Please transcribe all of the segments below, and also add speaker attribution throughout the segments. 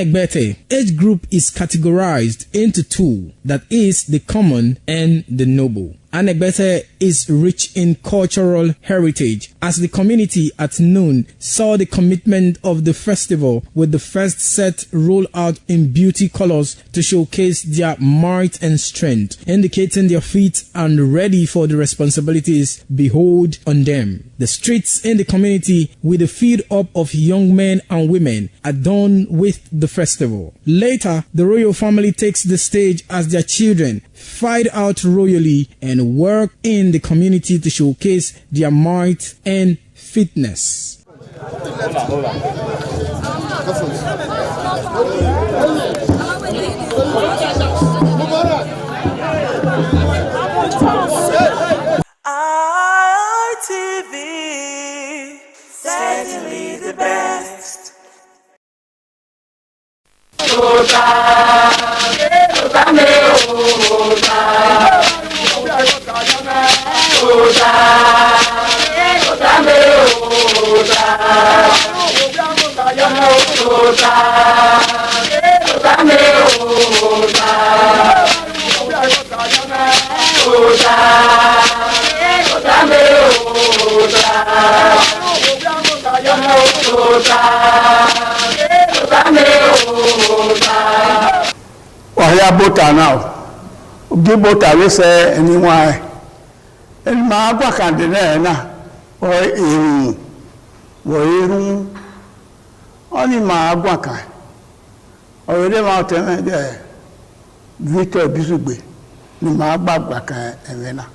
Speaker 1: Anegbete. Age group is categorized into two, that is, the common and the noble. Anegbete is rich in cultural heritage, as the community at noon saw the commitment of the festival with the first set roll out in beauty colors to showcase their might and strength, indicating their feet and ready for the responsibilities behold on them. The streets in the community with a feed up of young men and women adorned with the festival. Later, the royal family takes the stage as their children fight out royally and work in the community to showcase their might and fitness.
Speaker 2: ITV, certainly the best.
Speaker 3: Wahia bota now. Give bota we say anyone. And my agua candidate na. Or only my agua can. Already mountain there. Victor Bisugbe. Ni my agua can evena.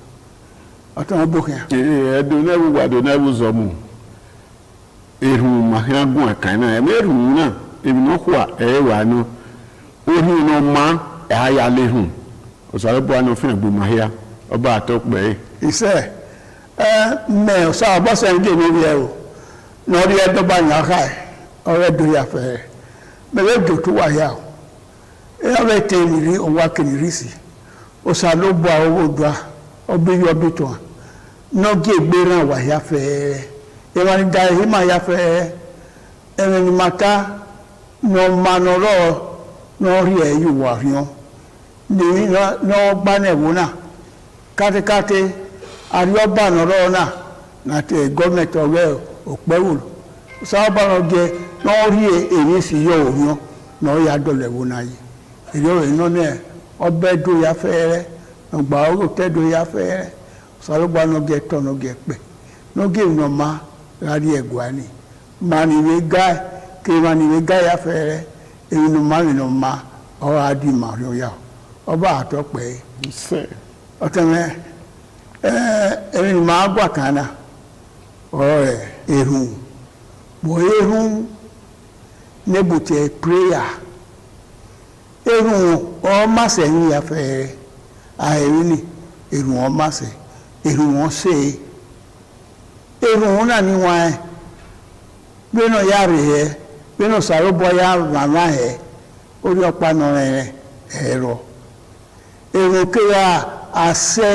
Speaker 3: Oton bokia.
Speaker 4: Do never zomu. Eru mahia agua can na. Eru na. Even no kwa no. Ohi no ma ya lehun. Osare bo anu fin gbo mahia. Oba atokpe.
Speaker 3: He said, me so boss en ge ni e o. No ri e do ba yan kai. Ore do ya fe. Me le do to wa ya o. E ore te ni ri o wa kini risi. O sa lo bo owo do obi yo bi to. No ge gbe ran wa ya fe. E wa ni da hi ma ya fe. E ni mata no manoro no ri e yu wa rion. Ni no gba na wo na. Kate arioba noro na te government owe opewulu so ba no ge no ri eri si yo oyan no ya dole wo na yi eri o no ne obedo ya fere no gba o te do ya fere so lo gba no ge to no ge pe no ge no ma rari egwani mani we guy ke mani we guy ya fere e no ma o adi ma yo ya oba atope
Speaker 4: Se
Speaker 3: oteme ẹni máa gbà kánà ọ̀rẹ́ ehun bọ̀ ehun nebùtẹ̀ prayer ehun ọmásẹ̀ ní afẹ́ àìrí ni ehun ọmásẹ̀ ehun wọn ṣe ehun náà ní wọn ẹ gbénà ya rè ẹ gbénà sàrọ́bọ̀ ya màmá ẹ orí ọ̀pá náà ẹ̀rọ ehun kéwà àṣẹ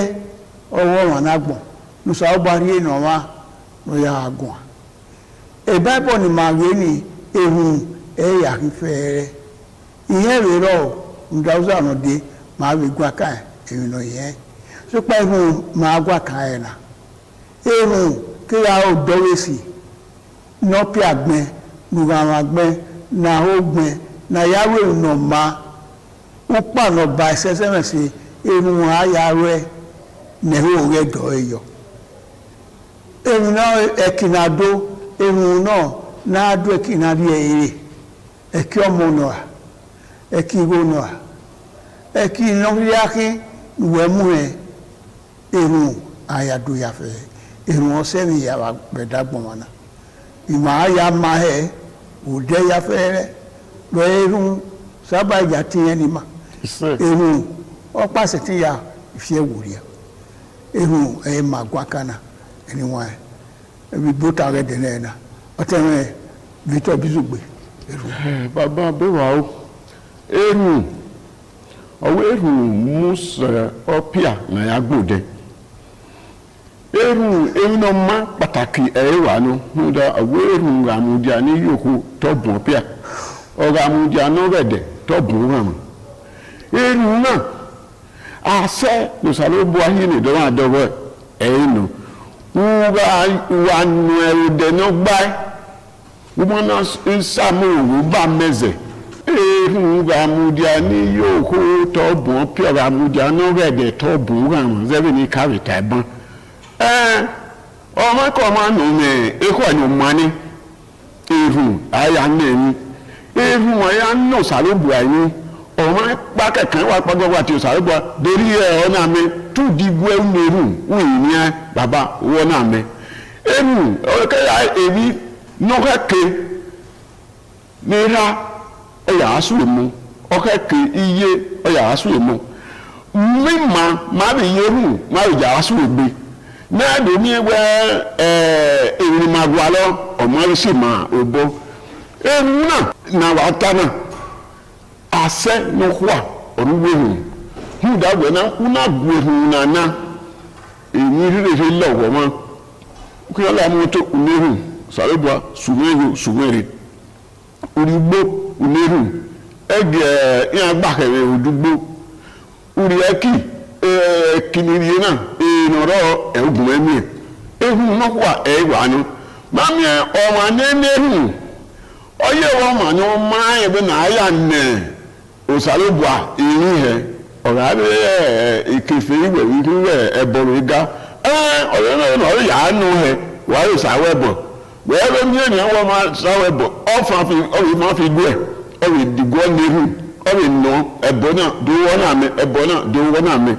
Speaker 3: ọwọ́ wọn nágbọ̀n lùsọ̀ ọgbàrí ènà wá ló yá agùn ẹ̀bẹ́bọ̀ ni màá rí ní ehun ẹ̀yà fífẹ́ rẹ̀ ìyẹn rẹ̀ rọ̀ ǹdáwùsọ̀ àwọn dé màá rí gbà ká ẹ̀yìn náà yẹn sípà ehun màá gbà ká ẹ̀ nà ehun kí a ó dọ́wé sí nọ́pì àgbẹ̀ nùgbà àwọn àgbẹ̀ náà ó gbẹ̀ náà yáwó ìnà má ó pànà bá ẹsẹ̀ sẹ́mẹ̀ sí ehun àyà rẹ̀ neho oge do eyo ehun na ekinado ehun na adu ekinari ere eki omo no eki go no eki no yaki we mu ehun ayado ya fe ehun ose mi ya wa bedagbon wana ima ya ma he ode ya fe lo ehun saba ja ti eni ma ehun o pase ti ya ife wuri ehun e magwa kana anyone we both are ready na oteme Victor Bisugbe
Speaker 4: baba be wa o ehun owo ehun musa opia na ya gbode ehun no ma pataki e wa no da owo ehun amudia ni yoku to bon opia ọ̀gá amúdíà náà rẹ̀dẹ̀ tó bùn hàn irun náà àṣẹ lòsàlóbù ayé nìdọ́wọ́ àdọ́wọ́ ẹ̀yìn nù wà nù ẹ̀rù dẹ̀nà gbáẹ́ wọ́n náà ń sàmúhùn bá mẹ́zẹ̀ irun amúdíà ní yóò kó tó bùn pẹ̀lú amúdíà náà rẹ̀dẹ̀ tó bùn hàn zẹ́bí ní kárìtà ẹ̀bọ́n ọmọ ẹ̀kọ́ máa nù mẹ́ ẹ̀kọ́ ẹ̀nù mọ́ni irun àyà nẹ̀yìn irun ọ̀yà náà sàlóbù ayé ọmọ ẹ̀pá kẹ̀kẹ́ wà pàgọ́wà tí ó sàlóbù ayé dorí ẹ̀ ọ̀nà mi tó dìgbò ẹ̀rù nẹ̀rù wọ́n ní ẹ̀ bàbá wọ́n náà mẹ́ ẹ̀rù ọ̀kẹ́yà èmi nọ́kẹ́kẹ́ nira ọ̀yà àṣùwẹ̀ mu ọ̀kẹ́kẹ́ iye ọ̀yà àṣùwẹ̀ mu mímà má bẹ̀ yẹ̀rù má bẹ̀ jà àṣùwẹ̀ gbé náà ló ní wẹ́ èrè màgbà lọ ọmọ rẹ̀ sì máa òbó ẹ̀rù náà nà wà tá náà àṣẹ ní wà ọ̀rùwẹ̀hùn húdàgbẹ̀ náà kúnà gbẹ̀hùn nàná èyí rírẹ̀ fi lọ́wọ́ mọ́ kí wọ́n lọ́wọ́ mọ́tò unérùn sàrẹ́bùà sùmẹ́rẹ̀ òrìgbó unérùn ẹgbẹ̀ yẹn agbákẹ̀rẹ̀ òdúgbò òrì ẹkì kìnìyàn náà ìnọ̀rọ̀ ẹ̀gùn ẹ̀mí ehun náà wà ẹ̀wà ni mami ọmọ anẹ́nẹ́rùn ọyẹ wọn mà ní wọn máa yẹ bẹ náà ayà nẹ òsàlùbùà ìyìn hẹ ọ̀rọ̀ abẹ ìkẹfẹ ìwẹ̀ ìwẹ̀ ẹ̀bọ̀rọ̀ ìga ọ̀rọ̀ náà ọ̀rọ̀ yà á nù hẹ wàá yóò sàwẹ̀ bọ̀ wẹ́ẹ́ bẹ ní ènìyàn wọn máa sàwẹ̀ bọ̀ ọ̀rọ̀ máa fi gbẹ ọ̀rọ̀ ìdìgbò nẹ́rùn ọ̀rọ̀ ìnà ẹ̀bọ̀ náà dówó náà mẹ ẹ̀bọ̀ náà dówó náà mẹ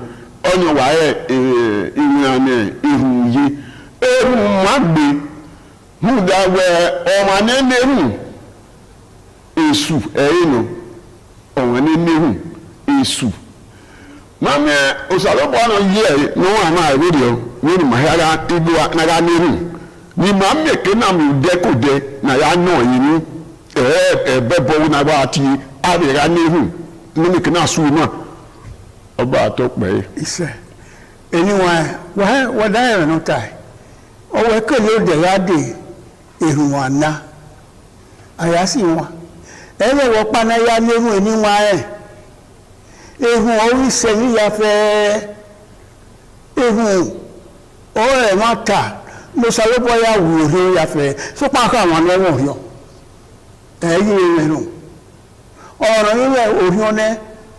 Speaker 4: ọ̀nà wàá yẹ ìrìnàmẹ ìhùn yìí ehun má gbé húdàwẹ̀ ọmọ anẹ́nẹ́rùn èṣù ẹ̀yìn nù ọ̀wọ̀n anẹ́nẹ́rùn èṣù mami òsàlọ́pọ̀ ọ̀nà yí ẹ̀ ní wọn àmà ìròdì ọ̀ wọ́n ní màá igbó náírà nẹ́rùn ní màá mèké náà mi dẹ́kòdẹ́ náírà náà yìí ní ẹ̀ẹ́bẹ́ bọ́wọ́ náírà àti àrẹ̀rà nẹ́rùn ní mèké náà sùn náà ọba àtọ́pẹ́ yìí.
Speaker 3: ìṣe ẹni wọ́n dá ẹ̀rọ náà ta ọwọ́ ẹ̀kẹ́ ló dẹ̀ yá dé èrùn àná àyàsí wọn ẹ̀rẹ́ wọ́n paná yá lérùn ẹni wọn ẹ̀ ehun orí sẹ́yìn ya fẹ́ ehun ọwọ́ ẹ̀ má ta ló sàlọ́pọ̀ ya wù ó ya fẹ́ sọ́pà kọ́ àwọn ẹ̀wọ̀n yọ ẹ̀yìn ẹ̀rùn ọ̀rọ̀ yíyẹ orí ọ̀nẹ́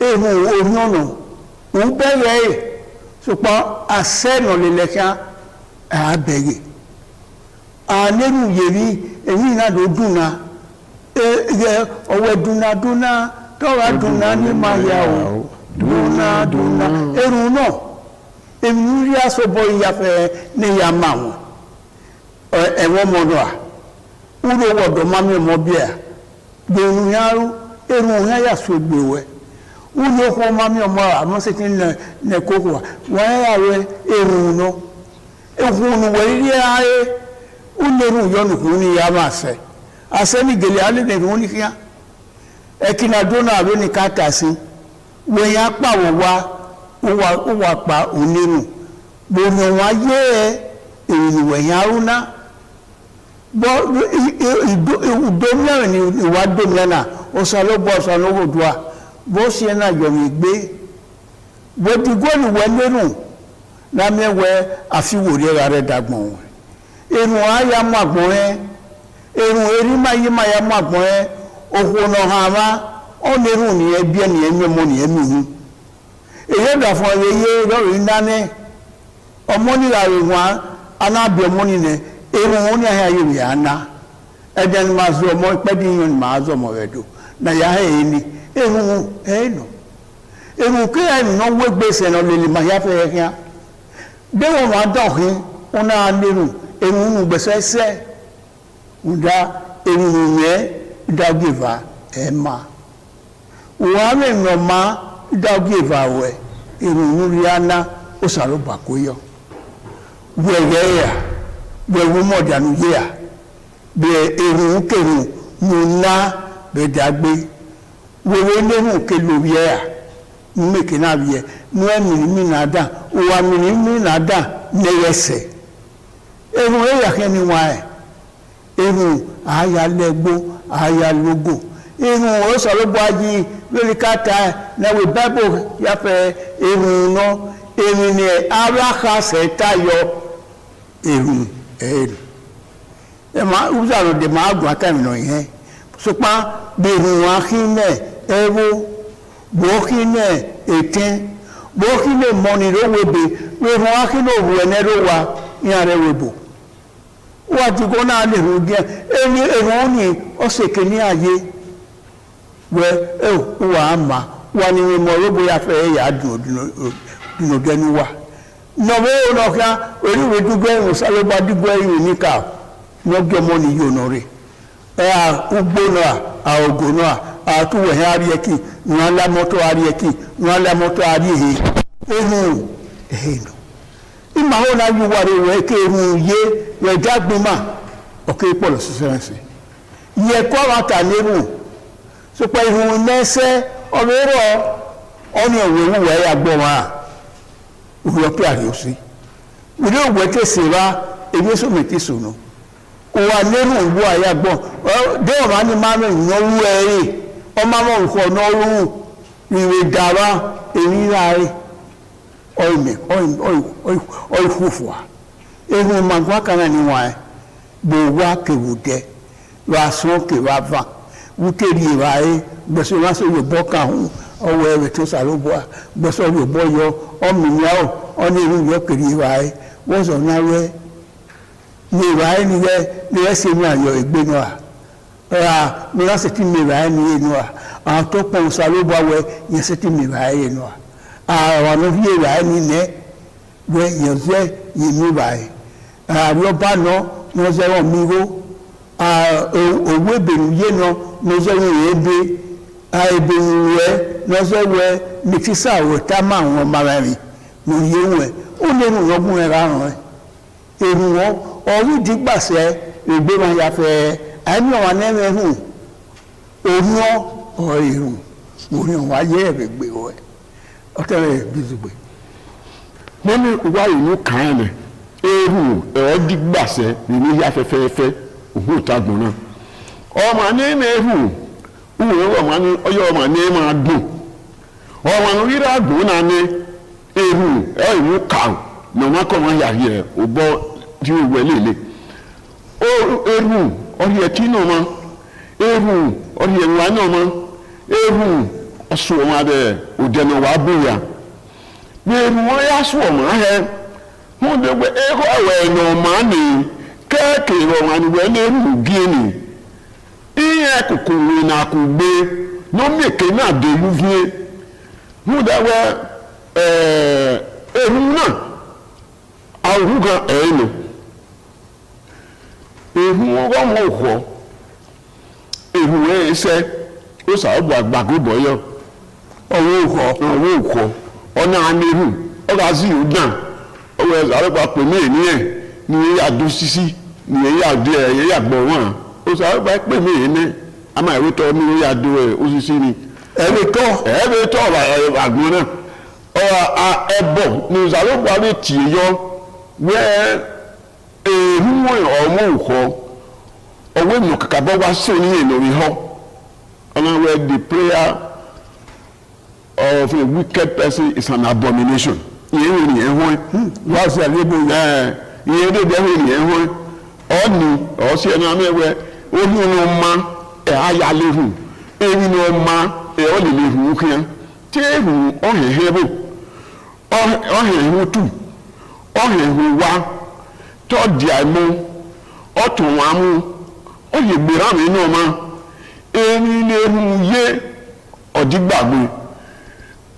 Speaker 3: ehun orí ọ̀nà òun bẹ̀rẹ̀ ẹ̀ ṣùgbọ́n àṣẹ́nà lẹ́lẹ́kẹ́ àbẹ̀yẹ̀ ànẹ́rù yèrí èyí náà ló dùnà ọwọ́ dùnà tọ́wà dùnà ní máa yà ó dùnà ẹrù náà èmi rí aṣọ́bọ̀ ìyàfẹ́ ní ìyá máa wọn ẹ̀wọ́n mọ́dọ̀ à wúlò wọ̀dọ̀ mami ọmọ bíà gbèrú yárú ẹrù yẹn yà sọ gbèwẹ́ wúlò kọ́ mami ọmọ àmọ́ sí ti nẹ kókò wà wọ́n yà wẹ́ ẹrù náà ehun wẹ̀rí ayé wúlò yọ̀nùkú ní ìyá máa sẹ́ asẹ́ni gèlè alẹ́ nìkan wọ́n ní kíá ẹ̀kínà dúnà àbẹ́ ní káàtà sí wẹ̀yìn apáwọ̀ ó wà pa onírù gbòòrò wọn yé èrìn wẹ̀yìn arúná bọ́ ìdómìnà ni ìwà dómìnà ọ̀sánlọ́gbọ̀ ọ̀sánlọ́gbọ̀dúà bó ṣe náà yọ̀mì gbé bó ti góòlù wẹ́ lérù lámẹ́wẹ́ àfiwòrí rẹ̀ dàgbọ̀n wọn èrùn ayá mọ́ àgbọ̀n ẹ̀ èrùn erí máyé mọ́ àgbọ̀n ẹ̀ òkú ọ̀nà àmá ọ̀nẹ́rùn ní ẹbí ẹni ẹ̀mí ọmọ ní ẹ̀mí yìí èyí ẹ̀dà fún ẹyẹ lọ́rọ̀ ìdáná ọmọ nílà ìwọ̀n anábì ọmọ nílẹ̀ èrùn ó ní ayé ayé rẹ̀ àná ẹ̀dẹ̀ ni máa zọ ọmọ pẹ́ẹ́dì yìí ni máa zọ ọmọ rẹ̀ dò nà yà á èyí ni èrùn ẹ̀ nà èrùn kí ẹ̀ nà wé gbèsè nà lèlè máa yá fẹ́ yẹ kíá déwọ̀n wọn dọ̀hìn ó náà lérùn èrùn gbèsè ẹsẹ̀ ǹda èrùn yẹn dàgbèvà ẹ̀ma wọ́n á mẹ́ ma dàgbèvà wẹ̀ ìrùnú rí aná ó sàrò bàkóyọ̀ wẹ̀rẹ̀ yà wẹ̀wù mọ̀dànù yà bẹ̀ èrùn kẹrùn mú ná bẹ̀ dàgbé wẹ̀wẹ̀ lẹ́hùn kẹlò yà mú mẹ́kẹ́ náà yẹ mú ẹ̀mìnì mí nà dà wà mìnì mí nà dà nẹ́yẹsẹ̀ èrùn ẹ̀yà kẹ́ni wà ẹ̀ èrùn àyà lẹ́gbó àyà lógò ihun o sọ̀rọ̀ bọ́ ají lórí káta náwó bible yàfẹ́ ihun náà ihun ni arákàsẹ̀ tayọ ihun ẹ̀rù ẹ̀ máa ń sọ̀rọ̀ dè máa gùn akẹ́mìnà yẹn sọpá gbèrú akínẹ̀ ẹ̀rọ bọ́ọ̀kínẹ̀ ètẹ́ bọ́ọ̀kínẹ̀ mọ́ni lówébè gbèrú akínẹ̀ òwú ẹ̀nẹ́ ló wa ní ààrẹ wèbò wọ́n ti kó náà lè rú díẹ̀ ẹni èrò ó ní ọ̀sẹ̀kẹ̀ ní ayé wẹ́ ẹ̀ wà á mà wà ní mímọ́ olóògbé afẹ́ ẹ̀yà dùnúdẹ́nu wa nọ̀wé ọ̀nàkà oríwèé dúgbẹ́ ìrùn sálọ́gbà dúgbẹ́ ìrùn níkà lọ́jọ́ mọ́ ní yóò nọ̀rẹ́ ẹ̀ ugbó náà àògò náà àtúwẹ̀hẹ́ àríẹ̀kì wọn lámọ́tò àríẹ̀kì wọn lámọ́tò àríẹ̀hẹ́ ehun ehenu ìmàwọ́ náà yóò wà rẹ̀ wẹ́ kéhun yé rẹ̀ jágbémà ọ̀kẹ́ pọ̀lọ̀ sísẹ́rẹ́sì yẹ kọ́ àwọn àtàlérù sọpọ̀ ihun mẹ́sẹ́ ọ̀rẹ́rọ̀ ọ̀nà òwe wúwẹ́ ẹ̀yà gbọ́ wọn à òwúrọ̀ pé àríò sí ìdí òwúwẹ́ tẹ̀sí wa èyí sọ̀mẹ̀ tí sọ̀nù òwà lérù ìlú àyà gbọ́ déwọ̀n máa ní máa ń ìnáwó ẹ̀rí ọmọ àwọn òkú ọ̀nà ọlọ́run ìwé dàrá èyí láàrin ọ̀ìfúfùwà ehun magwakana ni wọn gbogbo akewudẹ rasun kewava wuteri ìwáyé gbèsè wọn sọ yòbọ kàhún ọwọ ẹrẹ tó sàlóbọà gbèsè yòbọ yọ ọmìnira ọní irú yọ kiri ìwáyé wọn sọ náà wẹ ní ìwáyé ni wẹ ṣe ní àyọ ìgbé náà ní wọn sì ti ní ìwáyé ní yé náà àwọn tó pọ̀ sàlóbọà wẹ yẹn sì ti ní ìwáyé náà àwọn ọ̀nà fi ìwáyé ní nẹ wẹ yẹn fẹ yẹn ní ìwáyé àríọ̀bá náà ní wọ́n sẹ́wọ̀n míró owó ìbèrú yé náà ní wọ́n sẹ́wọ̀n èébé ìbèrú rẹ̀ ní wọ́n sẹ́wọ̀n mìtísà òtá máa wọn mara rìn ní oyé wọn ó lè rìn wọ́n gún ẹ̀rá rẹ̀ èrù wọn ọ̀rí ìdígbàsẹ́ ìgbé wọn yàfẹ́ àìní ọ̀wà nẹ́rẹ̀ hùn òun ọ̀rìrùn orí ọ̀wà ayé ẹ̀rẹ̀ gbé wọ́n ọ̀tẹ̀rẹ̀ bízùgbé.
Speaker 4: wọ́n ní wá ìlú kàn án ehu ẹ̀ọ́dígbàsẹ́ nínú yá fẹ́fẹ́fẹ́ òhun ìtagbọ̀n náà ọmọ ní ehu wúwo ọmọ ní ọyọ ọmọ ní máa dùn ọmọ ní rírà dùn náà ní ehu ìlú kàn nàwọn akọ̀wọ́n yàrá rẹ̀ ò bọ́ tí ó wẹ̀ lélẹ̀ ehu ọ̀rẹ́ ẹ̀kí náà mọ́ ehu ọ̀rẹ́ ẹ̀wà náà mọ́ ehu ọ̀sùn ọmọ adẹ òdẹ̀nà wà bóyá ehu wọ́n yá sùn ọmọ ahẹ́ wọ́n dẹ̀ wẹ́ ẹ̀họ́ ẹ̀wẹ̀ ẹ̀nà ọmọ ni kẹ́ẹ̀kẹ́ ìrọ̀rùn àníwẹ̀ lẹ́rù gíní ìyẹn kòkòrò náà kò gbé lómìnkè náà dé lúfíé wọ́n dẹ̀ wẹ́ ẹ̀rù náà àwòrán kan ẹ̀ẹ́nù ẹ̀rù wọ́n mọ̀ ọ̀họ́ ẹ̀rù ẹ̀ẹ́sẹ́ ó sàbọ̀ àgbàgbọ́ yọ ọwọ́ òkọ́ ọ̀nà àmẹ́rù ọ̀gá sí ìhù náà ọwọ́ ẹ̀sọ́ àrẹ́pà pè mí ènìyàn ní ẹ̀yà àdó sísí ní ẹ̀yà àdó ẹ̀yà àgbọ̀ wọn ó sọ àrẹ́pà pè mí ènìyàn a máa ẹ̀wé tọ́ ní ẹ̀yà àdó ẹ̀ ó sísí ni ẹ̀wé tọ́ àgbọ̀n náà ọ̀rọ̀ ẹ̀bọ̀ ní ìsàlọ́pọ̀ àrẹ́ tì í yọ wẹ́ èhúwọ̀n ọmọ òkọ́ ọwọ́ ìmọ̀ kàkà bọ́ wá sí oníyẹn lórí họ ọ̀nà wẹ́ the prayer of a wicked person is an abomination ìyẹn wò nìyẹn hàn wá sí àlébò ìyẹn dédé hàn nìyẹn hàn ọ̀nì ọ̀sẹ̀ ẹ̀nà mẹ́wẹ́ oní ọ̀nà ọ̀ma ẹ̀ ayáléhu ẹ̀rí ni ọ̀ma ẹ̀ ọ̀lẹ̀lẹ̀hu kíá tí ẹ̀hù ọ̀hẹ̀hẹ̀ bò ọ̀hẹ̀hù tù ọ̀hẹ̀hù wá tọ́ọ̀dì àìmọ́ ọ̀tún wọn mú ọ̀yẹ̀ gbèrà mi náà má ẹ̀rí ni ẹ̀hù yé ọ̀dígbàgbé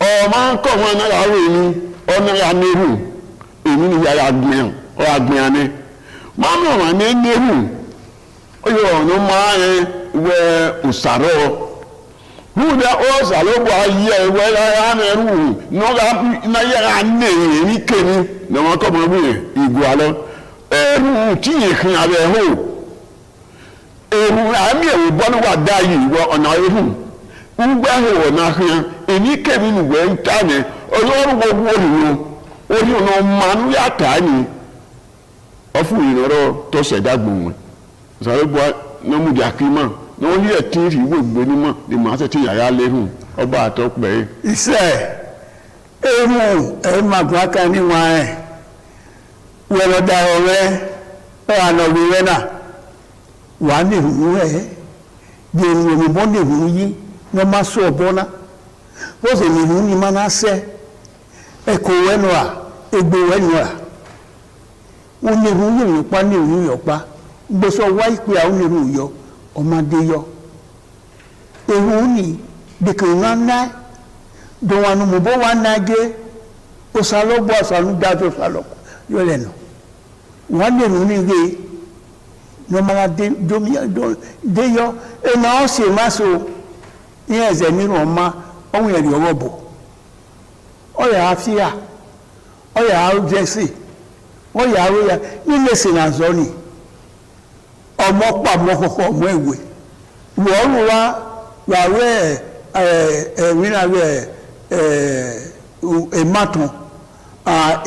Speaker 4: ọ̀ma kọ̀ wọn náà yà wọ̀ ẹ̀mí ọ̀nà ya n'ehu èmi ni ya agbẹ̀yàn ọ̀ agbẹ̀yàn ni mọ́mí ọ̀wà ní n'ehu ó yẹ ọ̀nà máa ń wẹ òsàrọ̀ wúdà ọ̀sàrọ̀ bọ̀ ayé ẹ̀wẹ̀ ya n'ehu n'ọ̀gá n'ayé ya n'èyí èmi kémi n'ọ̀wọ́n kọ́ mọ́ bí ìgò alọ́ ehu tíyẹ̀ kìn abẹ́ hó ehu àmì ẹ̀wò bọ́lú wà dá yìí wọ ọ̀nà ehu ńgbà hó ọ̀nà ahìyàn èmi kémi nìwẹ̀ ń tà ní ọlọ́run gbogbo òyìnbó orí ọ̀nà mmanú yàtà ni ọ̀fun ìrọ̀rọ̀ tó ṣẹ̀dá gbòǹwẹ̀ sàrẹ́bùà nọ́mùdí àkímà no here tin ri wo gbe ni mo ni ma se ti yaya lehun oba atopẹ
Speaker 3: iṣẹ́ ehun ẹ máa gba kan ní wọn ẹ wẹrọ da ọ̀rẹ́ ẹ wà lọ rí rẹ náà wà ní ìhùn ẹ bí ẹni òmìnbọn ní ìhùn yí ní ọmọ sọ ọbọ náà bó ṣe ní ìhùn ní máa ná sẹ ẹ kò wẹnu à egbò wẹnu à wọn ní ìhùn yìí yọpa ní ìhùn yọpa gbèsò wáyé pé àwọn ní ìhùn yọ ọmọdé yọ ehun ní dèkè wọn náà dọ̀wọ́n mo bọ́ wá náà gé ọ̀sálọ́gbọ́ ọ̀sálùdájọ́ ọ̀sálọ́kọ̀ yóò lẹ́nu wọ́n lè nù ní ilé ní ọmọ dé yọ ẹ̀nà ọ̀sẹ̀ má so ní ẹ̀zẹ̀ nínú ọmọ ọ̀hún ẹ̀rì ọwọ́ bọ̀ ọ̀yà àfíà ọ̀yà àrùjẹsì ọ̀yà àrùyà nílé sìnàzọ́ ni ọmọ pàmò kọ̀kọ́ ọmọ ìwé wọ́n wá wàwẹ́ ẹ̀rìnàwẹ́ ematon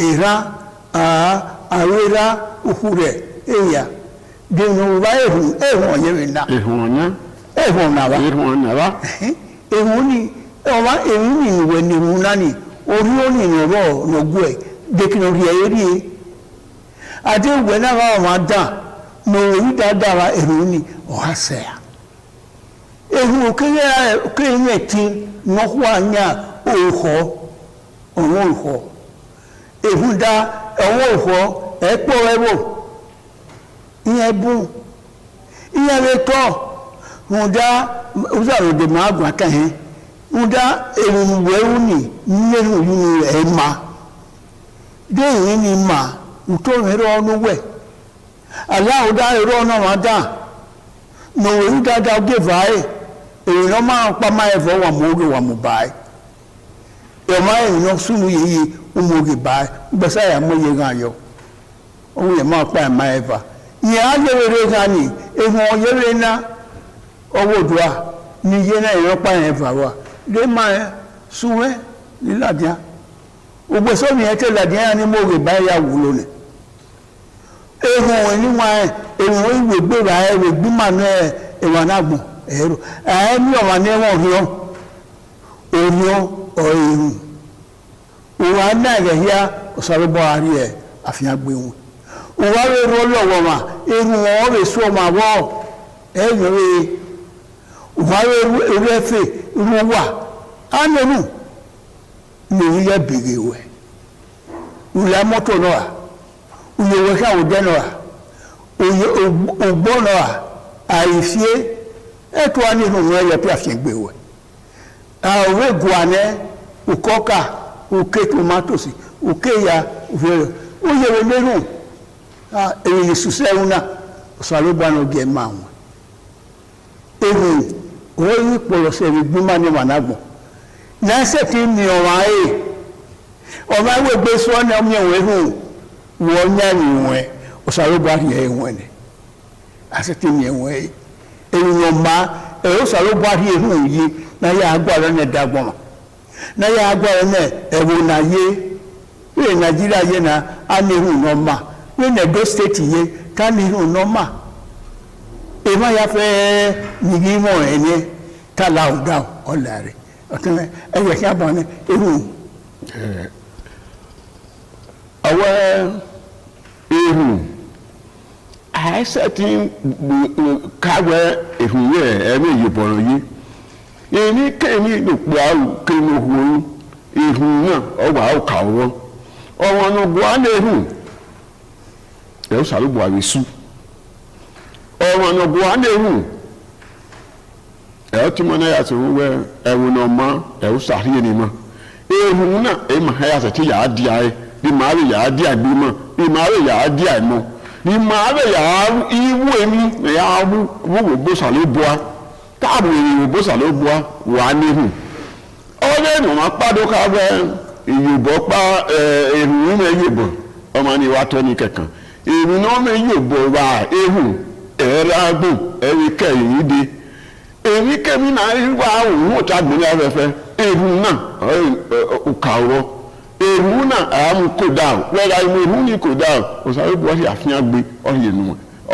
Speaker 3: ìran àwẹ́rá òkú rẹ̀ èyà dènà wá ehun ọ̀yẹ́rẹ̀ náà ehun nàwá ehun ni ọwá ehun ni ìwẹ̀ ni ehun náà ni orí ó ní ìrọ̀rọ̀ ọ̀nàgbò ẹ̀ dèkìnà rí ẹ̀yẹ́ rí e àti ìwẹ̀ náà wà wọ́n dàn mọ̀ orí dáadáa ehun ni ọ̀há sẹ́yà ehun òkèèrè tí wọ́n wà ní òhò ọ̀wọ́n òhò ehun dá ọwọ́ òhò ẹ̀pọ̀ ẹ̀wọ̀ ìyẹn bùn ìyẹn rẹ̀ tọ́ wọ́n dá òṣàròdè máa gbà kẹ́hìn wọ́n dá ehun wẹ́rù ní nínú ìlú ẹ̀ ma dé ìyẹn ni mà òtó ẹ̀rọ ọ̀nù wẹ̀ aláwọ̀dá ẹ̀rọ ọ̀nà wọn dá nọ̀wọ̀ yìí dáadáa gé báyìí èyí náà máa pa máa ẹ̀fọ́ wà mọ́ oge wà mọ́ báyìí ẹ̀mọ́ èyí náà súnmù yìí ọmọ oge báyìí gbèsè yà mọ́ yẹn gan yọ ohun yẹn máa pa ẹ̀ máa ẹ̀fà ìyẹn á yẹrẹ gan ni ehun ọ̀yẹ́rẹ́ náà ọwọ́ òdùà ní iye náà ìyẹn pa ẹ̀ ẹ̀fà wa lè máa súnwẹ́ nílàdíà ògbésọ́ mi yẹn tẹ́ làdíà ní mọ́ oge báyìí yà wúlò ni ehun oníwọ̀n ehun ìwé gbéra ẹ̀rọ gbímọ̀ náà ẹ̀wà náà gbọ̀n ẹ̀rọ ẹ̀ẹ́mí ọ̀wà ní ẹ̀wọ̀n ríọ́ òríọ́ ọ̀ẹ̀rùn òwà náà rẹ̀ yá ọ̀sọ̀rọ̀bọ̀ àrí ẹ̀ àfihàn gbé wọn òwà rẹ̀ rọ́ lọ́wọ́ mà ẹ̀rùn wọn rẹ̀ sọ mà wọ́ ẹ̀yìn rẹ̀ òwà rẹ̀ ẹ̀fẹ̀ rú wà ánìrù ní orílẹ̀ bèrè wẹ̀ òlẹ̀ mọ́tò náà òye wẹ́kẹ́ àwùjẹ́ náà òye ògbó náà àìfíé ẹ̀tọ́ wa ní ìhùn wọn yẹ pé àfihàn gbé wẹ̀ òwe guanẹ́ òkọ́ka òkè tomatosi òkè ya òfèrè ó yẹ wọ́n lérò èyí ìsúsẹ́ ẹ̀hún náà ọ̀sàlógbà náà gẹ̀ máa wọn ehun òwe yìí pọ̀lọ̀sẹ̀ rí gbímọ̀ ní wànágbọ̀n náà sẹ́tì ní ọ̀wá ẹ̀ ọ̀wá ìwé gbé sọ́ọ́ ọmọ ìwé hùn wọ́n nyàrí wọn ọ̀sàlógbà yẹ ẹ̀wọ̀n ni àsẹ́tì ní ẹ̀wọ̀n ẹ̀ èèyàn ma ẹ̀rọ sọ̀rọ̀ bọ́ àrí ehun yìí náà yà agbára náà dàgbọ́n náà yà agbára náà ẹ̀wọ̀n náà yé wíwẹ̀ nàìjíríà yé náà á ní ehun náà mà wíwẹ̀ Edo state yé ká ní ehun náà mà èèmọ̀ yà fẹ́ nìyí mọ̀ ẹ̀ ní ká làwọn dáhùn ọ̀là rẹ̀ ọ̀tún ẹ̀yẹ̀ kí a bọ̀ ní ehun.
Speaker 4: àwọn ehun àìsàn tí káwé ìhùwé ẹ̀mí ìyìnbọn yìí èmi kéèmí ìdòpò àrùn kéèmí òhùn ìhùn náà ọgbà ọkà ọwọ́ ọwọ́ náà bọ́ á lè hùn ẹ̀rọ sàlùbọ̀ àwẹ̀sù ọwọ́ náà bọ́ á lè hùn ẹ̀rọ tí mo náà yàtọ̀ wẹ́ ẹ̀wọ̀n náà mọ́ ẹ̀rọ sàríyé ni mọ́ ìhùn náà èyí máa yàtọ̀ tí yàá di ayé bí màá rí yàá di àgbé mọ́ bí màá rí yàá di àìmọ́ ni maa bɛ yaa iwu emi na yaa wo bosa lo boa taabu wo bosa lo boa wa ni hu ọdẹ mọ̀mọ́ pàdó ká bẹ ìyòbọ̀ pa èrùn mẹ́ yòbọ̀ ọmọ ni wa tọ́ ní kẹ̀kàn èrùn náà mẹ́ yòbọ̀ wa ehun ẹ̀rọ agbó ẹ̀rí kẹ́yìn yìí de èmi kẹ́mi náà wà òun ò tá gbóni afẹ́fẹ́ èrùn náà ọkà ọ̀rọ̀ èrùn náà àmú kò dáa wẹ́rẹ́ àìmọ̀ èrùn ní kò dáa ọ̀sàrẹ́ bọ́ sí àfihàn gbé ọ̀yẹ̀nu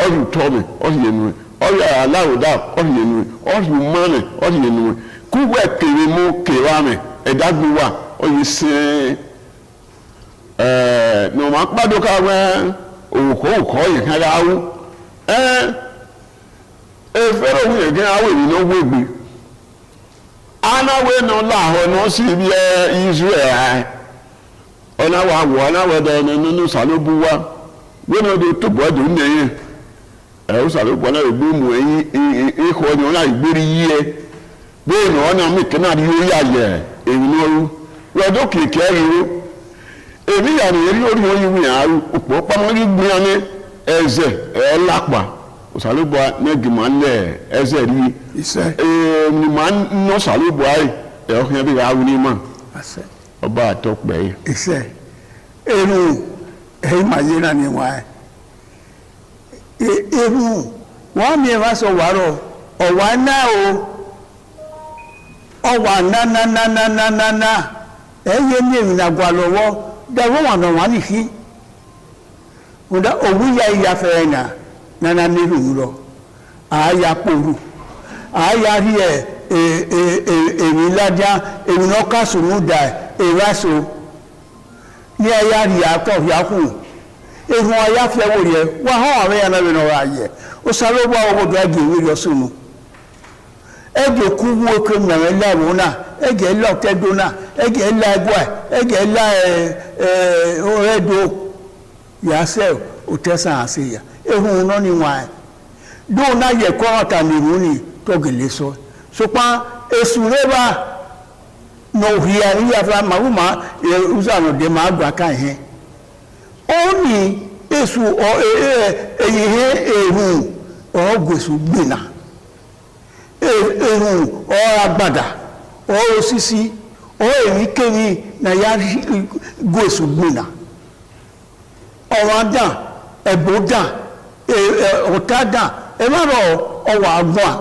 Speaker 4: ọ̀yẹ̀ tọ́mẹ̀ ọ̀yẹ̀nu ọ̀yà aláwòdà ọ̀yẹ̀nu ọ̀yẹ̀mọ́nẹ̀ ọ̀yẹ̀nu kúwẹ̀ kèrè mú kèwàmẹ̀ ẹ̀dágbéwà ọ̀yẹ̀ sẹ́ẹ̀ ní ọmọ akpádọ́ká wẹ́ òkò yìí kan yà áwú efere òun yìí kan áwú èyí náà wégbé anáwé náà láàárọ̀ náà sì bí Israel ọ̀nàwó àwọ̀ ọ̀nàwó ẹ̀dọ̀ nínú sàlóbù wa wọ́n náà tó bọ́ ẹ̀dùn nìyẹn ẹ̀rọ sàlóbù náà lè gbé mu ẹ̀yìn ìkọ̀ ọ̀nà ọ̀nà ìgbéri yí ẹ bẹ́ẹ̀ náà ọ̀nà mi kí náà yóò yà yẹ èyí náà rú wọ́n kìkì ẹ̀rí rú èmi yà ní eré orí wọn yìí yàn áru òpó pamọ́lí gbìyàn ní ẹ̀zẹ̀ ẹ̀lápà òsàlùbọ̀ nẹ́gìmọ̀ ńlẹ̀ ẹ̀zẹ̀ rí ẹ̀ẹ́nì máa ń ná òsàlùbọ̀ ayé ẹ̀ọ́kùnrin bí wàá wí ní mọ̀ ọba àtọ́pẹ́ yìí.
Speaker 3: ìṣe ẹnu ẹ̀yìn màyé náà ni wọ́n ẹ̀ ẹ̀rù wọ́n mi wá sọ wàárọ̀ ọ̀wá náà o ọ̀wá nánánánánáná ẹ̀yẹ ní èmi nàgbà lọ́wọ́ dàgbọ́n wọn náà wà nìkí ọ̀dà òwú ya ìyá fẹ́rẹ̀ náà nana nílùú lọ àáyá pòrú àáyá rí èmi ládàá èmi náà kásùnú dà èwáṣọ ní ẹ̀yà rí àtọ̀ yàkùn ehun ayá fẹ́ wò yẹ wọ́n hàn àwọn ẹ̀yà náà lọ́wọ́ ayẹ ó sáré wọ́n àwọn ọmọdé àgbè ìwé lọ sínú ẹ̀jẹ̀ kú wó ké mẹ̀rẹ̀ lẹ́rùn náà ẹ̀jẹ̀ lọ tẹ́dọ́ náà ẹ̀jẹ̀ la ẹgbọ́ ẹ̀jẹ̀ la ọ̀rẹ́dọ́ yàsẹ̀ òtẹ́sán àṣeyà ehun náà ni wọ́n ẹ̀ dóò náà yẹ kọ́ ọ̀tà nìrú ni tọ́gẹ̀lẹ́ sọ sopa èsù rẹ̀ bá nà òhìyà ìyá fún amahùmá ìrúsànà dé máa gbà ká yẹn ó ní èsù èyí ehun ọ̀gbẹ̀sù gbìnà ehun ọ̀ragbàdà ọ̀rọ̀sísí ọ̀èríkèrí na ya gbèsù gbìnà ọ̀rọ̀ dàn ẹ̀bù dàn ọ̀tá dàn ẹ̀mọ́rọ̀ ọwọ́ àgbọ̀n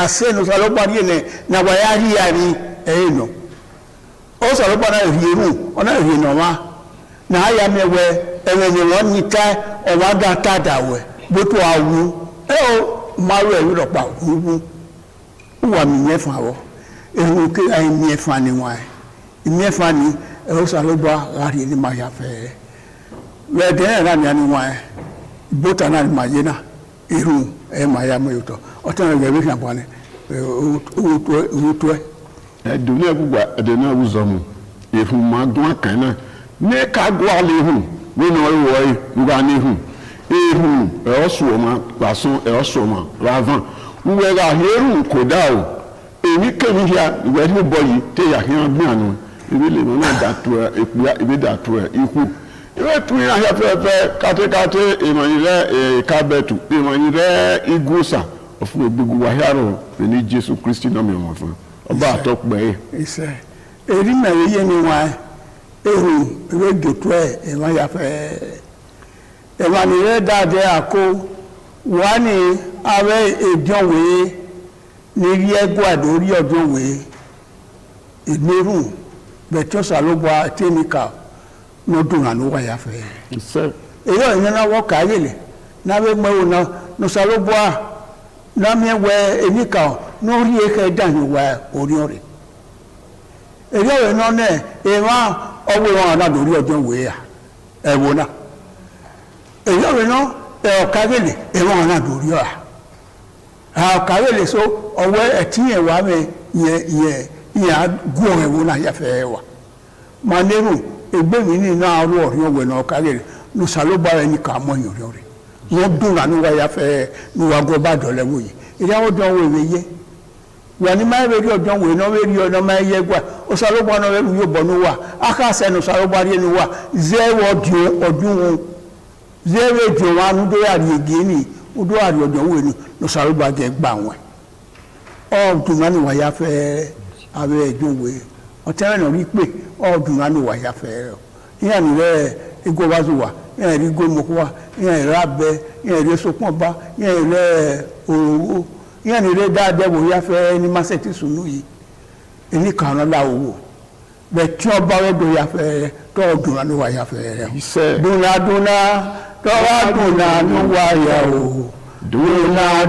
Speaker 3: àṣẹ́nu sọlọ́pàá yìí na wàyá rí àrí ẹ̀yìn nù ó sọlọ́pàá náà rí irú ọ̀nà rí nà wá na àyà mẹ́wẹ́ ẹ̀wẹ̀ ni wọ́n ní ká ọ̀wá dá tàdà wẹ̀ gbótó àwù ẹ̀ ó márùn ẹ̀rí lọ́pàá wúwú wà mí mẹ́fà wọ́ ehun kí ayé mẹ́fà ni wọ́n ẹ̀ mẹ́fà ni ẹ̀rọ sọlọ́pàá rárí ní máa yà fẹ́ rẹ̀ dẹ́ ẹ̀rá ni wọ́n ẹ̀ gbótà náà ni máa yé náà irun ẹ̀ máa yà mọ́ yòótọ́ ọtí náà yẹ wíṣà bọ́ ni owó tó ẹ̀.
Speaker 4: ẹ̀dùn náà gbogbo ẹ̀dùn náà wùzọ́ mu ehun máa dún àkàn náà ní ká gbọ́ àlẹ́ ehun wọ́n náà wọ̀ ẹ́ wúwa ní ehun ehun ẹ̀rọ sọ̀ọ́mà gbàsán ẹ̀rọ sọ̀ọ́mà ravan wúwẹ́rẹ́ àhẹ́rù kò dá o èmi kẹ́mi hia ìwé ní bọ́ yìí tẹ́ yà hìá gbé àná ìwé lè mọ́ náà dàtú ẹ̀ èkúyà ìwé dàtú ẹ̀ ikú ìwé tún yà hìá fẹ́fẹ́ kátékáté ìmọ̀nyìn rẹ̀ kábẹ́tù ìmọ̀nyìn rẹ̀ igúsà ọ̀fun gbogbo wàhíàrọ̀ ní Jésù Kristi náà mi wọ̀n fún ọba àtọ́pẹ́ yìí.
Speaker 3: ìṣe èrí mẹ́rin yé ni wọn ehun ìwé jòtú ẹ̀ ìwọ̀n yà fẹ́ ìmọ̀nyìn rẹ̀ dáadé àkó wọ́n ní ààrẹ ìdánwò ní rí ẹgbẹ́ àdórí ọdúnwé ìgbérùn bẹ̀tọ́sà ló bọ́ àtẹ́nìkà lọ́dún àníwá yà fẹ́. èyí ò ní náwó káyèlè náwó mẹ́wò náà nùsà ló bọ́ à námẹ́wẹ́ ẹnìkà lórí ẹ̀kẹ́ dàníwá orí ọ̀rẹ́. èyí ò ní náà ìwọ̀n ọwọ́ wọn àdórí ọdúnwé ẹ̀wò náà. èyí ò ní náà ọ̀kàwélè ẹ̀wọ̀n náà lórí ọ̀hà ọ̀kàwélè so ọwọ́ ẹ̀tíyẹ̀ wà mẹ́ yẹ gún ẹ̀wọ̀n náà yàfẹ́ wà máa lérò ẹgbẹ́ mi ní náà rú ọ̀rí ọ̀wẹ̀ náà ọ̀kàwélè ló sàlóbá ẹni kà mọ́ ìyọ̀rí ọ̀rẹ́ wọ́n dùn náà níwá yàfẹ́ níwágọ́ bá dọ̀lẹ́wò yìí ìdáwó dán wò ìwé yẹ wà ní máa rí ọjọ́ wò iná rí ọ̀nà máa yẹ gbà ó sàlóbá náà rẹ̀ yóò bọ̀ ní wà ákàṣẹ́ ní sàlóbá rí ẹni wà zẹ́wọ̀ ọdún wọn zero jo wa nu do ari egeni o do ari ojo we ni no saro ba je gba won o dun ma ni wa ya fe abe ejo we o tere no ri pe o dun ma ni wa ya fe iya ni re igo wa zu wa iya ri go mo ko wa iya ra be iya ri so pon ba iya re owo iya ni re da de wo ya fe ni maseti sunu yi eni kan la owo be ti o ba we do ya fe to dun ma ni wa ya fe re duna tọ́wá dùnà níwá yà o
Speaker 4: Duna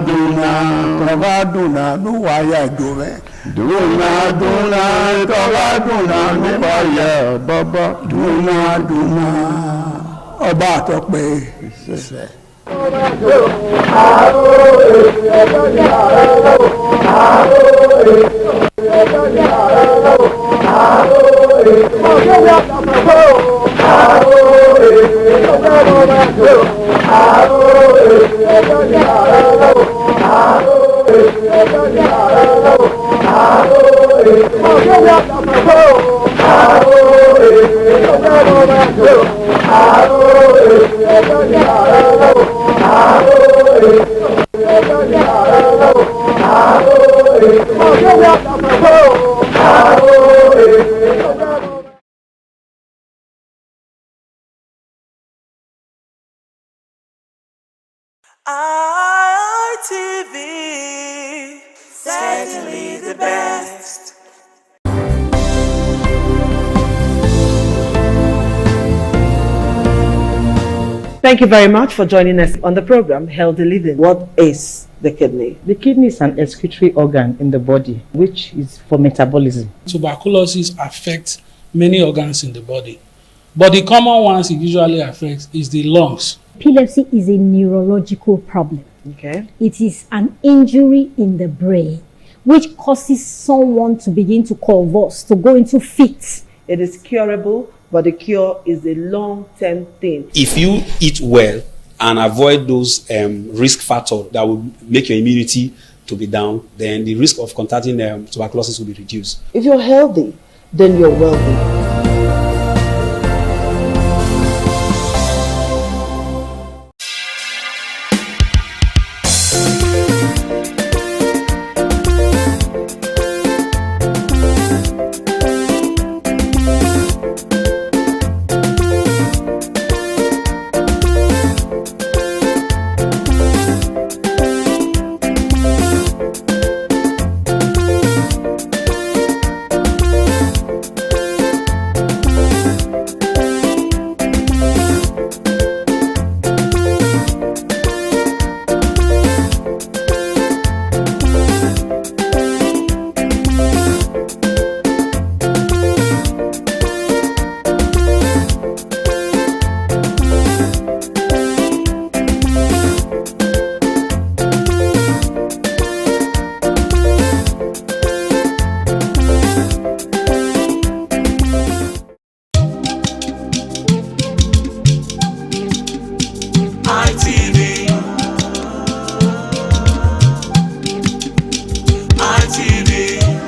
Speaker 3: Toga duna nu waya dove.
Speaker 4: Duna toga duna nu waya baba.
Speaker 3: Duna ọba àtọpẹ.
Speaker 2: ITV, certainly the best.
Speaker 5: Thank you very much for joining us on the program Healthy Living. What is the kidney?
Speaker 6: The kidney is an excretory organ in the body, which is for metabolism.
Speaker 7: Tuberculosis affects many organs in the body, but the common ones it usually affects is the lungs.
Speaker 8: Epilepsy is a neurological problem.
Speaker 5: Okay.
Speaker 8: It is an injury in the brain which causes someone to begin to convulse, to go into fits.
Speaker 5: It is curable, but the cure is a long-term thing.
Speaker 9: If you eat well and avoid those risk factors that will make your immunity to be down, then the risk of contracting tuberculosis will be reduced.
Speaker 5: If you're healthy, then you're wealthy.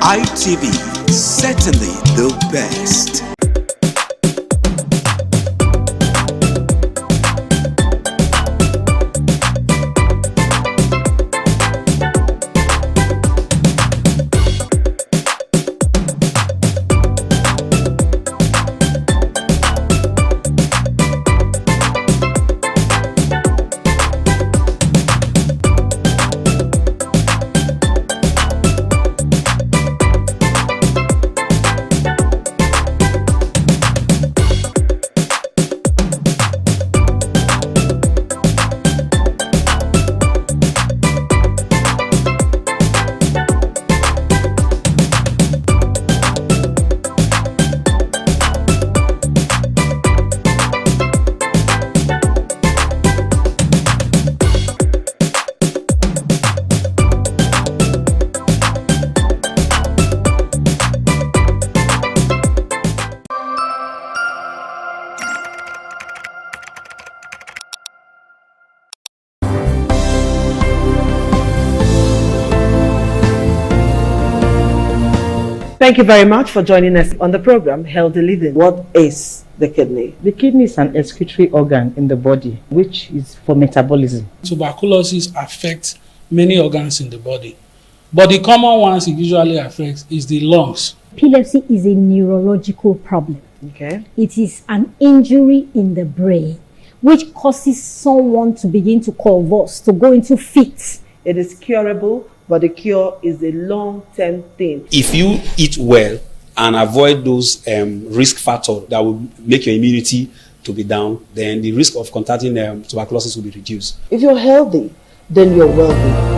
Speaker 2: ITV, certainly the best.
Speaker 5: Thank you very much for joining us on the program Healthy Living. What is the kidney?
Speaker 6: The kidney is an excretory organ in the body, which is for metabolism.
Speaker 7: Tuberculosis affects many organs in the body, but the common ones it usually affects is the lungs.
Speaker 8: Epilepsy is a neurological problem.
Speaker 5: Okay.
Speaker 8: It is an injury in the brain which causes someone to begin to convulse, to go into fits.
Speaker 5: It is curable, but the cure is a long-term thing.
Speaker 9: If you eat well and avoid those risk factors that will make your immunity to be down, then the risk of contracting tuberculosis will be reduced.
Speaker 5: If you're healthy, than your well-being.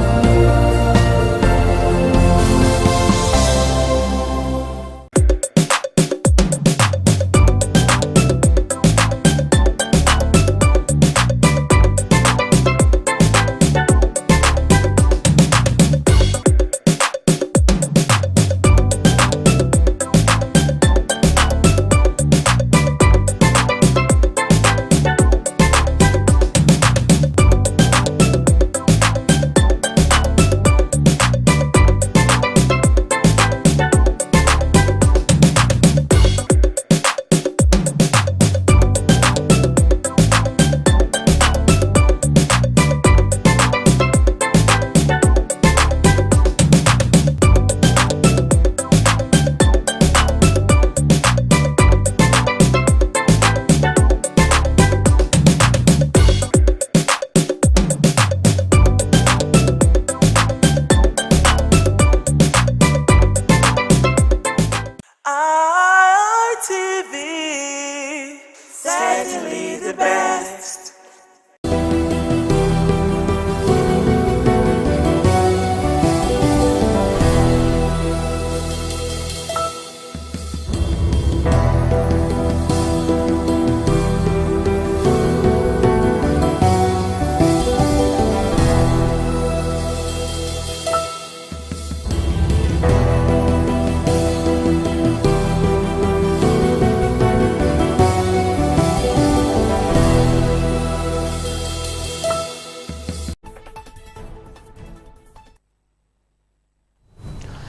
Speaker 2: ITV, certainly the best.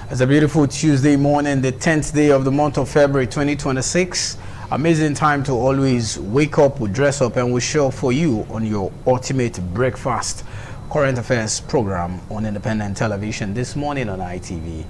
Speaker 1: It's a beautiful Tuesday morning, the 10th day of the month of February 2026. Amazing time to always wake up, we dress up, and we show up for you on your ultimate breakfast current affairs program on independent television this morning on ITV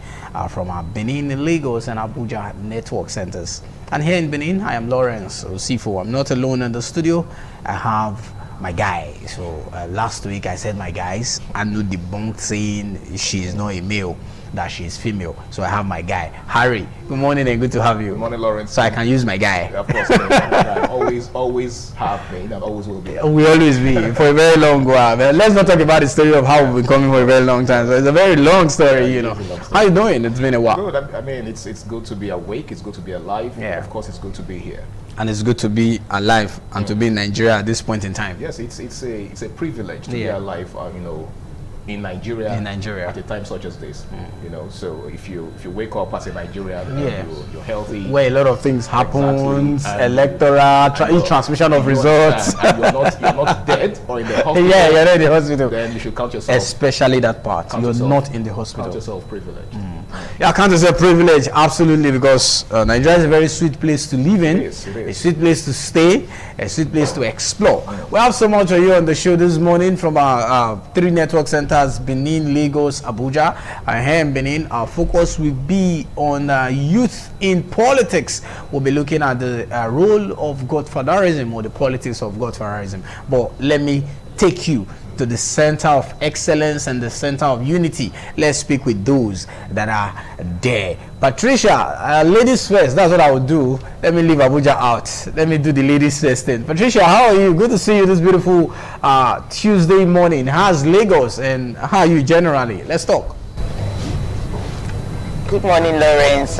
Speaker 1: from our Benin, Lagos, and Abuja network centers. And here in Benin, I am Lawrence Osifo. I'm not alone in the studio. I have my guy. So last week I said my guys, and no debunked saying she is not a male, that she is female. So I have my guy, Harry. Good morning and good to have you.
Speaker 10: Good morning, Lawrence.
Speaker 1: So I can use my guy.
Speaker 10: Yeah, of course, always have been and always will be.
Speaker 1: We always be for a very long while. But let's not talk about the story of how we've been coming for a very long time. So it's a very long story, you know. How you doing? It's been a while.
Speaker 10: Good. I mean, it's good to be awake. It's good to be alive. Yeah. Of course, it's good to be here.
Speaker 1: And it's good to be alive and to be in Nigeria at this point in time.
Speaker 10: Yes, it's a privilege to be alive. You know, in Nigeria at a time such as this. You know, so if you wake up as a Nigerian, you're healthy.
Speaker 1: Where a lot of things happen, electoral, transmission of results.
Speaker 10: And you're not dead or in the hospital.
Speaker 1: Yeah, you're not in the hospital.
Speaker 10: Then you should count yourself.
Speaker 1: Especially that part. You're not in the hospital.
Speaker 10: Count yourself privileged.
Speaker 1: Yeah, count yourself privileged, absolutely, because Nigeria is a very sweet place to live in.
Speaker 10: It is.
Speaker 1: A sweet place to stay, a sweet place to explore. We have so much for you on the show this morning from our three network centers, Benin, Lagos, Abuja. And here in Benin, our focus will be on youth in politics. We'll be looking at the role of godfatherism or the politics of godfatherism. But let me take you to the center of excellence and the center of unity. Let's speak with those that are there. Patricia, ladies first. That's what I would do. Let me leave Abuja out. Let me do the ladies first thing. Patricia, how are you? Good to see you this beautiful Tuesday morning. How's Lagos and how are you generally? Let's talk.
Speaker 11: Good morning, Lawrence.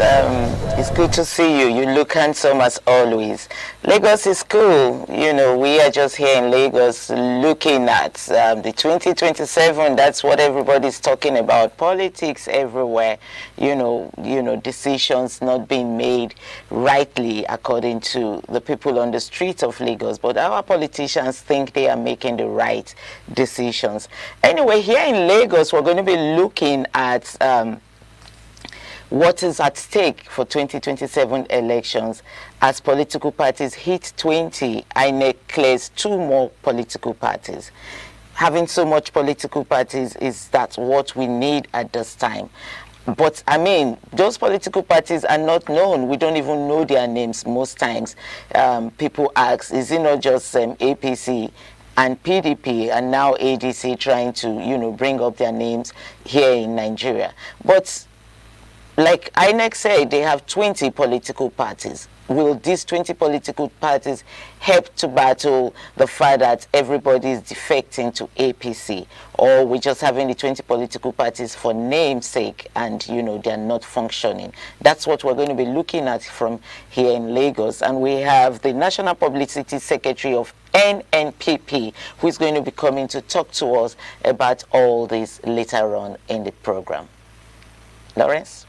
Speaker 11: It's good to see you. You look handsome as always. Lagos is cool. You know, we are just here in Lagos looking at the 2027. That's what everybody's talking about. Politics everywhere. You know, decisions not being made rightly according to the people on the streets of Lagos. But our politicians think they are making the right decisions. Anyway, here in Lagos, we're going to be looking at what is at stake for 2027 elections as political parties hit 20. INEC clears 2 more political parties. Having so much political parties, is that what we need at this time? But I mean, those political parties are not known. We don't even know their names most times. People ask, is it not just APC and PDP and now ADC trying to, bring up their names here in Nigeria? But like INEC said, they have 20 political parties. Will these 20 political parties help to battle the fact that everybody is defecting to APC? Or we're just having the 20 political parties for namesake and, you know, they're not functioning? That's what we're going to be looking at from here in Lagos. And we have the National Publicity Secretary of NNPP, who is going to be coming to talk to us about all this later on in the program. Lawrence?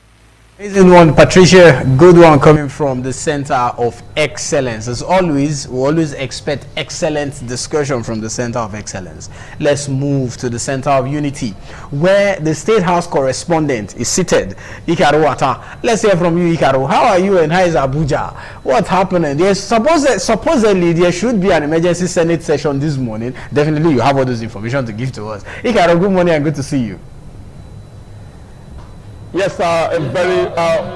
Speaker 1: Amazing one, Patricia. Good one coming from the Center of Excellence. As always, we always expect excellent discussion from the Center of Excellence. Let's move to the Center of Unity, where the State House correspondent is seated. Ikaru Wata. Let's hear from you, Ikaru. How are you and how is Abuja? What's happening? There's supposedly there should be an emergency Senate session this morning. Definitely you have all those information to give to us. Ikaru, good morning and good to see you.
Speaker 4: Yes, a very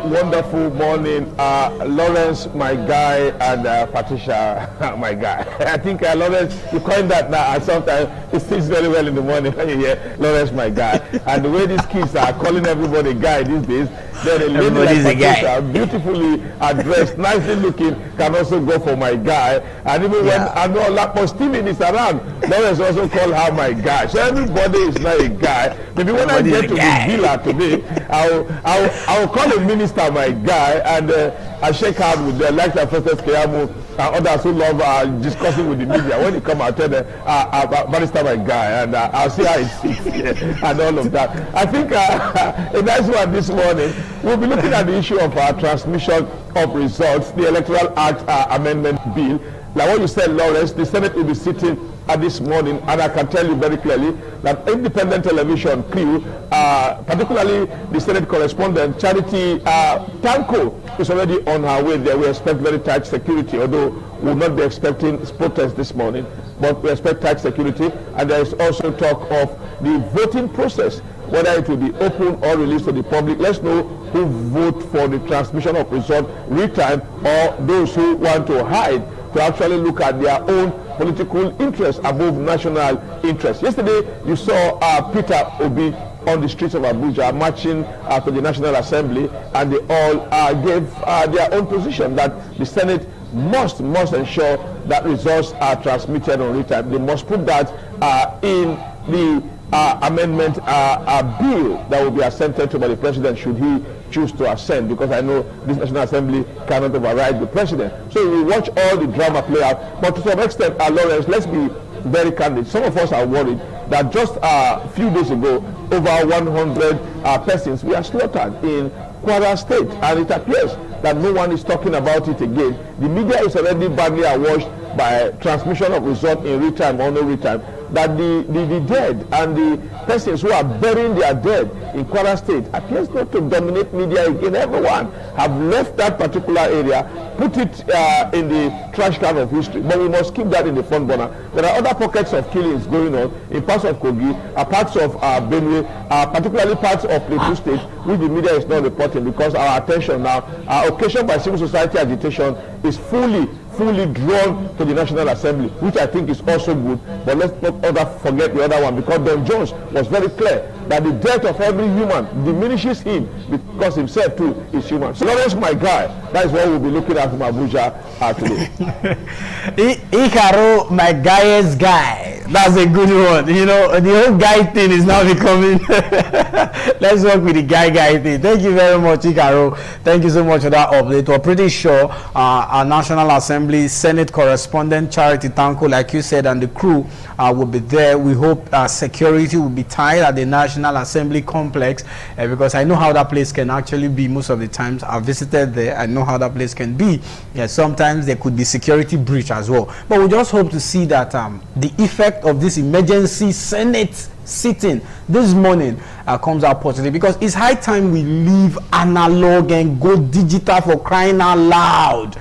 Speaker 4: wonderful morning, Lawrence, my guy, and Patricia, my guy. I think Lawrence, you coined that now, and sometimes it sits very well in the morning when you hear Lawrence, my guy. And the way these kids are calling everybody guy these days, then a lady like Patricia, beautifully dressed, nicely looking, can also go for my guy. And even when Lapo Steven is around, Lawrence also call her my guy. So everybody is now a guy. Maybe when I get to the villa today, I'll call a minister my guy, and I shake hands with the like Professor Keyamu and others who love discussing with the media. When you come, I'll tell them, Barrister my guy, and I'll see how it sits and all of that. I think a nice one this morning. We'll be looking at the issue of transmission of results, the Electoral Act Amendment Bill. Like what you said, Lawrence, the Senate will be sitting this morning, and I can tell you very clearly that independent television crew, particularly the Senate correspondent, Charity Tanko, is already on her way there. We expect very tight security, although we will not be expecting protests this morning, but we expect tight security. And there is also talk of the voting process, whether it will be open or released to the public. Let's know who vote for the transmission of result real time, or those who want to hide to actually look at their own political interests above national interests. Yesterday, you saw Peter Obi on the streets of Abuja marching to the National Assembly, and they all gave their own position that the Senate must ensure that results are transmitted on real time. They must put that in the amendment bill that will be assented to by the president should he choose to assent, because I know this National Assembly cannot override the president. So we watch all the drama play out. But to some extent, Lawrence, let's be very candid. Some of us are worried that just a few days ago, over 100 persons were slaughtered in Kwara State, and it appears that no one is talking about it again. The media is already badly awash by transmission of result in real time or no real time, that the dead and the persons who are burying their dead in Kwara State appears not to dominate media again. Everyone have left that particular area, put it in the trash can of history, but we must keep that in the front burner. There are other pockets of killings going on in parts of Kogi, parts of Benue, particularly parts of Plateau State, which the media is not reporting, because our attention now, occasioned by civil society agitation, is fully drawn to the National Assembly, which I think is also good. But let's not forget the other one, because Don Jones was very clear that the death of every human diminishes him, because himself too is human. So Lawrence, my guy, that is what we'll be looking at from Abuja today.
Speaker 1: Ikaru, my guy's guy. That's a good one. You know, the whole guy thing is now becoming. Let's work with the guy thing. Thank you very much, Ikaru. Thank you so much for that update. We're pretty sure our National Assembly Senate correspondent Charity Tanko, like you said, and the crew will be there. We hope security will be tight at the National Assembly complex, because I know how that place can actually be most of the times. I've visited there. I know how that place can be. Yeah, sometimes there could be security breach as well. But we just hope to see that the effect of this emergency Senate sitting this morning comes out positive, because it's high time we leave analog and go digital, for crying out loud.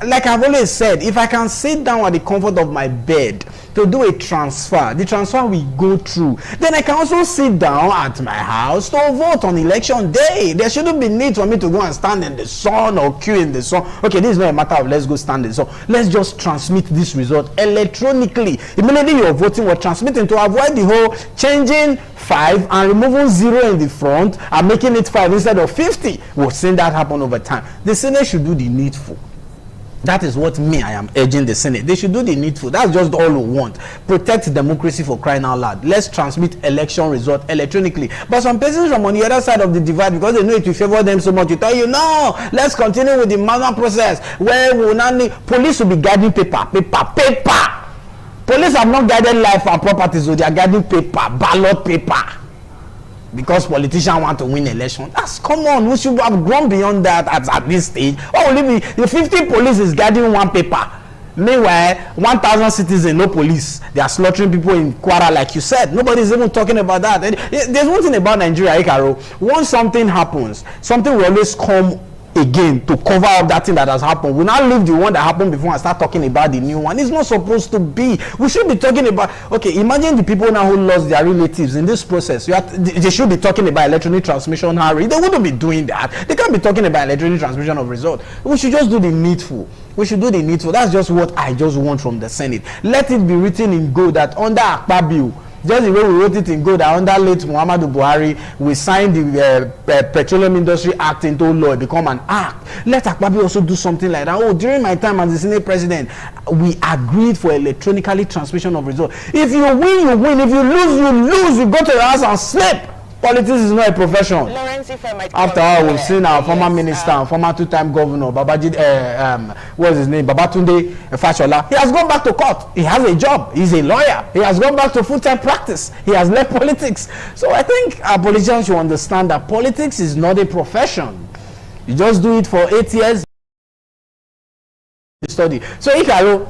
Speaker 1: Like I've always said, if I can sit down at the comfort of my bed
Speaker 12: to do a transfer. The transfer will go through. Then I can also sit down at my house to vote on election day. There shouldn't be need for me to go and stand in the sun or queue in the sun. Okay, this is not a matter of let's go stand in the sun. Let's just transmit this result electronically. Immediately you're voting, we're transmitting to avoid the whole changing 5 and removing 0 in the front and making it 5 instead of 50. We've seen that happen over time. The Senate should do the needful. That is what I am urging the Senate. They should do the needful. That's just all we want. Protect democracy, for crying out loud. Let's transmit election result electronically. But some persons from on the other side of the divide, because they know it will favor them so much, you tell you, no, let's continue with the manual process where we will not need, police will be guarding paper. Police have not guarded life and property, so they are guarding paper, ballot paper. Because politicians want to win election. That's come on. We should have grown beyond that at this stage. Oh, the 50 police is guarding one paper. Meanwhile, 1,000 citizens, no police. They are slaughtering people in Kwara, like you said. Nobody is even talking about that. There's one thing about Nigeria, Ikaro. Once something happens, something will always come again to cover up that thing that has happened. We now leave the one that happened before and start talking about the new one. It's not supposed to be. We should be talking about, okay, imagine the people now who lost their relatives in this process. They should be talking about electronic transmission, Harry. They wouldn't be doing that. They can't be talking about electronic transmission of results. We should just do the needful. We should do the needful. That's just what I just want from the Senate. Let it be written in gold that under Akpabio, just the way we wrote it in gold, that under late Muhammadu Buhari, we signed the Petroleum Industry Act into law, it become an act. Let Akpabio also do something like that. Oh, during my time as the Senate President, we agreed for electronically transmission of results. If you win, you win. If you lose, you lose. You go to your house and sleep. Politics is not a profession.
Speaker 11: Lawrence, if I might
Speaker 12: After all, we've seen our former minister and former two-time governor, what's his name, Babatunde Fashola. He has gone back to court. He has a job. He's a lawyer. He has gone back to full-time practice. He has left politics. So I think our politicians should understand that politics is not a profession. You just do it for 8 years. Study. So Ikaro,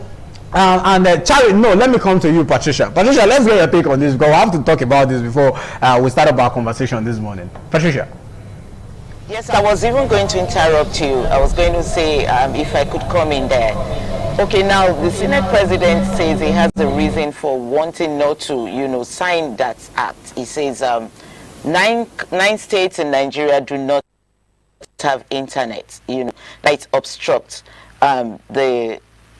Speaker 12: Charlie, no, let me come to you, Patricia. Patricia, let's get your take on this because we have to talk about this before we start up our conversation this morning. Patricia.
Speaker 11: Yes, I was even going to interrupt you. I was going to say if I could come in there. Okay, now the Senate President says he has a reason for wanting not to, sign that act. He says 9 states in Nigeria do not have internet, that obstructs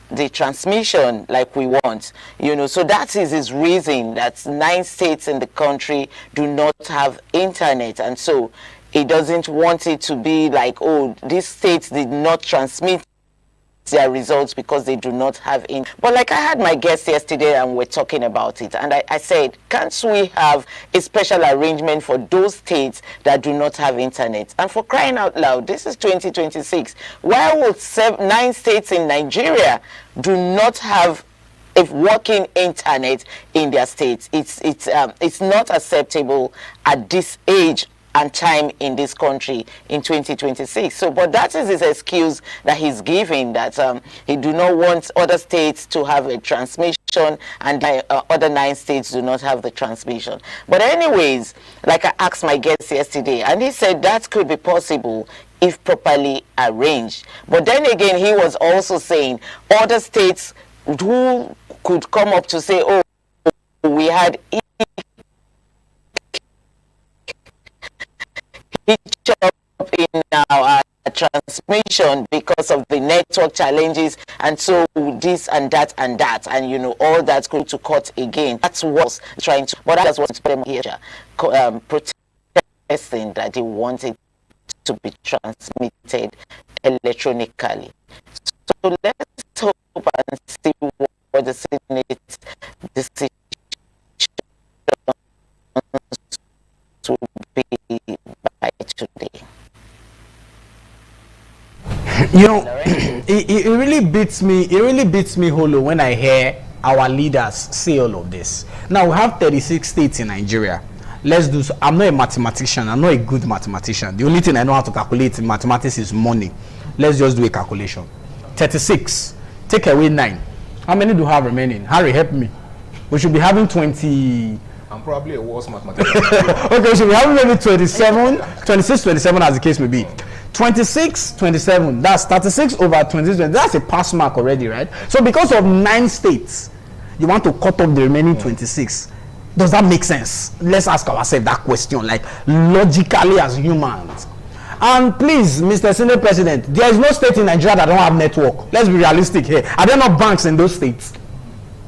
Speaker 11: the transmission like we want, so that is his reason that 9 states in the country do not have internet, and so he doesn't want it to be like, oh, these states did not transmit their results because they do not have internet. But like I had my guest yesterday and we're talking about it, and I said, can't we have a special arrangement for those states that do not have internet? And for crying out loud, this is 2026. Why would 9 states in Nigeria do not have a working internet in their states? It's not acceptable at this age and time in this country in 2026. So, but that is his excuse that he's giving, that he do not want other states to have a transmission and other 9 states do not have the transmission. But anyways, like I asked my guest yesterday, and he said that could be possible if properly arranged. But then again, he was also saying other states who could come up to say, oh, we had hitch up in our transmission because of the network challenges, and so this and that and that, and all that's going to cut again. That's what's trying to, but that's what's put them here protesting that they wanted to be transmitted electronically. So let's hope and see what the Senate decision to be by today.
Speaker 12: It really beats me. It really beats me hollow when I hear our leaders say all of this. Now we have 36 states in Nigeria. Let's do so. I'm not a mathematician. I'm not a good mathematician. The only thing I know how to calculate in mathematics is money. Let's just do a calculation. 36. Take away 9. How many do you have remaining? Harry, help me. We should be having 20.
Speaker 10: I'm probably a worse mathematician.
Speaker 12: Okay, so we have maybe 27, 26, 27 as the case may be. 26, 27, that's 36 over 26, that's a pass mark already, right? So because of 9 states, you want to cut off the remaining 26. Does that make sense? Let's ask ourselves that question, like logically as humans. And please, Mr. Senate President, there is no state in Nigeria that don't have network. Let's be realistic here. Are there not banks in those states?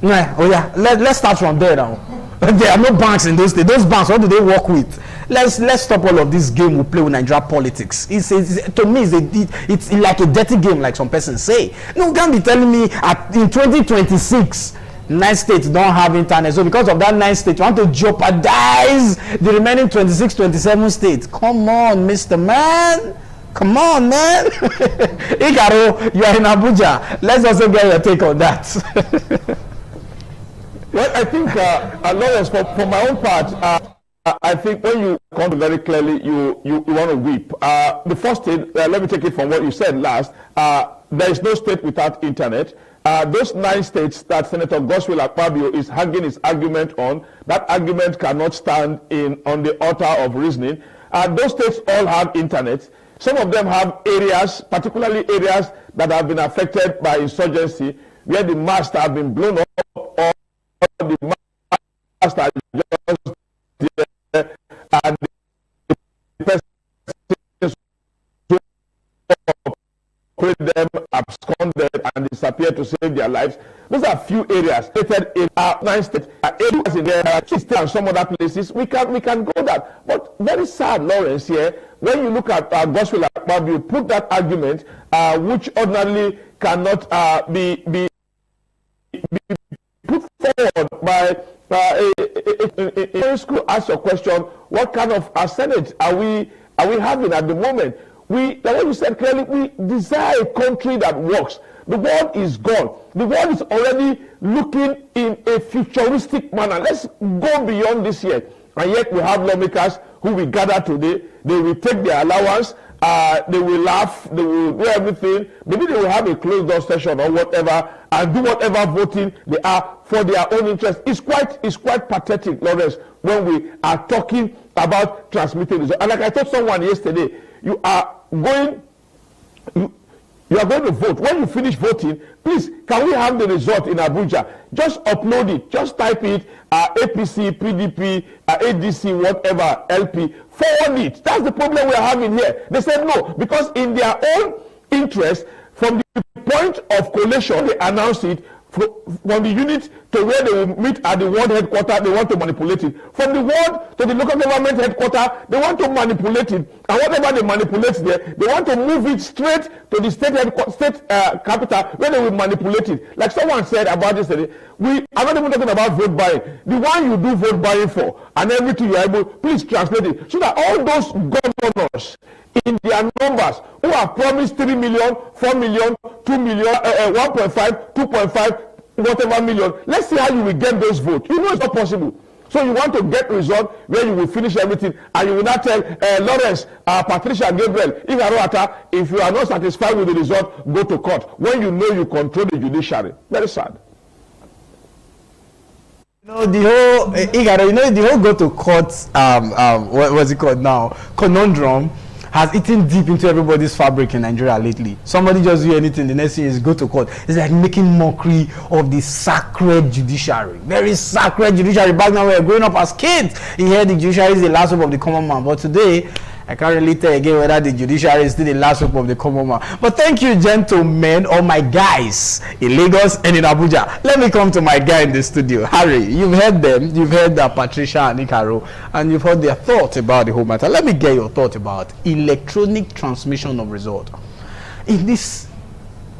Speaker 12: Yeah. Oh yeah. Let's start from there now. There are no banks in those states. Those banks, what do they work with? Let's stop all of this game we play with Nigeria politics. To me, it's like a dirty game, like some persons say. No, you can't be telling me in 2026. 9 states don't have internet, so because of that 9 states, you want to jeopardize the remaining 26, 27 states. Come on, Mr. Man. Come on, man. Igaro, you are in Abuja. Let's also get your take on that.
Speaker 4: Well, I think, Lawrence, for my own part, I think when you come very clearly, you want to weep. The first state, let me take it from what you said last, there is no state without internet. Those 9 states that Senator Godswill Akpabio is hanging his argument on, that argument cannot stand on the altar of reasoning. Those states all have internet. Some of them have areas, particularly areas that have been affected by insurgency, where the masts have been blown up, or the masts are just there, and the persons who them absconded and disappeared to save their lives. Those are few areas. 9 states, areas in there, and some other places. We can go that. But very sad, Lawrence, here, when you look at Godswill Akpabio, you put that argument, which ordinarily cannot be put forward by a school. Ask your question: what kind of a Senate are we having at the moment? Like what you said clearly, we desire a country that works. The world is gone. The world is already looking in a futuristic manner. Let's go beyond this year. And yet we have lawmakers who will gather today. They will take their allowance. They will laugh. They will do everything. Maybe they will have a closed door session or whatever, and do whatever voting they are for their own interest. It's quite pathetic, Lawrence, when we are talking about transmitting results. And like I told someone yesterday, you are going to vote. When you finish voting, please, can we have the result in Abuja? Just upload it. Just type it, APC, PDP, ADC, whatever, LP. Forward it. That's the problem we are having here. They said no, because in their own interest, from the point of collation, they announce it. From the unit to where they will meet at the ward headquarters, they want to manipulate it. From the ward to the local government headquarters, they want to manipulate it. And whatever they manipulate there, they want to move it straight to the state capital where they will manipulate it. Like someone said about this today, we are not even talking about vote buying. The one you do vote buying for and everything you are able, please translate it. So that all those governors in their numbers who have promised 3 million, 4 million, 2 million, 1.5, 2.5, whatever million. Let's see how you will get those votes. You know it's not possible. So you want to get result where you will finish everything, and you will not tell Lawrence, Patricia, Gabriel, if you are not satisfied with the result, go to court. When you know you control the judiciary. Very sad.
Speaker 12: The whole go to court, what's it called now? Conundrum has eaten deep into everybody's fabric in Nigeria lately. Somebody just do anything, the next thing is go to court. It's like making mockery of the sacred judiciary. Very sacred judiciary. Back then we were growing up as kids, you hear the judiciary is the last hope of the common man. But today, I can't really tell again whether the judiciary is still the last hope of the common man. But thank you, gentlemen, all my guys in Lagos and in Abuja. Let me come to my guy in the studio. Harry, you've heard them. You've heard Patricia and Ikaro, and you've heard their thoughts about the whole matter. Let me get your thoughts about electronic transmission of result. In this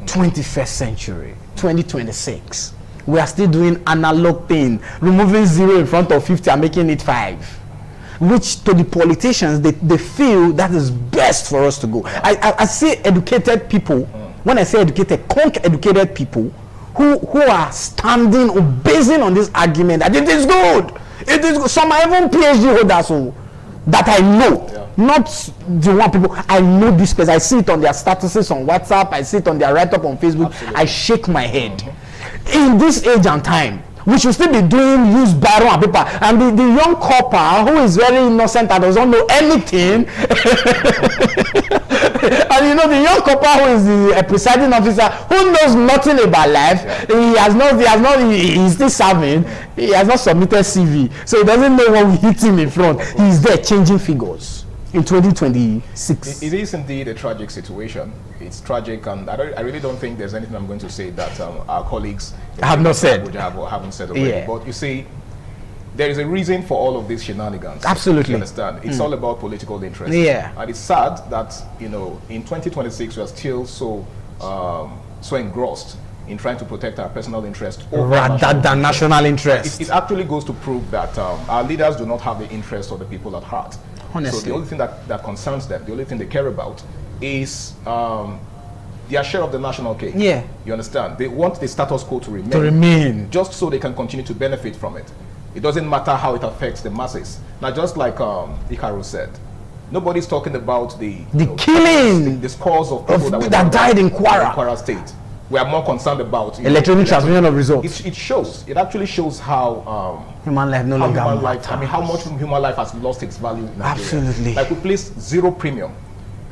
Speaker 12: 21st century, 2026, we are still doing analog thing, removing 0 in front of 50 and making it 5. Which to the politicians, they feel that is best for us to go. I see educated people, when I say educated, educated people who are standing or basing on this argument that it is good. It is good. Some are even PhD holders that I know, not the one people. I know this person. I see it on their statuses on WhatsApp. I see it on their write-up on Facebook. Absolutely. I shake my head. In this age and time, we should still be use biro and paper, and the young copper who is very innocent and doesn't know anything And you know, the young copper who is the presiding officer, who knows nothing about life, he's still serving, he has not submitted CV, so he doesn't know what we hit him in front. He's there changing figures in 2026.
Speaker 10: It is indeed a tragic situation. It's tragic, and I really don't think there's anything I'm going to say that our colleagues
Speaker 12: have not said
Speaker 10: or haven't said already. But you see, there is a reason for all of these shenanigans.
Speaker 12: Absolutely.
Speaker 10: You understand? It's all about political interest.
Speaker 12: Yeah.
Speaker 10: And it's sad that, you know, in 2026 we are still so engrossed in trying to protect our personal interest
Speaker 12: rather than national interest.
Speaker 10: It actually goes to prove that our leaders do not have the interest of the people at heart.
Speaker 12: Honestly.
Speaker 10: So the only thing that concerns them, the only thing they care about is their share of the national cake.
Speaker 12: Yeah.
Speaker 10: You understand? They want the status quo to remain. Just so they can continue to benefit from it. It doesn't matter how it affects the masses. Now, just like Ikaru said, nobody's talking about the
Speaker 12: killing,
Speaker 10: the scores of people
Speaker 12: that died in
Speaker 10: Kwara State. We are more concerned about
Speaker 12: electronic transmission of results.
Speaker 10: It actually shows how
Speaker 12: human life no longer matters.
Speaker 10: I mean, how much human life has lost its value in Nigeria.
Speaker 12: Absolutely.
Speaker 10: Like, we place zero premium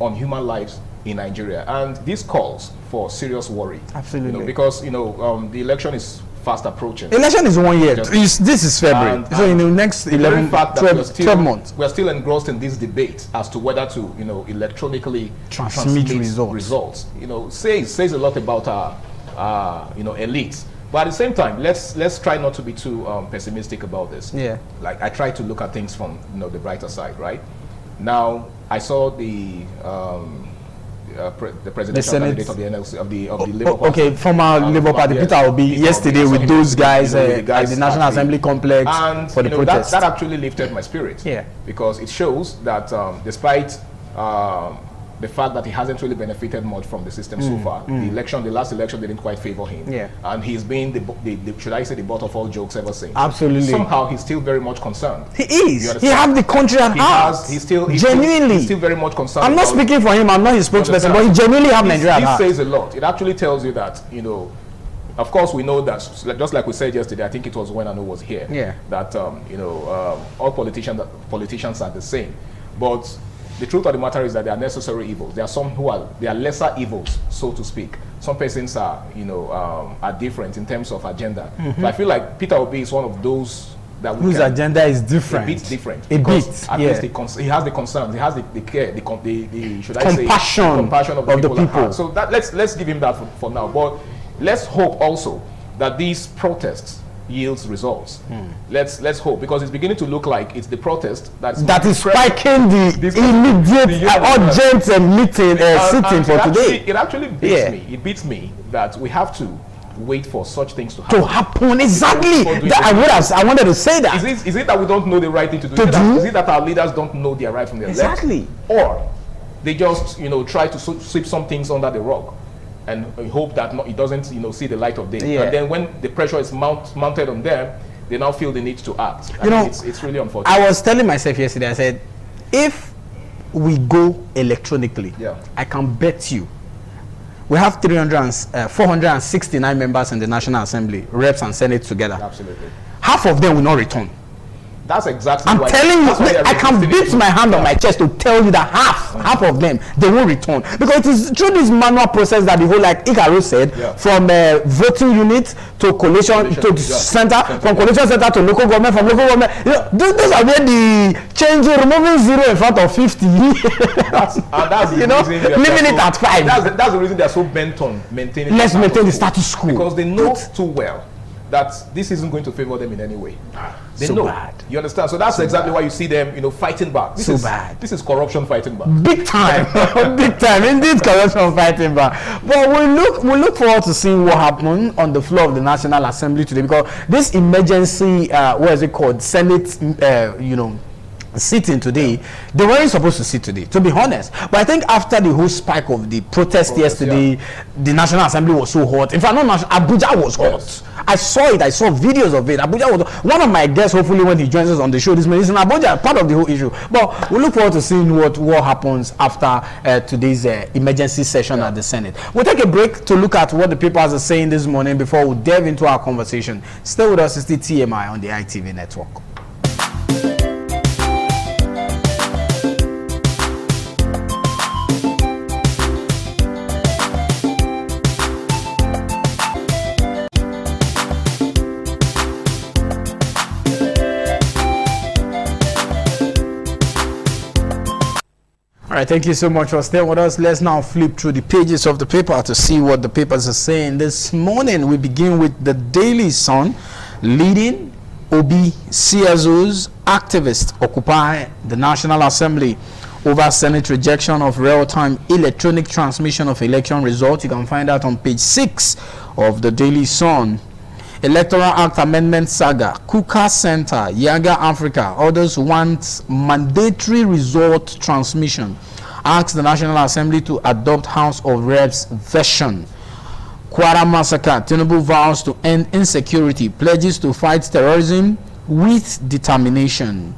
Speaker 10: on human lives in Nigeria, and this calls for serious worry.
Speaker 12: Absolutely.
Speaker 10: You know, because the election is fast approaching.
Speaker 12: Election is 1 year. This is February. So in the next 12 months,
Speaker 10: we are still engrossed in this debate as to whether to, electronically
Speaker 12: transmit
Speaker 10: results. Says a lot about our elites. But at the same time, let's try not to be too pessimistic about this.
Speaker 12: Yeah.
Speaker 10: Like, I try to look at things from the brighter side, right? Now, I saw the presidential candidate of the NLC of the Labour Party.
Speaker 12: Okay, former Labour Party, Peter Obi, yesterday with those guys at the National Assembly complex
Speaker 10: and
Speaker 12: for the protest.
Speaker 10: That actually lifted my spirit.
Speaker 12: Yeah.
Speaker 10: Because it shows that despite the fact that he hasn't really benefited much from the system so far, the last election didn't quite favor him.
Speaker 12: Yeah.
Speaker 10: And he's been should I say, the butt of all jokes ever since.
Speaker 12: Absolutely.
Speaker 10: Somehow he's still very much concerned.
Speaker 12: He is. He has the country at heart.
Speaker 10: He's still very much concerned.
Speaker 12: I'm not speaking for him. I'm not his spokesperson, but he genuinely has Nigeria at heart.
Speaker 10: This says a lot. It actually tells you that of course, we know that, just like we said yesterday, I think it was when Anu was here, that all politicians are the same. But the truth of the matter is that they are necessary evils. There are some they are lesser evils, so to speak. Some persons are different in terms of agenda. But I feel like Peter Obi is one of those
Speaker 12: whose agenda is different.
Speaker 10: A bit different.
Speaker 12: At least
Speaker 10: he has the concerns, he has the care, the compassion of the people. So let's give him that for now. But let's hope also that these protests yields results. Let's hope, because it's beginning to look like it's the protest that is
Speaker 12: spiking the immediate urgent meeting sitting for today.
Speaker 10: It actually beats me that we have to wait for such things to
Speaker 12: happen. Exactly. I wanted to say that.
Speaker 10: Is it that we don't know the right thing to do? Is it that our leaders don't know their right from their left? Or they just try to sweep some things under the rug and hope that it doesn't see the light of day. And then when the pressure is mounted on them, they now feel the need to act. It's really unfortunate.
Speaker 12: I was telling myself yesterday, I said, if we go electronically, I can bet you we have 469 members in the National Assembly, reps and Senate together.
Speaker 10: Absolutely.
Speaker 12: Half of them will not return.
Speaker 10: That's exactly
Speaker 12: I'm telling you, I can beat my hand on my chest to tell you that half of them, they won't return. Because it is through this manual process that the whole, like Ikaru said, from voting unit to collation to the center, from collation center to local government, from local government. Those are where the changing, removing 0 in front of 50. that's leaving it at 5.
Speaker 10: That's the reason they're so bent on maintaining.
Speaker 12: Let's maintain the status quo.
Speaker 10: Because they know too well that this isn't going to favor them in any way. They know.
Speaker 12: Bad.
Speaker 10: You understand? So that's exactly why you see them, fighting back. This is corruption fighting back.
Speaker 12: Big time. Big time. Indeed, corruption fighting back. But we look forward to seeing what happened on the floor of the National Assembly today, because this emergency, Senate, sitting today, they weren't supposed to sit today, to be honest. But I think after the whole spike of the protest yesterday, the National Assembly was so hot. In fact, Abuja was hot. I saw it. I saw videos of it. Abuja was one of my guests. Hopefully, when he joins us on the show this morning, is in Abuja, part of the whole issue. But we look forward to seeing what happens after today's emergency session at the Senate. We'll take a break to look at what the papers are saying this morning before we delve into our conversation. Stay with us. It's the TMI on the ITV network. right, thank you so much for staying with us. Let's now flip through the pages of the paper to see what the papers are saying. This morning, we begin with the Daily Sun. Leading Obi CSOs activists occupy the National Assembly over Senate rejection of real-time electronic transmission of election results. You can find that on page 6 of the Daily Sun. Electoral Act Amendment Saga, Kuka Center, Yaga Africa, others want mandatory result transmission. Asks the National Assembly to adopt House of Reps version. Kwara Massacre, Tinubu vows to end insecurity, pledges to fight terrorism with determination.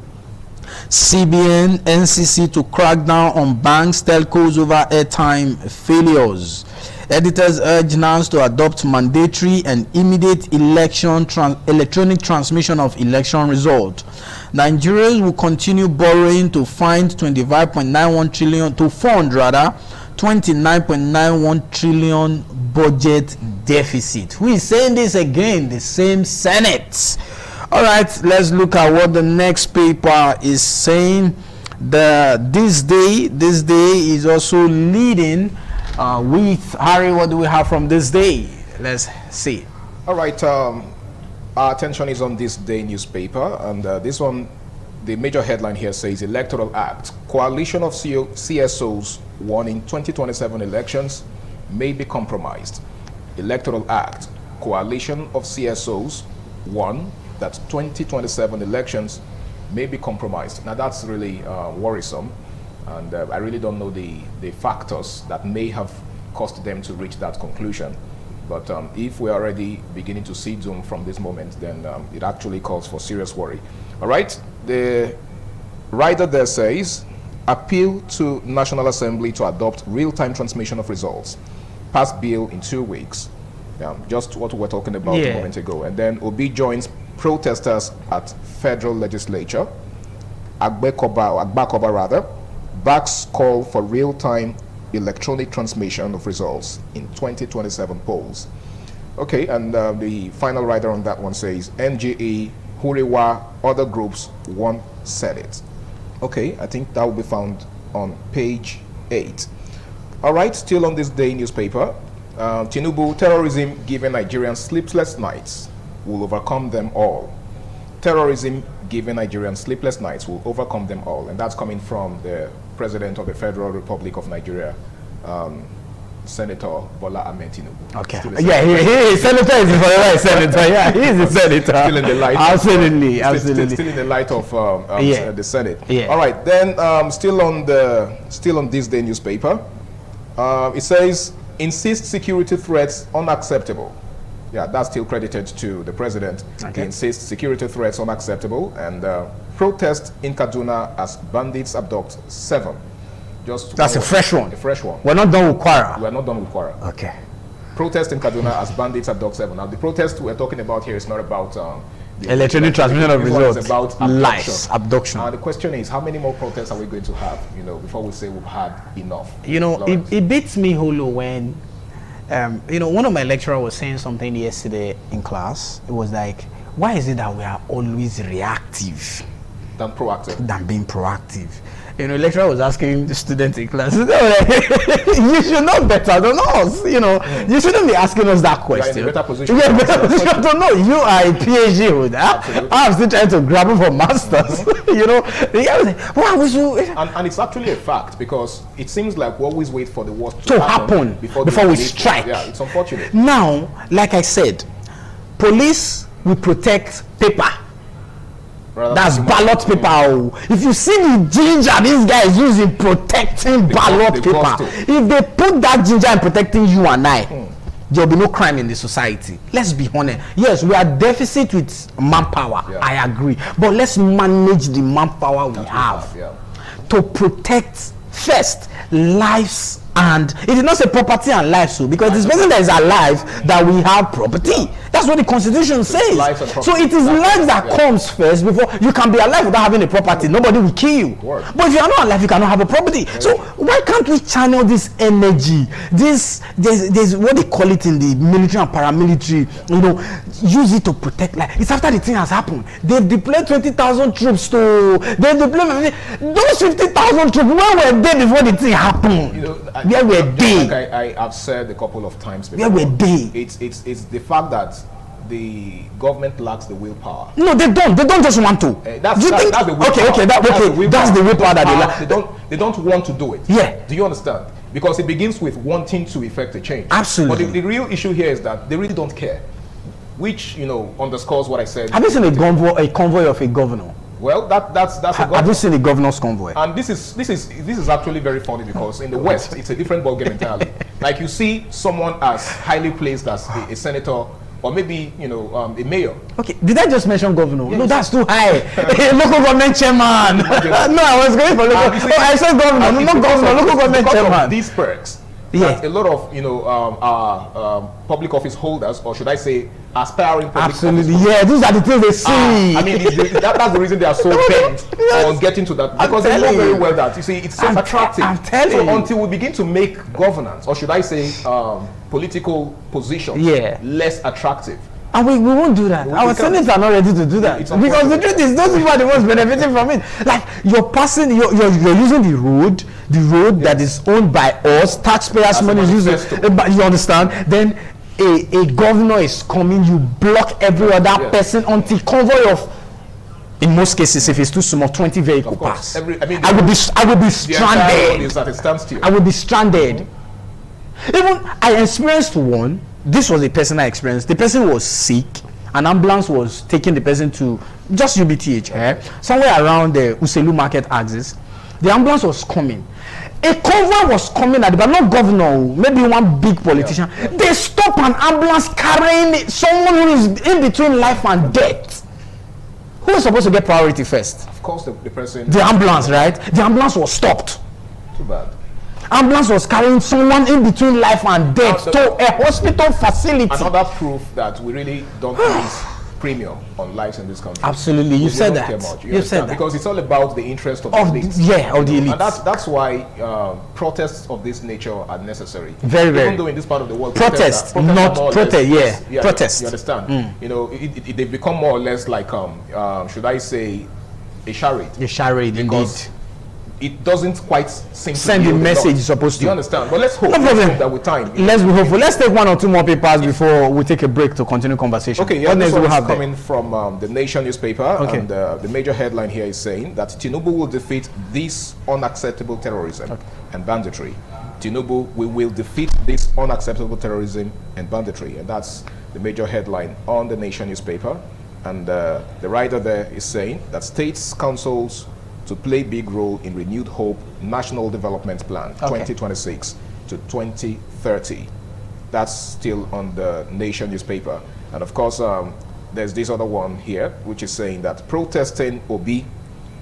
Speaker 12: CBN, NCC to crack down on banks, telcos over airtime failures. Editors urge NANS to adopt mandatory and immediate electronic transmission of election result. Nigerians will continue borrowing to find 25.91 trillion to fund 29.91 trillion budget deficit. Who is saying this again? The same Senate. All right, let's look at what the next paper is saying. This day is also leading with Harry. What do we have from this day? Let's see.
Speaker 10: All right, our attention is on This Day newspaper, and this one, the major headline here says Electoral Act, coalition of CSOs won in 2027 elections may be compromised. Electoral Act, coalition of CSOs won that 2027 elections may be compromised. Now that's really worrisome, and I really don't know the factors that may have caused them to reach that conclusion. But if we're already beginning to see doom from this moment, then it actually calls for serious worry. All right, the writer there says, appeal to National Assembly to adopt real-time transmission of results. Pass bill in 2 weeks. Just what we were talking about a moment ago. And then Obi joins protesters at federal legislature. Agbakoba rather, backs call for real-time electronic transmission of results in 2027 polls. Okay, and the final writer on that one says, NGE, Huriwa, other groups won't set it. Okay, I think that will be found on page 8. All right, still on This Day newspaper, Tinubu, terrorism giving Nigerians sleepless nights will overcome them all. Terrorism giving Nigerians sleepless nights will overcome them all. And that's coming from the President of the Federal Republic of Nigeria, Senator Bola Ahmed Tinubu.
Speaker 12: Okay. Yeah, he senator is for the right senator. Yeah, he is a senator.
Speaker 10: Still in the light.
Speaker 12: Absolutely,
Speaker 10: of,
Speaker 12: absolutely.
Speaker 10: Still in the light of the Senate. Yeah. All right. Then still on This Day newspaper, it says insist security threats unacceptable. Yeah, that's still credited to the president. Okay. He insists security threats unacceptable, and protest in Kaduna as bandits abduct 7.
Speaker 12: That's a fresh one.
Speaker 10: A fresh one.
Speaker 12: We're not done with Kwara.
Speaker 10: We're not done with Kwara.
Speaker 12: Okay.
Speaker 10: Protest in Kaduna as bandits abduct 7. Now, the protest we're talking about here is not about
Speaker 12: electronic transmission of results.
Speaker 10: It's about
Speaker 12: abduction.
Speaker 10: Now, the question is, how many more protests are we going to have? Before we say we've had enough.
Speaker 12: It beats me holo when, one of my lecturers was saying something yesterday in class. It was like, why is it that we are always reactive
Speaker 10: than
Speaker 12: being proactive? Lecturer was asking the students in class, you should know better than us. You shouldn't be asking us that question.
Speaker 10: You're in a better position.
Speaker 12: You're in a better position to know. You are a PhD holder. I'm still trying to grab him for masters.
Speaker 10: And it's actually a fact, because it seems like we always wait for the worst
Speaker 12: to happen before we strike.
Speaker 10: Yeah, it's unfortunate.
Speaker 12: Now, like I said, police will protect paper. That's ballot paper. If you see the ginger these guys using protecting ballot paper, if they put that ginger in protecting you and I, there will be no crime in the society. Let's be honest. Yes, we are deficit with manpower. Yeah. I agree. But let's manage the manpower we have to protect first lives. And it is not a property and life, so because this person that is alive that we have property. That's what the Constitution says.
Speaker 10: Lives and
Speaker 12: So it is life that comes first before you can be alive without having a property. Nobody will kill you. But if you are not alive, you cannot have a property. So why can't we channel this energy? There's what they call it in the military and paramilitary. Use it to protect life. It's after the thing has happened. They've deployed 20,000 troops to. They've deployed those 50,000 troops. Where were they before the thing happened? Where were they?
Speaker 10: Like I have said a couple of times before.
Speaker 12: Where were they?
Speaker 10: It's the fact that the government lacks the willpower.
Speaker 12: No, they don't. They don't just want to.
Speaker 10: That's the willpower.
Speaker 12: That's the willpower that they lack.
Speaker 10: They don't want to do it.
Speaker 12: Yeah.
Speaker 10: Do you understand? Because it begins with wanting to effect a change.
Speaker 12: Absolutely.
Speaker 10: But the real issue here is that they really don't care, which underscores what I said.
Speaker 12: Have you seen a convoy of a governor?
Speaker 10: Well, that's a governor.
Speaker 12: Have you seen the governor's convoy?
Speaker 10: And this is actually very funny because in the West it's a different ballgame entirely. Like you see someone as highly placed as a senator or maybe a mayor.
Speaker 12: Okay, did I just mention governor? Yes. No, that's too high. Local government chairman. No, I was going for local. I said governor, not governor. Local government chairman.
Speaker 10: These perks. Yeah. A lot of public office holders, or should I say, aspiring public
Speaker 12: absolutely
Speaker 10: office
Speaker 12: holders. These are the things they see.
Speaker 10: I mean, that's the reason they are so bent on getting to that, because they know very well that it's so attractive.
Speaker 12: I'm telling you.
Speaker 10: Until we begin to make governance, or should I say, political positions less attractive.
Speaker 12: And we won't do that. Our senators are not ready to do that. Because the truth is, those people are the ones benefiting from it. Like, you're using the road that is owned by us, taxpayers' money is used. But you understand? Then a governor is coming, you block every other person until convoy of, in most cases, if it's too small, 20 vehicles pass. I would be stranded. I would be stranded. Even I experienced one. This was a person I experienced. The person was sick. An ambulance was taking the person to just UBTH, somewhere around the Uselu Market axis. The ambulance was coming. A convoy was coming at the back, not governor, maybe one big politician. They stop an ambulance carrying someone who is in between life and death. Who is supposed to get priority first?
Speaker 10: Of course, the person.
Speaker 12: The ambulance, right? The ambulance was stopped.
Speaker 10: Too bad.
Speaker 12: Ambulance was carrying someone in between life and death to a hospital facility.
Speaker 10: Another proof that we really don't place premium on lives in this country.
Speaker 12: Absolutely, you said that.
Speaker 10: You said that because it's all about the interest of the elites.
Speaker 12: Yeah, of the elites.
Speaker 10: And that's why protests of this nature are necessary.
Speaker 12: Very, very.
Speaker 10: Even though in this part of the world,
Speaker 12: protest, not protest. Yeah, protest.
Speaker 10: You understand? They become more or less like should I say, a charade.
Speaker 12: A charade, indeed.
Speaker 10: It doesn't quite seem to
Speaker 12: send the message you're supposed to.
Speaker 10: You understand? But let's hope that with time.
Speaker 12: Let's be hopeful. Let's take one or two more papers before we take a break to continue conversation.
Speaker 10: Okay, yeah, this one is coming from the Nation newspaper, and the major headline here is saying that Tinubu will defeat this unacceptable terrorism and banditry. Tinubu, we will defeat this unacceptable terrorism and banditry, and that's the major headline on the Nation newspaper. And the writer there is saying that states, councils to play big role in Renewed Hope National Development Plan 2026 to 2030. That's still on the Nation newspaper. And of course, there's this other one here, which is saying that protesting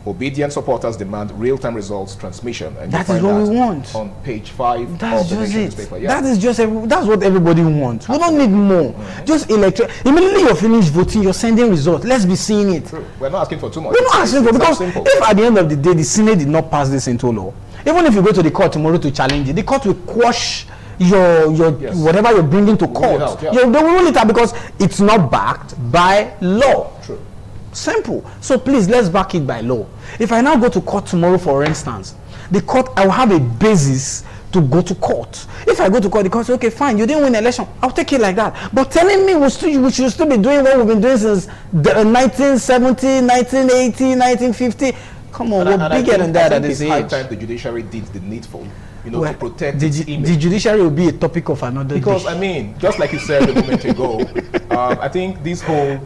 Speaker 10: obedient supporters demand real-time results transmission. And
Speaker 12: that is what we want.
Speaker 10: On page 5 of the Nation newspaper. Yeah.
Speaker 12: That's what everybody wants. We don't need more. Just immediately you're finished voting, you're sending results. Let's be seeing it.
Speaker 10: True. We're not asking for too much.
Speaker 12: We're not asking for, because if at the end of the day the Senate did not pass this into law, even if you go to the court tomorrow to challenge it, the court will quash your whatever you're bringing to court. They will rule it out because it's not backed by law.
Speaker 10: True.
Speaker 12: Simple. So please, let's back it by law. If I now go to court tomorrow, for instance, the court, I will have a basis to go to court. If I go to court, the court says, okay, fine, you didn't win the election, I'll take it like that. But telling me we should still be doing what we've been doing since 1970, 1980, 1950. Come on, we're bigger than that at this age.
Speaker 10: It's high time the judiciary did the needful, to protect its image.
Speaker 12: The judiciary will be a topic of another day.
Speaker 10: Because, I mean, just like you said a moment ago, I think this whole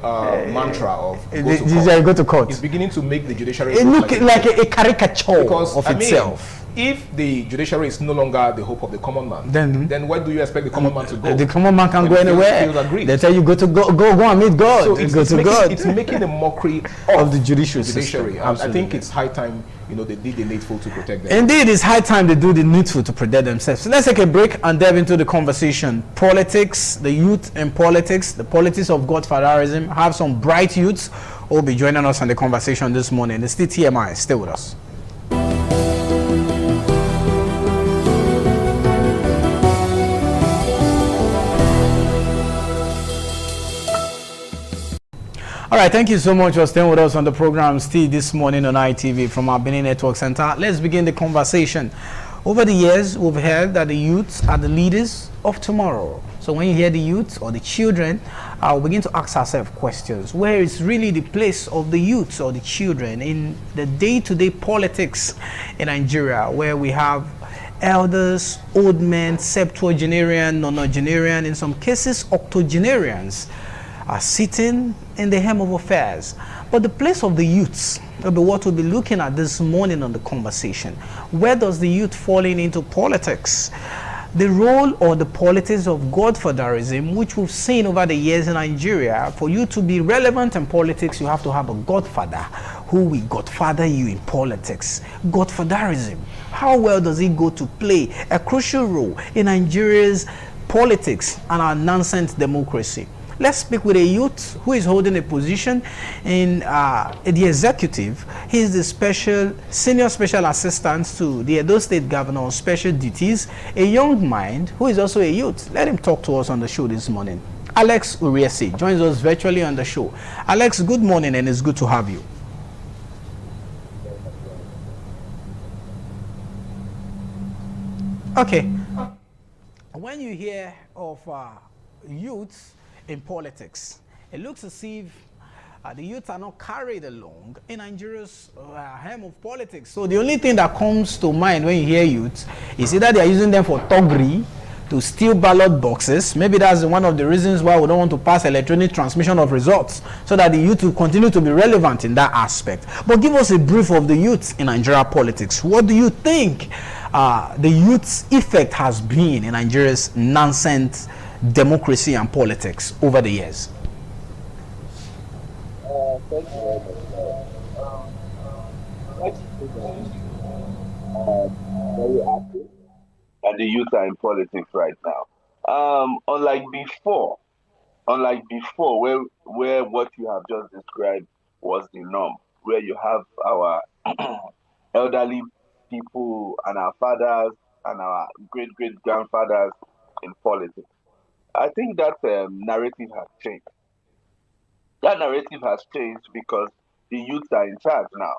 Speaker 10: mantra of
Speaker 12: go to court
Speaker 10: is beginning to make the judiciary
Speaker 12: look like a caricature of itself.
Speaker 10: if the judiciary is no longer the hope of the common man, then where do you expect the common man to go?
Speaker 12: The common man can't go anywhere. They tell you go and meet God.
Speaker 10: So
Speaker 12: it's
Speaker 10: making a mockery
Speaker 12: of the judiciary system.
Speaker 10: I think it's high time, they did the needful to protect them.
Speaker 12: Indeed, it's high time they do the needful to protect themselves. So let's take a break and delve into the conversation. Politics, the youth in politics, the politics of godfatherism. Have some bright youths who will be joining us on the conversation this morning. It's still TMI. Stay with us. All right, thank you so much for staying with us on the program still this morning on ITV from our Benin Network Center. Let's begin the conversation. Over the years, we've heard that the youths are the leaders of tomorrow. So when you hear the youth or the children, we begin to ask ourselves questions. Where is really the place of the youths or the children in the day-to-day politics in Nigeria, where we have elders, old men, septuagenarian, nonagenarian, in some cases octogenarians, are sitting in the helm of affairs. But the place of the youths will be what we'll be looking at this morning on the conversation. Where does the youth fall into politics? The role or the politics of godfatherism, which we've seen over the years in Nigeria. For you to be relevant in politics, you have to have a godfather who will godfather you in politics. Godfatherism, how well does it go to play a crucial role in Nigeria's politics and our nonsense democracy? Let's speak with a youth who is holding a position in the executive. He is the senior special assistant to the Edo State Governor on special duties, a young mind who is also a youth. Let him talk to us on the show this morning. Alex Uriesi joins us virtually on the show. Alex, good morning, and it's good to have you. Okay. When you hear of youths in politics, it looks as if the youth are not carried along in Nigeria's helm of politics. So the only thing that comes to mind when you hear youth is either they are using them for thuggery, to steal ballot boxes. Maybe that's one of the reasons why we don't want to pass electronic transmission of results, so that the youth will continue to be relevant in that aspect. But give us a brief of the youth in Nigeria politics. What do you think the youth's effect has been in Nigeria's nonsense democracy and politics over the years?
Speaker 13: Thank you very much. Very active, and the youth are in politics right now. Unlike before, where what you have just described was the norm, where you have our elderly people and our fathers and our great-great-grandfathers in politics. I think that narrative has changed. That narrative has changed because the youths are in charge now.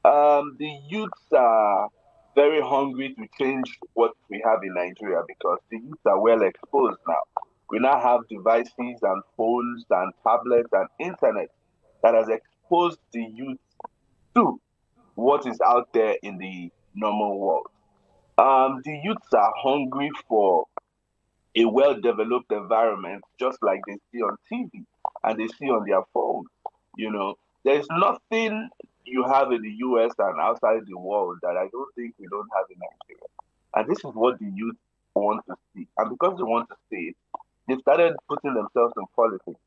Speaker 13: The youths are very hungry to change what we have in Nigeria because the youths are well exposed now. We now have devices and phones and tablets and internet that has exposed the youth to what is out there in the normal world. The youths are hungry for a well-developed environment, just like they see on TV and they see on their phone. There's nothing you have in the US and outside the world that I don't think we don't have in Nigeria. And this is what the youth want to see. And because they want to see it, they started putting themselves in politics.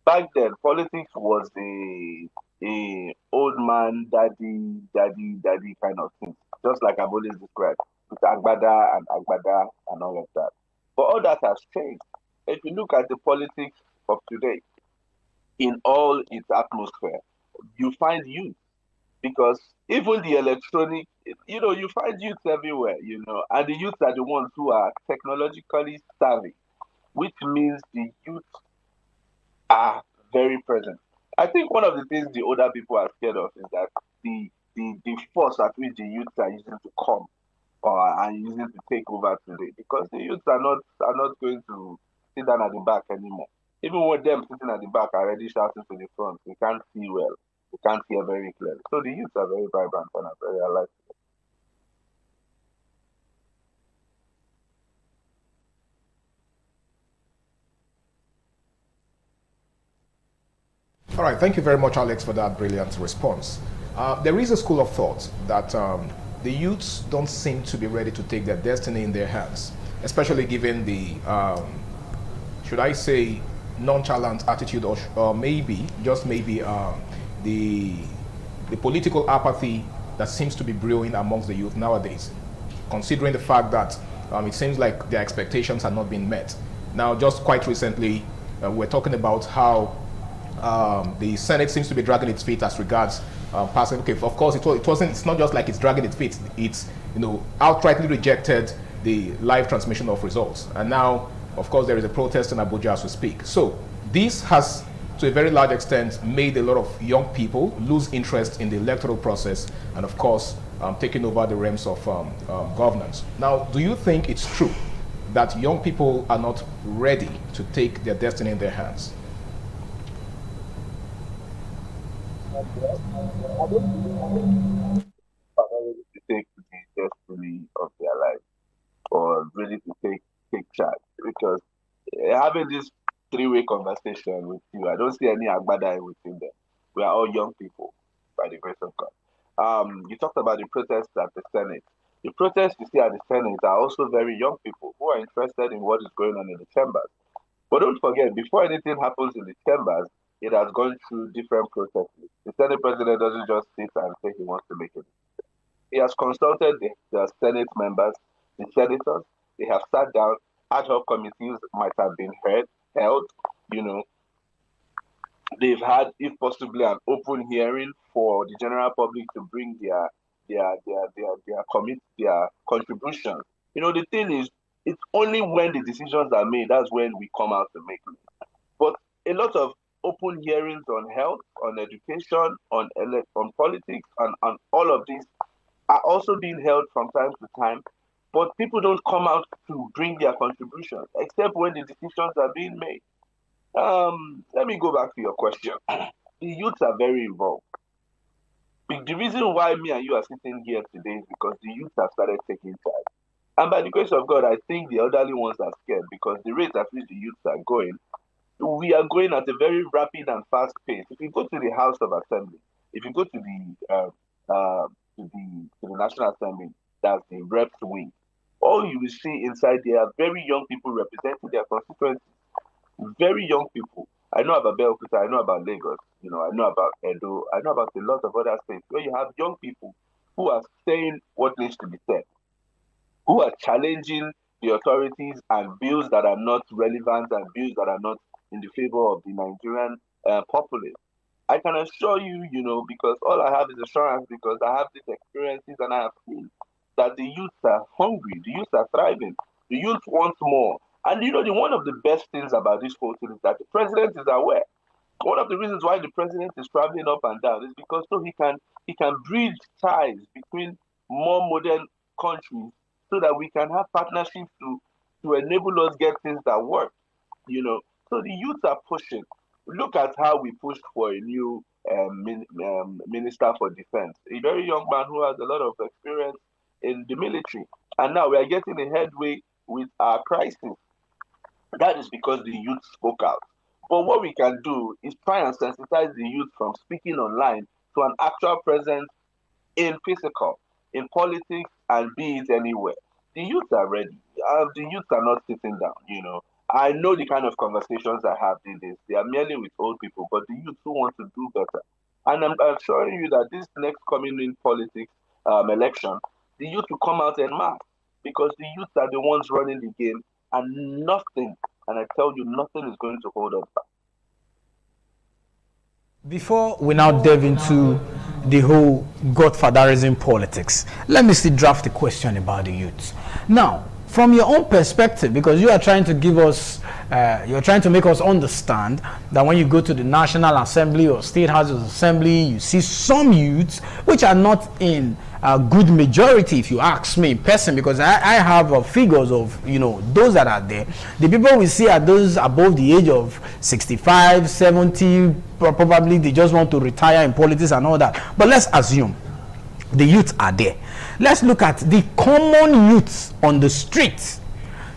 Speaker 13: Back then, politics was a old man, daddy kind of thing. Just like I've always described, with Agbada and all of that. But all that has changed. If you look at the politics of today, in all its atmosphere, you find youth. Because even the electronic, you find youth everywhere, and the youth are the ones who are technologically savvy, which means the youth are very present. I think one of the things the older people are scared of is that the force at which the youth are using to come or are using to take over today, because the youths are not going to sit down at the back anymore. Even with them sitting at the back already shouting to the front, we can't see well, we can't hear very clearly. So the youths are very vibrant and are very alive.
Speaker 10: All right, thank you very much, Alex, for that brilliant response. There is a school of thought that the youths don't seem to be ready to take their destiny in their hands, especially given the, should I say, nonchalant attitude, or maybe, just maybe, the political apathy that seems to be brewing amongst the youth nowadays, considering the fact that it seems like their expectations are not being met. Now, just quite recently, we're talking about how the Senate seems to be dragging its feet as regards passing. Okay, of course, it's not just like it's dragging its feet. It's, outrightly rejected the live transmission of results. And now, of course, there is a protest in Abuja as we speak. So this has, to a very large extent, made a lot of young people lose interest in the electoral process and, of course, taking over the realms of governance. Now, do you think it's true that young people are not ready to take their destiny in their hands?
Speaker 13: Are not ready to take the destiny of their life, or ready to take charge? Because having this three-way conversation with you, I don't see any agbada within them. We are all young people, by the grace of God. You talked about the protests at the Senate. The protests you see at the Senate are also very young people who are interested in what is going on in the chambers. But don't forget, before anything happens in the chambers, it has gone through different processes. The Senate president doesn't just sit and say he wants to make it. He has consulted the Senate members, the senators. They have sat down. Ad hoc committees might have been held. They've had, if possibly, an open hearing for the general public to bring their contributions. The thing is, it's only when the decisions are made that's when we come out to make it. But a lot of open hearings on health, on education, on politics, on all of these are also being held from time to time. But people don't come out to bring their contributions, except when the decisions are being made. Let me go back to your question. The youths are very involved. The reason why me and you are sitting here today is because the youth have started taking charge. And by the grace of God, I think the elderly ones are scared, because the rate at which the youths are going, we are going at a very rapid and fast pace. If you go to the House of Assembly, if you go to the National Assembly, that's the reps wing, all you will see inside there are very young people representing their constituencies. Very young people. I know about Belkuta, I know about Lagos, I know about Edo, I know about a lot of other states where you have young people who are saying what needs to be said, who are challenging the authorities and bills that are not relevant and bills that are not in the favor of the Nigerian populace. I can assure you, because all I have is assurance, because I have these experiences and I have seen that the youth are hungry, the youth are thriving, the youth want more. And one of the best things about this whole thing is that the president is aware. One of the reasons why the president is traveling up and down is because so he can bridge ties between more modern countries so that we can have partnerships to enable us get things that work. So the youth are pushing. Look at how we pushed for a new minister for defense, a very young man who has a lot of experience in the military. And now we are getting a headway with our crisis. That is because the youth spoke out. But what we can do is try and sensitize the youth from speaking online to an actual presence in physical, in politics, and be it anywhere. The youth are ready. The youth are not sitting down, I know the kind of conversations I have these days. They are merely with old people, but the youth who want to do better. And I'm assuring you that this next coming in politics election, the youth will come out en masse, because the youth are the ones running the game, and nothing, and I tell you, nothing is going to hold us back.
Speaker 12: Before we now delve into the whole godfatherism politics, let me still draft a question about the youth. Now, from your own perspective, because you are trying to give us, you're trying to make us understand that when you go to the National Assembly or State House of Assembly, you see some youths which are not in a good majority, if you ask me in person, because I have figures of those that are there. The people we see are those above the age of 65, 70, probably they just want to retire in politics and all that. But let's assume the youths are there. Let's look at the common youths on the streets.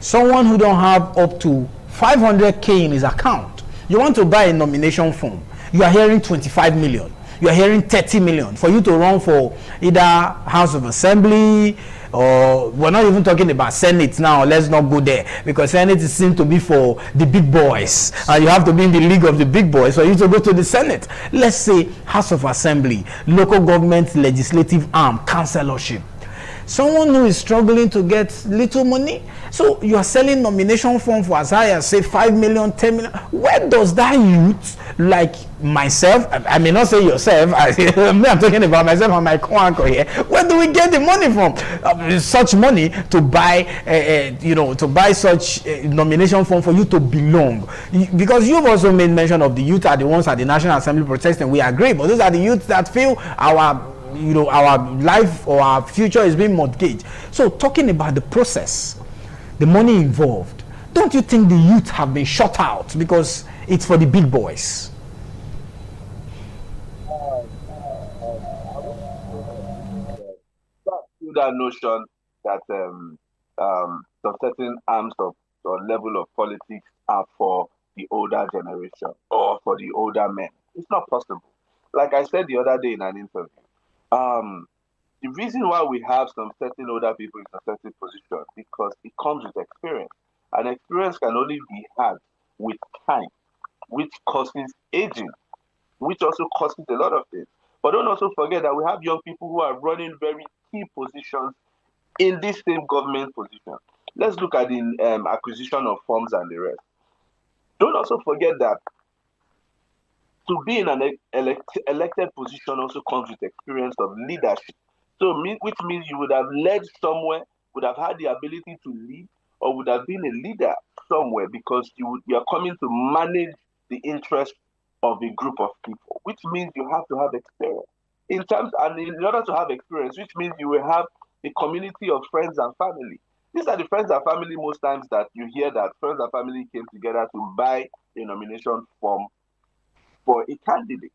Speaker 12: Someone who don't have up to 500k in his account. You want to buy a nomination form. You are hearing 25 million. you are hearing 30 million for you to run for either House of Assembly, or we're not even talking about Senate now. Let's not go there, because Senate seems to be for the big boys, and you have to be in the league of the big boys for you to go to the Senate. Let's say House of Assembly, local government legislative arm, councillorship. Someone who is struggling to get little money, so you are selling nomination form for as high as say 5 million, 10 million. Where does that youth like myself, I may not say yourself, I'm talking about myself and my co-anchor here, where do we get the money from? Such money to buy to buy such nomination form for you to belong? Because you've also made mention of the youth are the ones at the National Assembly protesting. We agree, but those are the youth that feel our life or our future is being mortgaged. So talking about the process, the money involved, don't you think the youth have been shut out because it's for the big boys?
Speaker 13: That notion that some certain arms of or level of politics are for the older generation or for the older men. It's not possible. Like I said the other day in an interview, the reason why we have some certain older people in a certain position because it comes with experience. And experience can only be had with time, which causes aging, which also causes a lot of things. But don't also forget that we have young people who are running very key positions in this same government position. Let's look at the acquisition of firms and the rest. Don't also forget that to be in an elected position also comes with experience of leadership. So, which means you would have led somewhere, would have had the ability to lead, or would have been a leader somewhere because you are coming to manage the interest of a group of people, which means you have to have experience. In order to have experience, which means you will have a community of friends and family. These are the friends and family most times that you hear that friends and family came together to buy a nomination form for a candidate.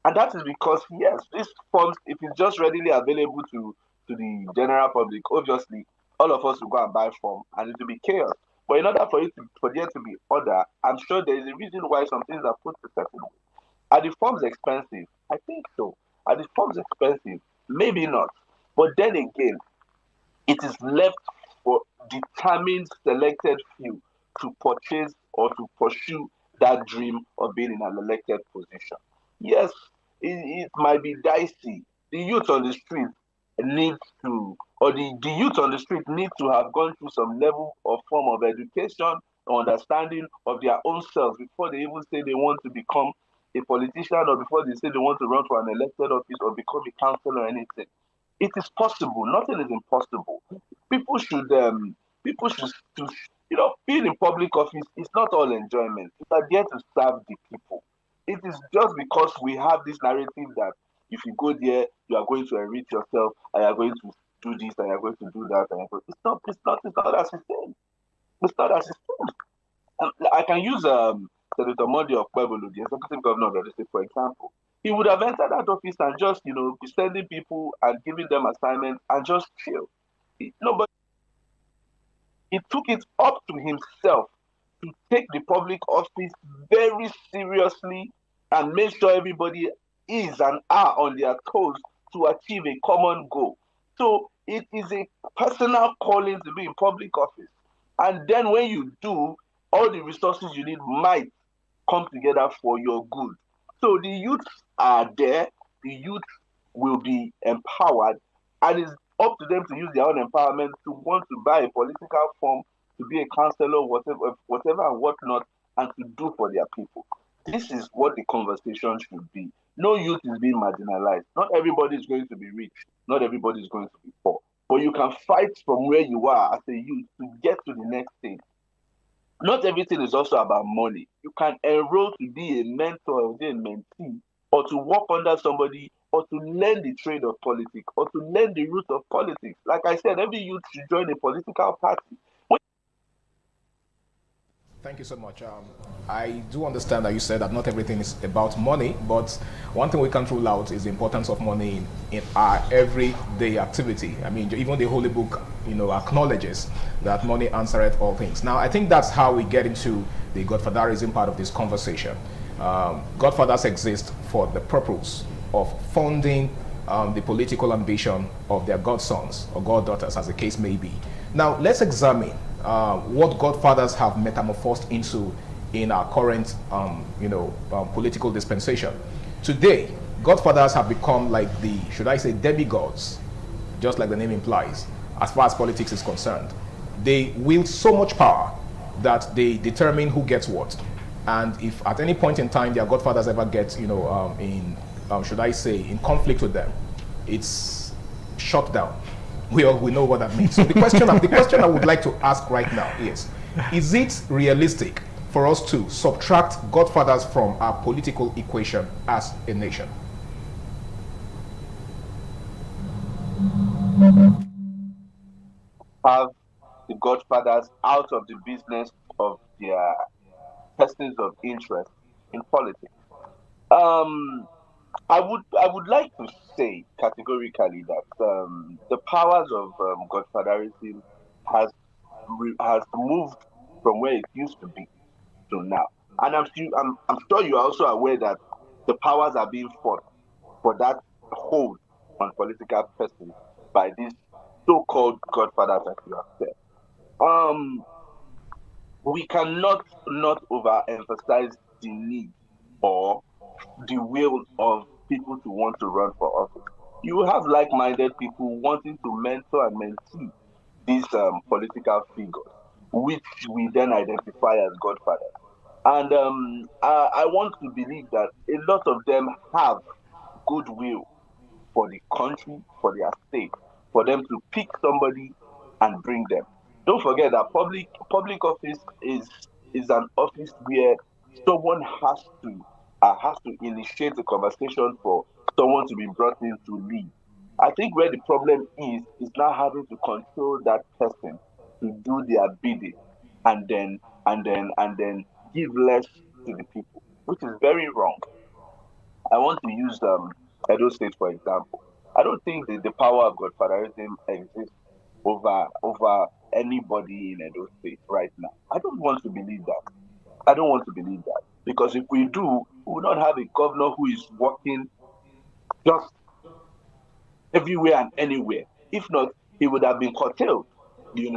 Speaker 13: And that is because, yes, these forms, if it's just readily available to the general public, obviously, all of us will go and buy form and it will be chaos. But in order for there to be order, I'm sure there is a reason why some things are put a certain way. Are the forms expensive? I think so. Are the forms expensive? Maybe not. But then again, it is left for determined selected few to purchase or to pursue that dream of being in an elected position. Yes, it might be dicey. The youth on the street need to, or the youth on the street need to have gone through some level or form of education or understanding of their own selves before they even say they want to become a politician or before they say they want to run for an elected office or become a councillor or anything. It is possible. Nothing is impossible. People should being in public office is not all enjoyment. You are there to serve the people. It is just because we have this narrative that if you go there, you are going to enrich yourself, and you are going to do this, and you are going to do that. It's not as it seems. It's not as it seems. And I can use Senator Monday of Pueblo, the executive governor of the state, for example. He would have entered that office and just, be sending people and giving them assignments and just chill. But he took it up to himself to take the public office very seriously and make sure everybody is and are on their toes to achieve a common goal. So it is a personal calling to be in public office. And then when you do, all the resources you need might come together for your good. So the youth are there, the youth will be empowered, and it's up to them to use their own empowerment to want to buy a political form, to be a councillor, whatever and whatnot, and to do for their people. This is what the conversation should be. No youth is being marginalized. Not everybody is going to be rich. Not everybody is going to be poor. But you can fight from where you are as a youth to get to the next stage. Not everything is also about money. You can enroll to be a mentor or be a mentee, or to work under somebody, or to learn the trade of politics, or to learn the root of politics. Like I said, every youth should join a political party.
Speaker 10: Thank you so much. I do understand that you said that not everything is about money, but one thing we can't rule out is the importance of money in our everyday activity. I mean, even the Holy Book, acknowledges that money answereth all things. Now, I think that's how we get into the Godfatherism part of this conversation. Godfathers exist for the purpose of funding the political ambition of their godsons or goddaughters, as the case may be. Now, let's examine what godfathers have metamorphosed into in our current, political dispensation. Today, godfathers have become like the, should I say, demigods, just like the name implies, as far as politics is concerned. They wield so much power that they determine who gets what. And if at any point in time their godfathers ever get, should I say, in conflict with them, it's shut down. We know what that means. So the question I would like to ask right now is it realistic for us to subtract godfathers from our political equation as a nation?
Speaker 13: Have the godfathers out of the business of their persons of interest in politics. I would like to say categorically that the powers of godfatherism has moved from where it used to be to now, and I'm sure you are also aware that the powers are being fought for that hold on political persons by these so-called godfathers, as you have said. We cannot not overemphasize the need or the will of people to want to run for office. You have like-minded people wanting to mentor and mentee these political figures, which we then identify as godfathers. And I want to believe that a lot of them have goodwill for the country, for their state, for them to pick somebody and bring them. Don't forget that public office is an office where someone has to initiate a conversation for someone to be brought in to lead. I think where the problem is now having to control that person to do their bidding and then give less to the people, which is very wrong. I want to use Edo State for example. I don't think the power of godfatherism exists over anybody in Edo State right now. I don't want to believe that. Because if we do, we will not have a governor who is working just everywhere and anywhere. If not, he would have been curtailed. He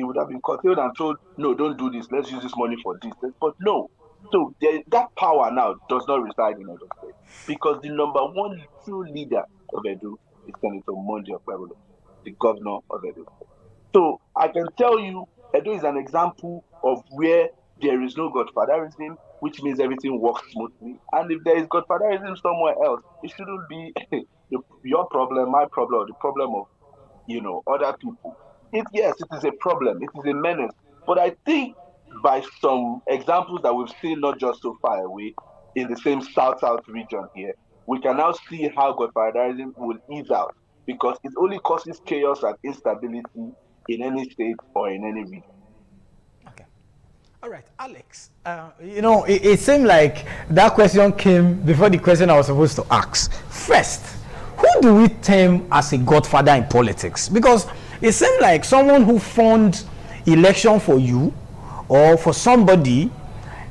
Speaker 13: would have been curtailed and told, no, don't do this. Let's use this money for this. But no. So that power now does not reside in Edo State because the number one true leader of Edo is Senator Monday Okpebholo, the governor of Edo State. So I can tell you, Edo is an example of where there is no godfatherism, which means everything works smoothly. And if there is godfatherism somewhere else, it shouldn't be your problem, my problem, or the problem of other people. Yes, it is a problem. It is a menace. But I think by some examples that we've seen not just so far away in the same South region here, we can now see how godfatherism will ease out because it only causes chaos and instability in any state or in any region.
Speaker 12: Okay. All right, Alex. It seemed like that question came before the question I was supposed to ask. First, who do we term as a godfather in politics? Because it seemed like someone who funds election for you or for somebody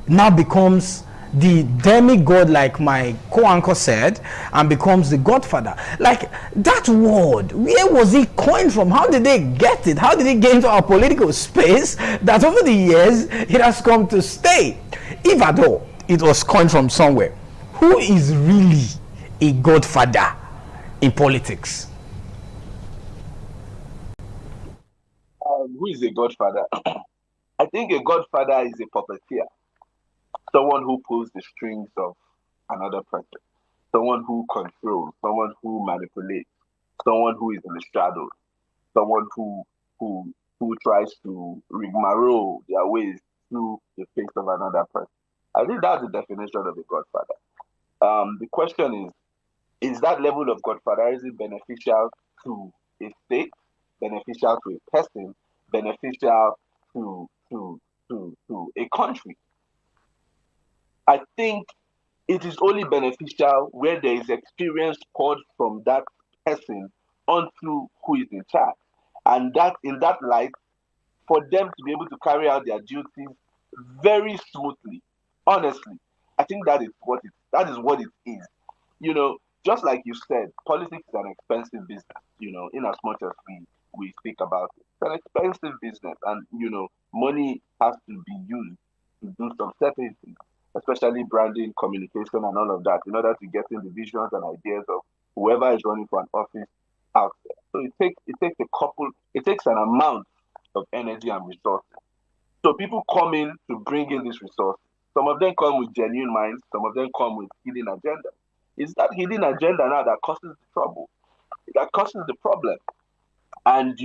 Speaker 12: now becomes the demigod, like my co-anchor said, and becomes the godfather. Like that word, where was it coined from? How did they get it? How did it get into our political space that over the years it has come to stay? If at all it was coined from somewhere, who is really a godfather in politics?
Speaker 13: Who is a godfather? I think a godfather is a puppeteer. Someone who pulls the strings of another person, someone who controls, someone who manipulates, someone who is in the shadows, someone who tries to rigmarole their ways through the face of another person. I think that's the definition of a godfather. The question is that level of godfatherism beneficial to a state, beneficial to a person, beneficial to a country? I think it is only beneficial where there is experience poured from that person onto who is in charge. And that in that light, for them to be able to carry out their duties very smoothly. Honestly, I think that is what it is. just like you said, politics is an expensive business, in as much as we speak about it. It's an expensive business, and money has to be used to do some certain things, especially branding, communication, and all of that, in order to get in the visions and ideas of whoever is running for an office out there. So it takes an amount of energy and resources. So people come in to bring in this resource. Some of them come with genuine minds, some of them come with hidden agenda. It's that hidden agenda now that causes the trouble, that causes the problem. And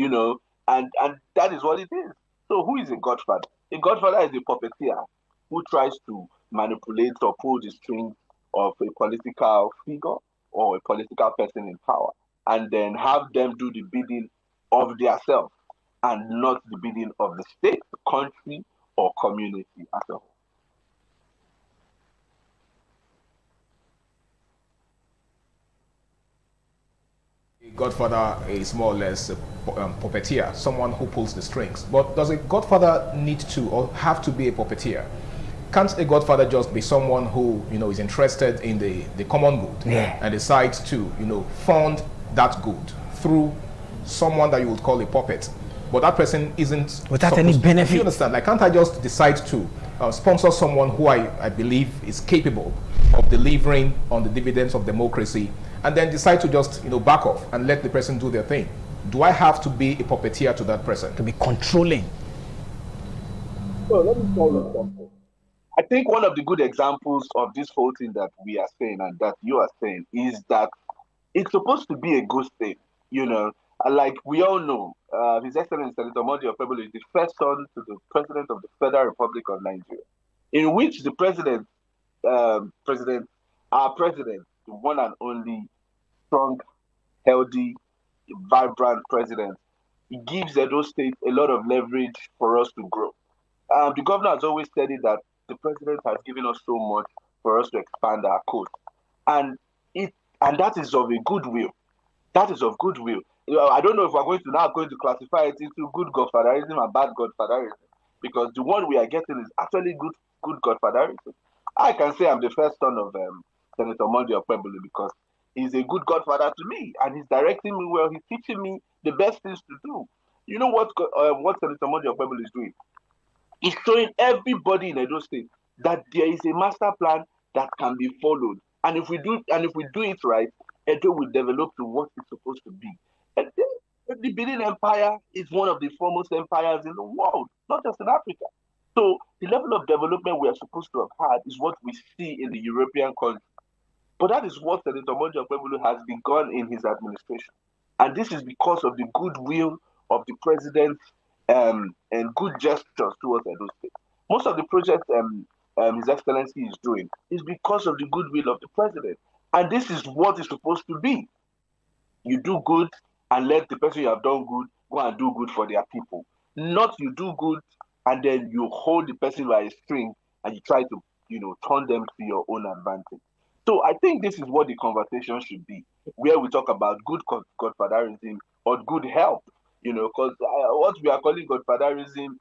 Speaker 13: and that is what it is. So who is a godfather? A godfather is a puppeteer who tries to manipulate or pull the strings of a political figure or a political person in power, and then have them do the bidding of their self and not the bidding of the state, the country, or community as a whole.
Speaker 10: A godfather is more or less a puppeteer, someone who pulls the strings. But does a godfather need to or have to be a puppeteer? Can't a godfather just be someone who is interested in the common good and decides to fund that good through someone that you would call a puppet, but that person isn't
Speaker 12: without any benefit?
Speaker 10: You understand? Like, can't I just decide to sponsor someone who I believe is capable of delivering on the dividends of democracy, and then decide to just back off and let the person do their thing? Do I have to be a puppeteer to that person?
Speaker 12: To be controlling?
Speaker 13: So let me tell you something. I think one of the good examples of this whole thing that we are saying and that you are saying is that it's supposed to be a good thing, Like we all know, His Excellency Senator Monday Okpebholo is the first son to the President of the Federal Republic of Nigeria, in which the our president, the one and only strong, healthy, vibrant president, he gives Edo State a lot of leverage for us to grow. The governor has always said it that the president has given us so much for us to expand our coast, and that is of a goodwill. That is of goodwill. I don't know if we're going to classify it into good godfatherism and bad godfatherism, because the one we are getting is actually good godfatherism. I can say I'm the first son of Senator Monday Okpebholo because he's a good godfather to me, and he's directing me well. He's teaching me the best things to do. You know what Senator Monday Okpebholo is doing? He's showing everybody in Edo State that there is a master plan that can be followed, and if we do it right, Edo will develop to what it's supposed to be. And the Benin Empire is one of the foremost empires in the world, not just in Africa. So the level of development we are supposed to have had is what we see in the European countries. But that is what Senator Monday Okpebholo has begun in his administration. And this is because of the goodwill of the president and good gestures towards Edo State. Most of the projects His Excellency is doing is because of the goodwill of the president. And this is what it's supposed to be. You do good and let the person you have done good go and do good for their people. Not you do good and then you hold the person by a string and you try to, turn them to your own advantage. So I think this is what the conversation should be, where we talk about good godfatherism or good help, because what we are calling godfatherism,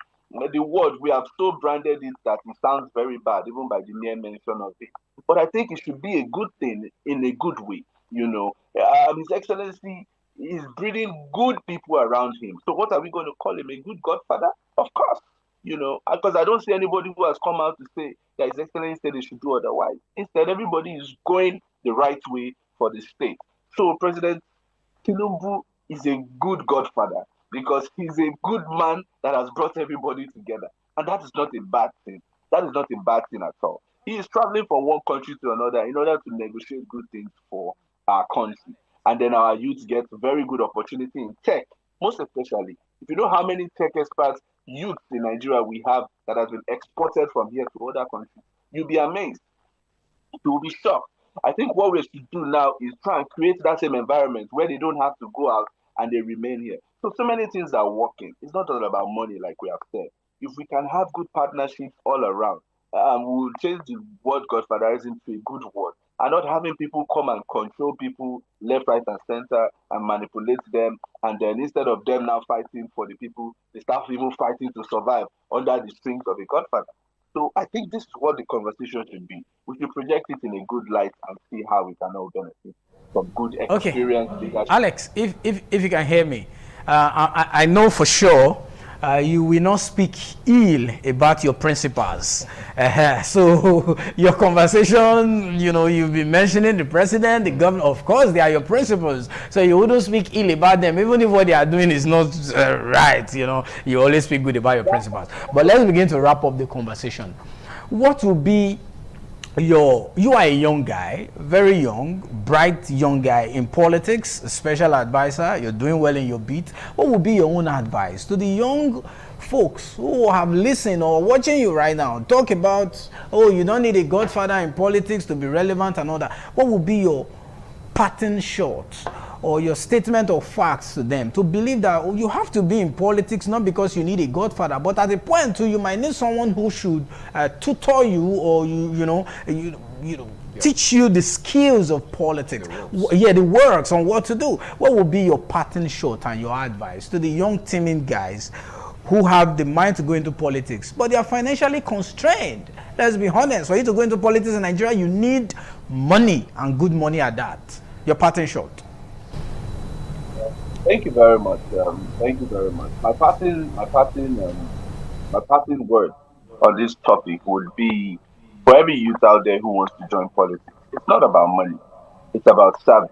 Speaker 13: the word, we have so branded it that it sounds very bad, even by the mere mention of it. But I think it should be a good thing in a good way, His Excellency is breeding good people around him. So what are we going to call him? A good godfather? Of course. Because I don't see anybody who has come out to say that His Excellency said they should do otherwise. Instead, everybody is going the right way for the state. So President Tinubu is a good godfather because he's a good man that has brought everybody together. And that is not a bad thing. That is not a bad thing at all. He is traveling from one country to another in order to negotiate good things for our country. And then our youth get very good opportunity in tech, most especially. If you know how many tech experts, youth in Nigeria we have that has been exported from here to other countries, you'll be amazed. You will be shocked. I think what we should do now is try and create that same environment where they don't have to go out and they remain here. So many things are working. It's not all about money, like we have said. If we can have good partnerships all around, we'll change the word godfatherism to a good word, and not having people come and control people left, right, and center and manipulate them. And then instead of them now fighting for the people, they start even fighting to survive under the strings of a godfather. So I think this is what the conversation should be. We should project it in a good light and see how we can all benefit. some good experience.
Speaker 1: Okay. Alex, if you can hear me, I know for sure you will not speak ill about your principals. So your conversation, you've been mentioning the president, the governor, of course, they are your principals. So you wouldn't speak ill about them, even if what they are doing is not right. You always speak good about your principals. But let's begin to wrap up the conversation. What will be you are a young guy, very young, bright young guy in politics, a special advisor, you're doing well in your beat. What would be your own advice to the young folks who have listened or watching you right now talk about, oh, you don't need a godfather in politics to be relevant and all that? What would be your pattern shot or your statement of facts to them to believe that you have to be in politics not because you need a godfather, but at a point too you might need someone who should tutor you or teach you the skills of politics, the works on what to do. What would be your pattern shot and your advice to the young teaming guys who have the mind to go into politics, but they are financially constrained? Let's be honest, for you to go into politics in Nigeria, you need money, and good money at that. Your pattern shot.
Speaker 13: Thank you very much. Thank you very much. My parting word on this topic would be for every youth out there who wants to join politics. It's not about money. It's about service.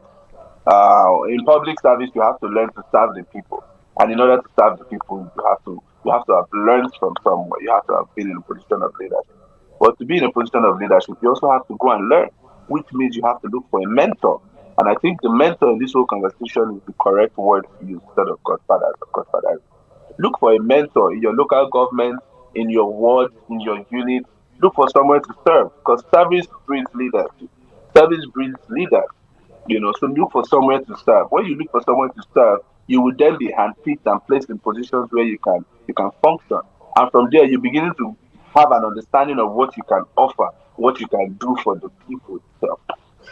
Speaker 13: In public service, you have to learn to serve the people, and in order to serve the people, you have to have learned from somewhere. You have to have been in a position of leadership. But to be in a position of leadership, you also have to go and learn, which means you have to look for a mentor. And I think the mentor in this whole conversation is the correct word to use instead of godfathers or godfathers. Look for a mentor in your local government, in your ward, in your unit. Look for someone to serve, because service breeds leaders. Service breeds leaders. So look for someone to serve. When you look for someone to serve, you will then be handpicked and placed in positions where you can function. And from there, you're beginning to have an understanding of what you can offer, what you can do for the people itself.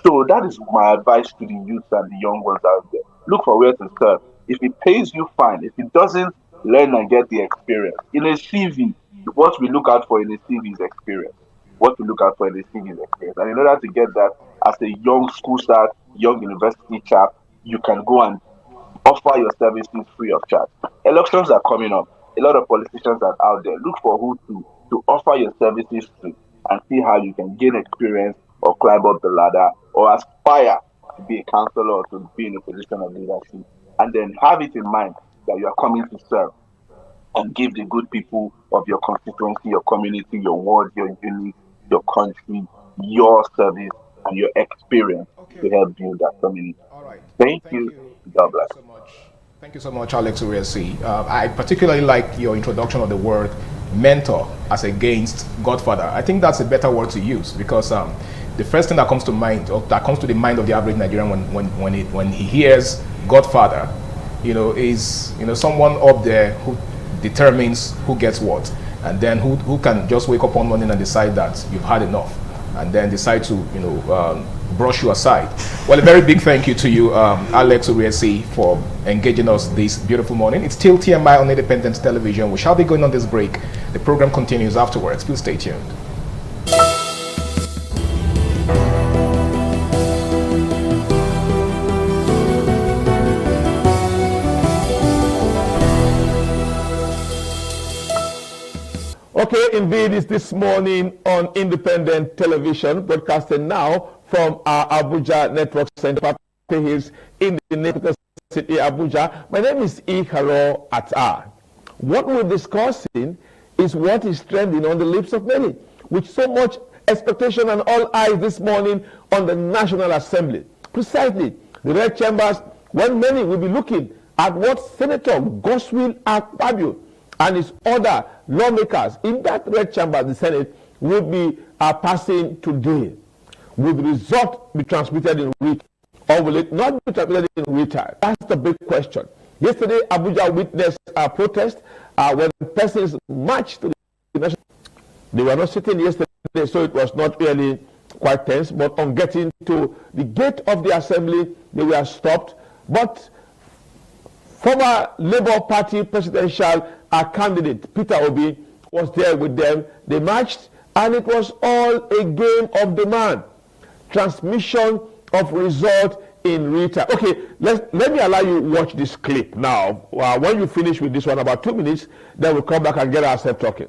Speaker 13: So that is my advice to the youth and the young ones out there. Look for where to serve. If it pays you, fine. If it doesn't, learn and get the experience. In a CV, what we look out for in a CV is experience. What we look out for in a CV is experience. And in order to get that, as a young school start, young university chap, you can go and offer your services free of charge. Elections are coming up. A lot of politicians are out there. Look for who to offer your services to and see how you can gain experience or climb up the ladder or aspire to be a councillor or to be in a position of leadership. And then have it in mind that you are coming to serve and give the good people of your constituency, your community, your ward, your unit, your country, your service and your experience to help build that community.
Speaker 10: All right.
Speaker 13: Thank you. God bless.
Speaker 10: Thank you so much, Alex Uriasi. I particularly like your introduction of the word mentor as against godfather. I think that's a better word to use, because the first thing that comes to mind, or that comes to the mind of the average Nigerian when he hears godfather, is someone up there who determines who gets what, and then who can just wake up one morning and decide that you've had enough, and then decide to brush you aside. Well, a very big thank you to you, Alex Uriasi, for engaging us this beautiful morning. It's still TMI on Independent Television. We shall be going on this break. The program continues afterwards. Please stay tuned.
Speaker 14: Okay, indeed, it's this morning on Independent Television, broadcasting now from our Abuja Network Center is in the capital city, Abuja. My name is Ikaro Atta. What we're discussing is what is trending on the lips of many, with so much expectation and all eyes this morning on the National Assembly. Precisely, the red chambers, when many will be looking at what Senator Godswill Akpabio and his other lawmakers in that red chamber, the Senate, will be passing today. Will the result be transmitted in real, or will it not be transmitted in real time? That's the big question. Yesterday, Abuja witnessed a protest when persons marched to the national. They were not sitting yesterday, so it was not really quite tense. But on getting to the gate of the assembly, they were stopped. But former Labour Party presidential candidate Peter Obi was there with them. They marched, and it was all a game of demand. Transmission of result in real time. Okay, let me allow you watch this clip now. When you finish with this one, about 2 minutes, then we'll come back and get ourselves talking.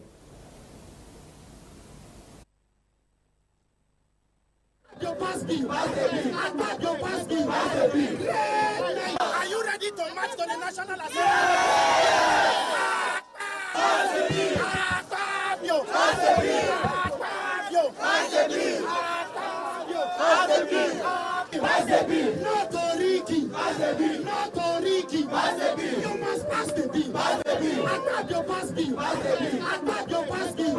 Speaker 15: Are you ready to march to the National Assembly? No Toriki. No Toriki. You must pass the bill. Attack your pass bill. Attack your pass bill.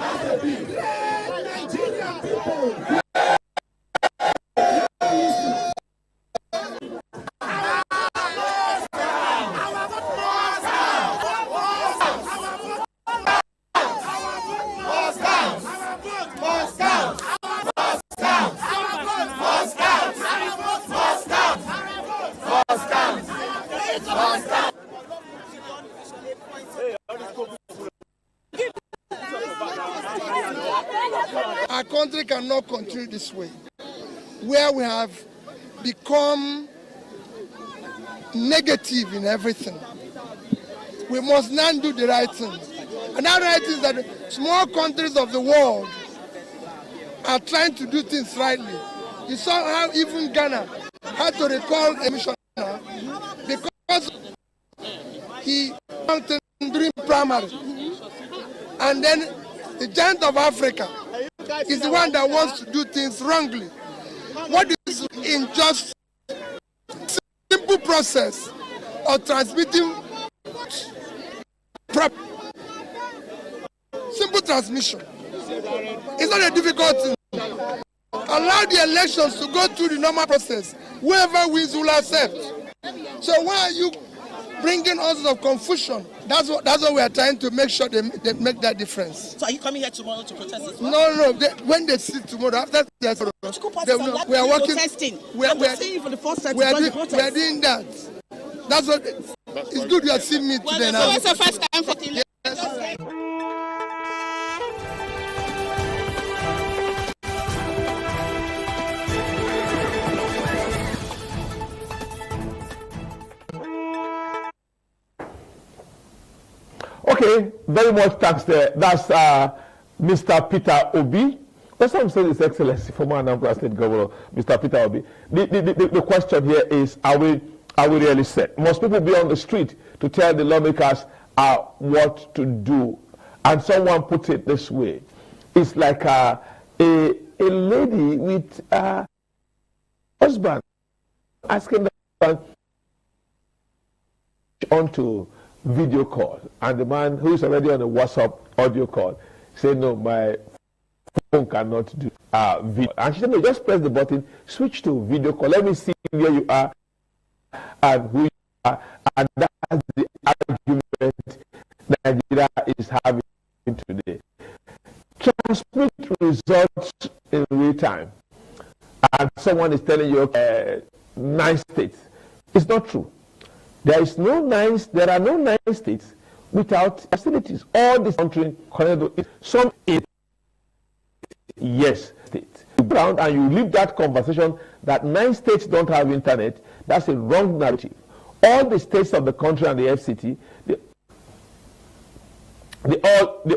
Speaker 15: Nigerian people. Our country cannot continue this way, where we have become negative in everything. We must now do the right thing. And that right is that small countries of the world are trying to do things rightly. You saw how even Ghana had to recall a missioner because he wanted during primary. And then the giant of Africa is the one that wants to do things wrongly. What is in just simple process of transmitting simple transmission? It's not a difficult thing. Allow the elections to go through the normal process. Whoever wins will accept. So why are you bringing us of confusion? That's what we are trying to make sure they make that difference.
Speaker 16: So are you coming here tomorrow to protest as well?
Speaker 15: No. When they see tomorrow, after we are working. We are doing that. That's what. It's good you have seen me today now.
Speaker 16: So it's the first time for the
Speaker 14: Okay, very much thanks there. That's Mr. Peter Obi. That's what I'm saying, His Excellency, former Anambra State Governor, Mr. Peter Obi. The question here is, are we really set? Must people be on the street to tell the lawmakers what to do? And someone put it this way: it's like a lady with a husband asking the husband onto video call, and the man who is already on a WhatsApp audio call say, no, my phone cannot do video. And she said, no, just press the button, switch to video call, let me see where you are and who you are. And that's the argument Nigeria is having today. Transmit results in real time, and someone is telling you 9 states. It's not true. There are no 9 states without facilities. All this country connected. Some yes states. You go around and you leave that conversation that 9 states don't have internet. That's a wrong narrative. All the states of the country and the FCT, they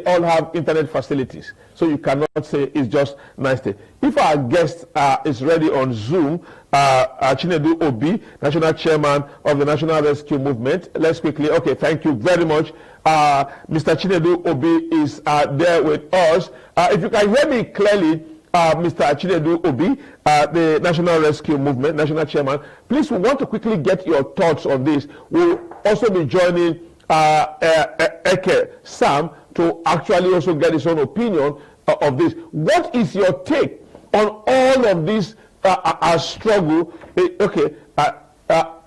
Speaker 14: all have internet facilities. So you cannot say it's just 9 states. If our guest is ready on Zoom, Chinedu Obi, National Chairman of the National Rescue Movement. Let's quickly, okay, thank you very much. Mr. Chinedu Obi is there with us. If you can hear me clearly, Mr. Chinedu Obi, the National Rescue Movement, National Chairman, please, we want to quickly get your thoughts on this. We'll also be joining Eke Sam to actually also get his own opinion of this. What is your take on all of this struggle,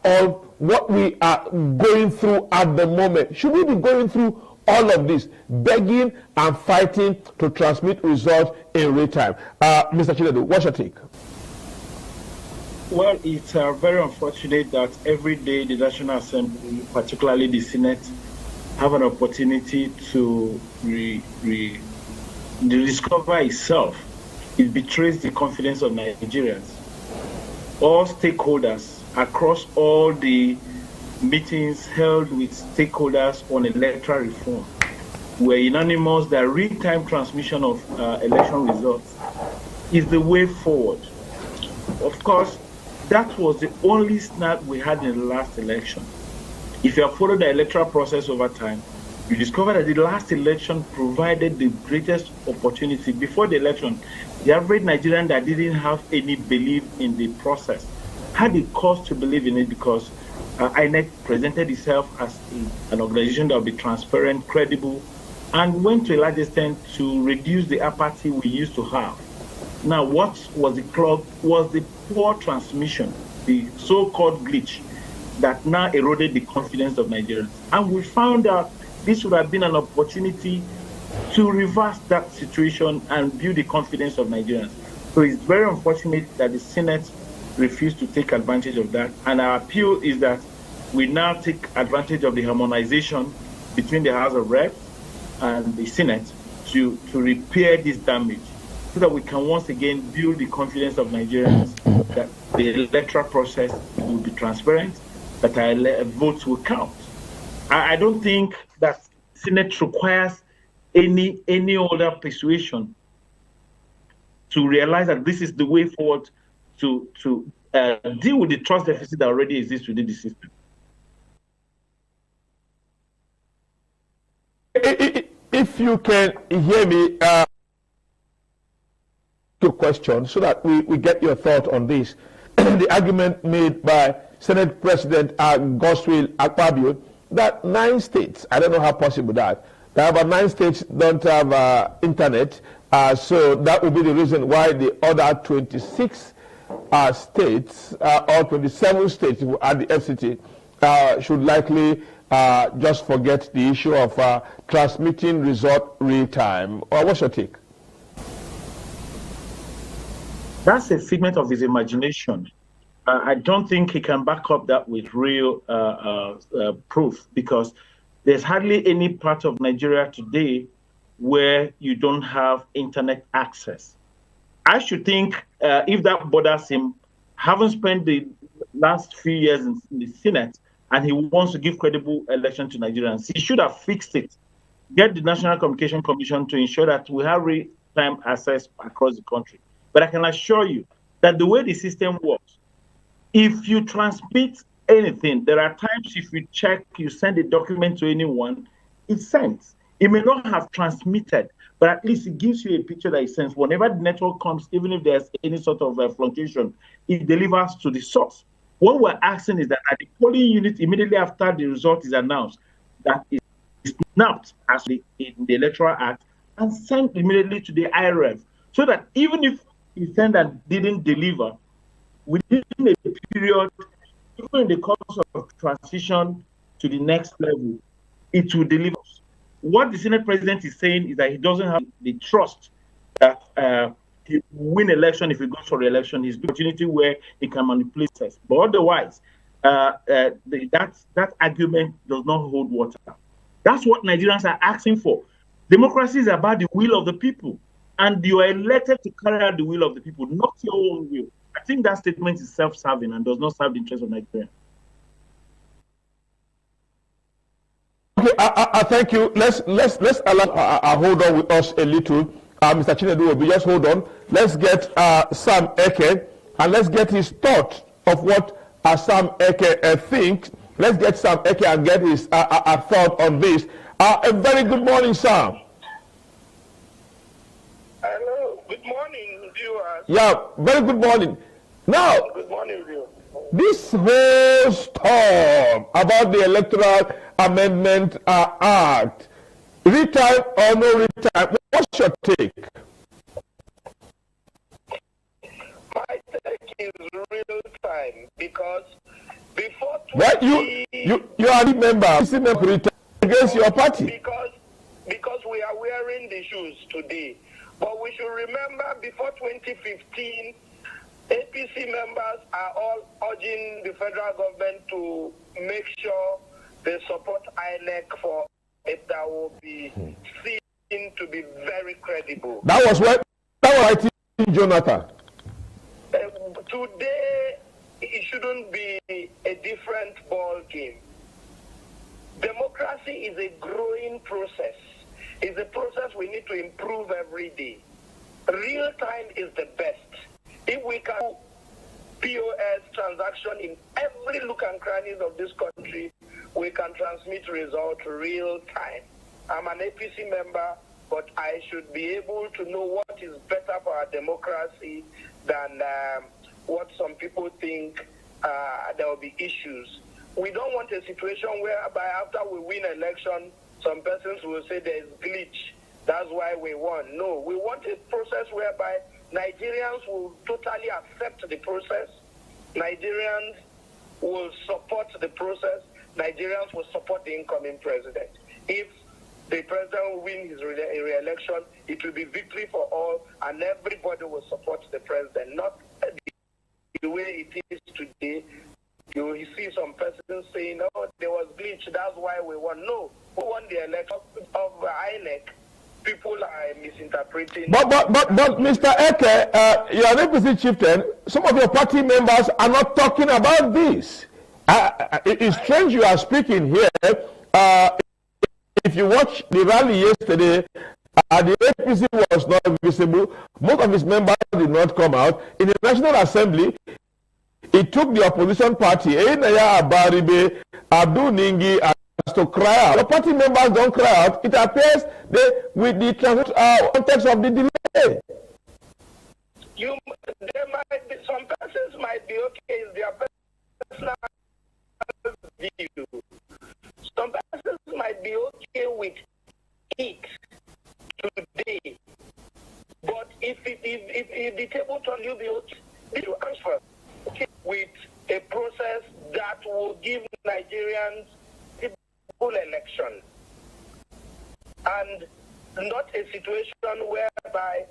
Speaker 14: on what we are going through at the moment? Should we be going through all of this, begging and fighting to transmit results in real time? Mr. Chinedu, what's your take?
Speaker 17: Well, it's very unfortunate that every day the National Assembly, particularly the Senate, have an opportunity to rediscover itself. It betrays the confidence of Nigerians. All stakeholders across all the meetings held with stakeholders on electoral reform were unanimous that real-time transmission of election results is the way forward. Of course, that was the only snag we had in the last election. If you have followed the electoral process over time, you discover that the last election provided the greatest opportunity. Before the election, the average Nigerian that didn't have any belief in the process had the cause to believe in it because INEC presented itself as an organization that would be transparent, credible, and went to a large extent to reduce the apathy we used to have. Now, what was the clog was the poor transmission, the so-called glitch that now eroded the confidence of Nigerians. And we found out this would have been an opportunity to reverse that situation and build the confidence of Nigerians. So it's very unfortunate that the Senate refused to take advantage of that. And our appeal is that we now take advantage of the harmonization between the House of Reps and the Senate to repair this damage, so that we can once again build the confidence of Nigerians that the electoral process will be transparent, that our votes will count. I don't think that Senate requires any other persuasion to realize that this is the way forward to deal with the trust deficit that already exists within the system.
Speaker 14: If you can hear me, your question so that we get your thought on this. The argument made by Senate President Godswill Akpabio that 9 states, I don't know how possible that about 9 states don't have internet, so that would be the reason why the other 26 states or 27 states at the FCT should likely just forget the issue of transmitting result real time. Or what's your take?
Speaker 17: That's a figment of his imagination. I don't think he can back up that with real proof, because there's hardly any part of Nigeria today where you don't have internet access. I should think if that bothers him, having spent the last few years in the Senate, and he wants to give credible election to Nigerians, he should have fixed it. Get the National Communication Commission to ensure that we have real-time access across the country. But I can assure you that the way the system works, if you transmit anything, there are times if you check, you send a document to anyone, it's sent. It may not have transmitted, but at least it gives you a picture that it sends. Whenever the network comes, even if there's any sort of fluctuation, it delivers to the source. What we're asking is that at the polling unit, immediately after the result is announced, that is snapped as in the Electoral Act and sent immediately to the IRF, so that even if you send and didn't deliver, within a period, even in the course of transition to the next level, it will deliver. What the Senate President is saying is that he doesn't have the trust that he will win election if he goes for re-election. His opportunity where he can manipulate us. But otherwise, that argument does not hold water. That's what Nigerians are asking for. Democracy is about the will of the people, and you are elected to carry out the will of the people, not your own will. I think that statement is self-serving and does not serve the interest of Nigeria.
Speaker 14: Okay, I thank you. Let's allow hold on with us a little. Mr. Chinedu, just hold on. Let's get Sam Eke, and let's get his thought of what Sam Eke thinks. Let's get Sam Eke and get his thought on this. A very good morning, Sam.
Speaker 18: Hello, good morning, viewers.
Speaker 14: Yeah, very good morning. Now,
Speaker 18: good morning, viewers.
Speaker 14: This whole storm about the Electoral Amendment Act, retime or no retime, what's your take?
Speaker 18: My take is real time, because before 20...
Speaker 14: What, you are the member against your party?
Speaker 18: Because we are wearing the shoes today. But we should remember, before 2015, APC members are all urging the federal government to make sure they support INEC for it that will be seen to be very credible.
Speaker 14: That was I think Jonathan.
Speaker 18: Today, it shouldn't be a different ball game. Democracy is a growing process. It's a process we need to improve every day. Real time is the best. If we can do POS transaction in every look and crannies of this country, we can transmit results real time. I'm an APC member, but I should be able to know what is better for our democracy than what some people think there will be issues. We don't want a situation whereby after we win election, some persons will say there is glitch. That's why we won. No, we want a process whereby Nigerians will totally accept the process. Nigerians will support the process. Nigerians will support the incoming president. If the president will win his re-election, it will be victory for all, and everybody will support the president. Not the way it is today. You will see some persons saying, oh, there was glitch, that's why we won. No, we won the election of INEC. People are misinterpreting.
Speaker 14: But Mr. Eke, you are an APC chieftain. Some of your party members are not talking about this. It's strange you are speaking here. If you watch the rally yesterday, the APC was not visible. Most of its members did not come out. In the National Assembly, it took the opposition party, Enaya Abaribe, Abdul Ningi, to cry out. The party members don't cry out. It appears with the context of the delay.
Speaker 18: There might be, some persons might be okay in their personal view. Some persons might be okay with it today. But if the table turn, you'll be okay to answer with a process that will give Nigerians full election, and not a situation whereby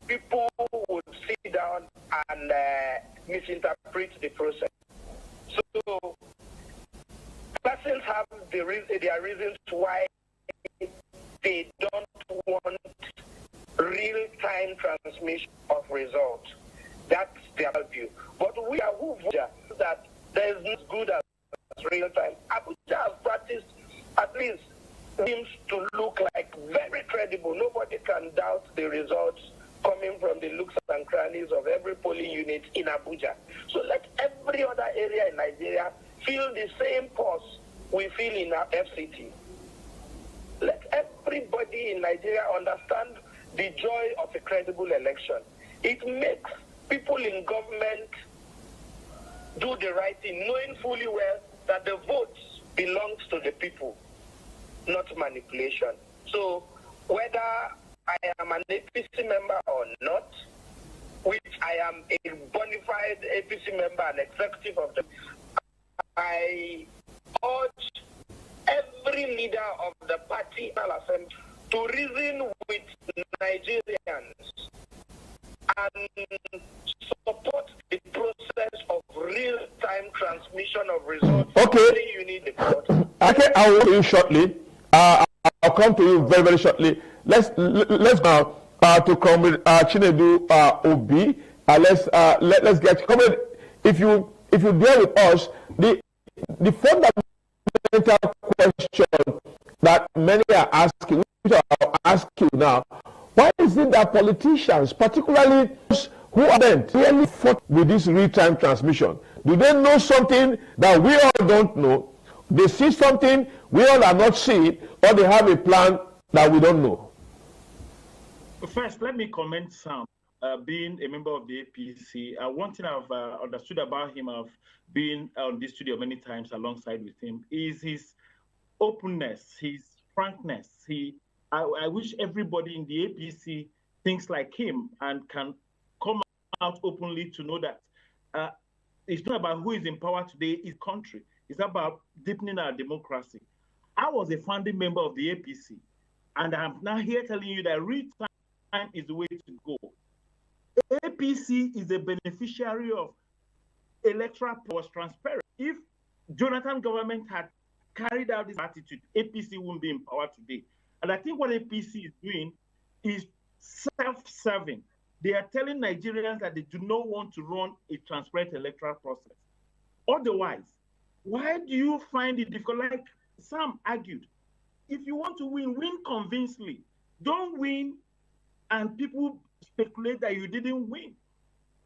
Speaker 18: people would sit down and misinterpret the process. So persons have their reasons why they don't want real-time transmission of results. That's their view. But we are who that there is not good as real-time. Abuja has practiced, at least seems to look like very credible. Nobody can doubt the results coming from the looks and crannies of every polling unit in Abuja. So let every other area in Nigeria feel the same pulse we feel in our FCT. Let everybody in Nigeria understand the joy of a credible election. It makes people in government do the right thing, knowing fully well that the votes belongs to the people, not manipulation. So whether I am an APC member or not, which I am a bona fide APC member and executive of the, I urge every leader of the party to reason with Nigerians and support the process of real-time transmission of results.
Speaker 14: Okay.
Speaker 18: You need the
Speaker 14: Okay, I will you shortly. I'll come to you very, very shortly. Let's now to Comrade Chinedu Obi. Let's get Comrade. If you bear with us, the fundamental question that many are asking, which I'll ask you now, why is it that politicians, particularly those who are really fought with this real-time transmission, do they know something that we all don't know? They see something we all are not seeing, or they have a plan that we don't know?
Speaker 17: First, let me comment Sam. Being a member of the APC, one thing I've understood about him, I've been on this studio many times alongside with him, is his openness, his frankness. I wish everybody in the APC thinks like him and can come out openly to know that it's not about who is in power today, it's country. It's about deepening our democracy. I was a founding member of the APC, and I'm now here telling you that real time is the way to go. APC is a beneficiary of electoral was transparent. If Jonathan government had carried out this attitude, APC wouldn't be in power today. And I think what APC is doing is self-serving. They are telling Nigerians that they do not want to run a transparent electoral process. Otherwise, why do you find it difficult? Like Sam argued, if you want to win, win convincingly. Don't win and people speculate that you didn't win.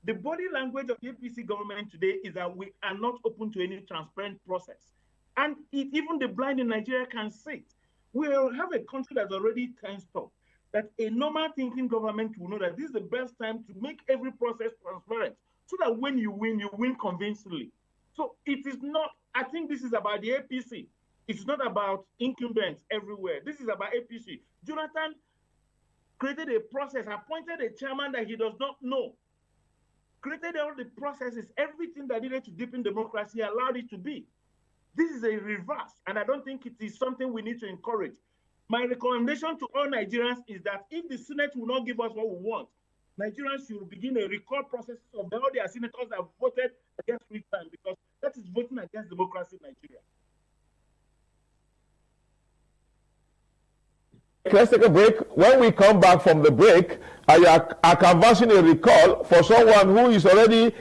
Speaker 17: The body language of the APC government today is that we are not open to any transparent process. And even the blind in Nigeria can see it. We have a country that's already tensed up, that a normal thinking government will know that this is the best time to make every process transparent, so that when you win convincingly. So it is not, I think this is about the APC. It's not about incumbents everywhere. This is about APC. Jonathan created a process, appointed a chairman that he does not know, created all the processes, everything that needed to deepen democracy, allowed it to be. This is a reverse, and I don't think it is something we need to encourage. My recommendation to all Nigerians is that if the Senate will not give us what we want, Nigerians should begin a recall process of all their senators that voted against free time, because that is voting against democracy in Nigeria.
Speaker 14: Let's take a break. When we come back from the break, I are canvassing a recall for someone who is already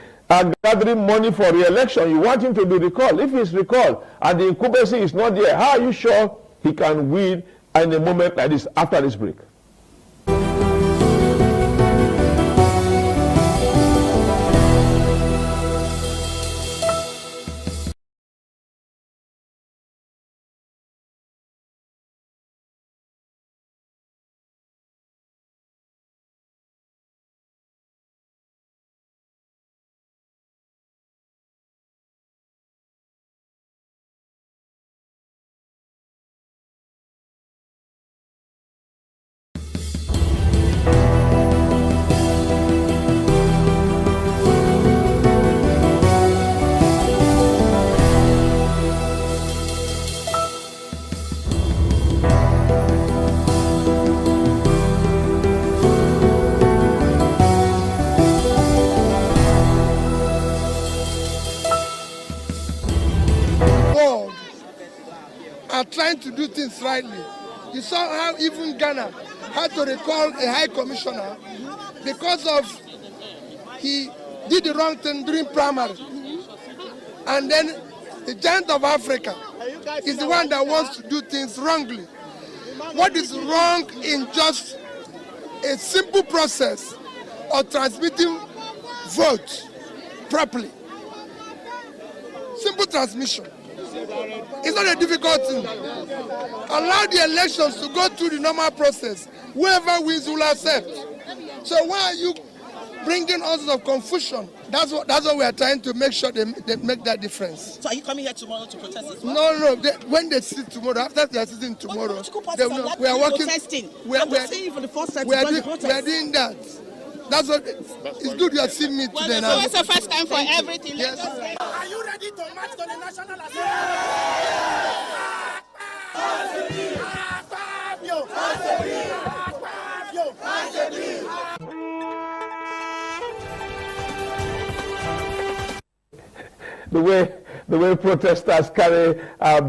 Speaker 14: gathering money for re-election. You want him to be recalled. If he's recalled and the incumbency is not there, how are you sure he can win in a moment like this after this break?
Speaker 15: Are trying to do things rightly. You saw how even Ghana had to recall a high commissioner because of he did the wrong thing during primary. And then the giant of Africa is the one that wants to do things wrongly. What is wrong in just a simple process of transmitting votes properly? Simple transmission. It's not a difficult thing. Allow the elections to go through the normal process. Whoever wins will accept. So why are you bringing all sorts of confusion? That's what we are trying to make sure they make that difference.
Speaker 16: So are you coming here tomorrow to protest as well?
Speaker 15: No. When they sit tomorrow, after they are sitting tomorrow, we are working. We are doing that. That's what it's good you have seen me today now.
Speaker 16: So it's the first time for everything.
Speaker 15: Yes.
Speaker 2: Are you ready to march to the National
Speaker 14: Assembly? The way protesters carry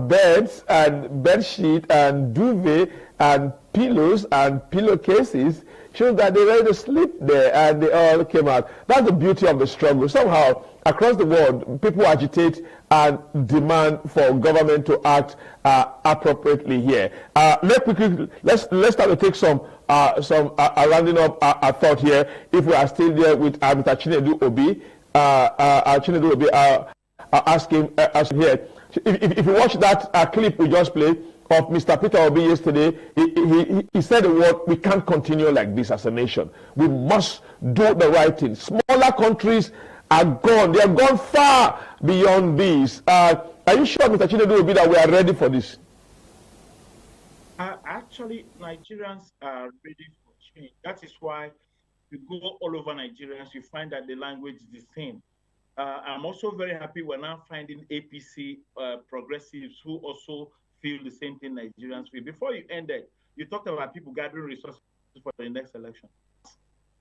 Speaker 14: beds and bed sheet and duvet and pillows and pillowcases shows that they're ready to sleep there, and they all came out. That's the beauty of the struggle. Somehow, across the world, people agitate and demand for government to act appropriately here. Let's start to take some rounding up our thought here. If we are still there with Mr. Chinedu Obi, ask him here. If you watch that clip we just played of Mr. Peter Obi yesterday, he said the word, we can't continue like this as a nation. We must do the right thing. Smaller countries are gone. They are gone far beyond this. Are you sure, Mr. Chinedu Obi, that we are ready for this?
Speaker 17: Actually, Nigerians are ready for change. That is why you go all over Nigeria, you find that the language is the same. I'm also very happy we're now finding APC progressives who also feel the same thing Nigerians feel. Before you ended, you talked about people gathering resources for the next election.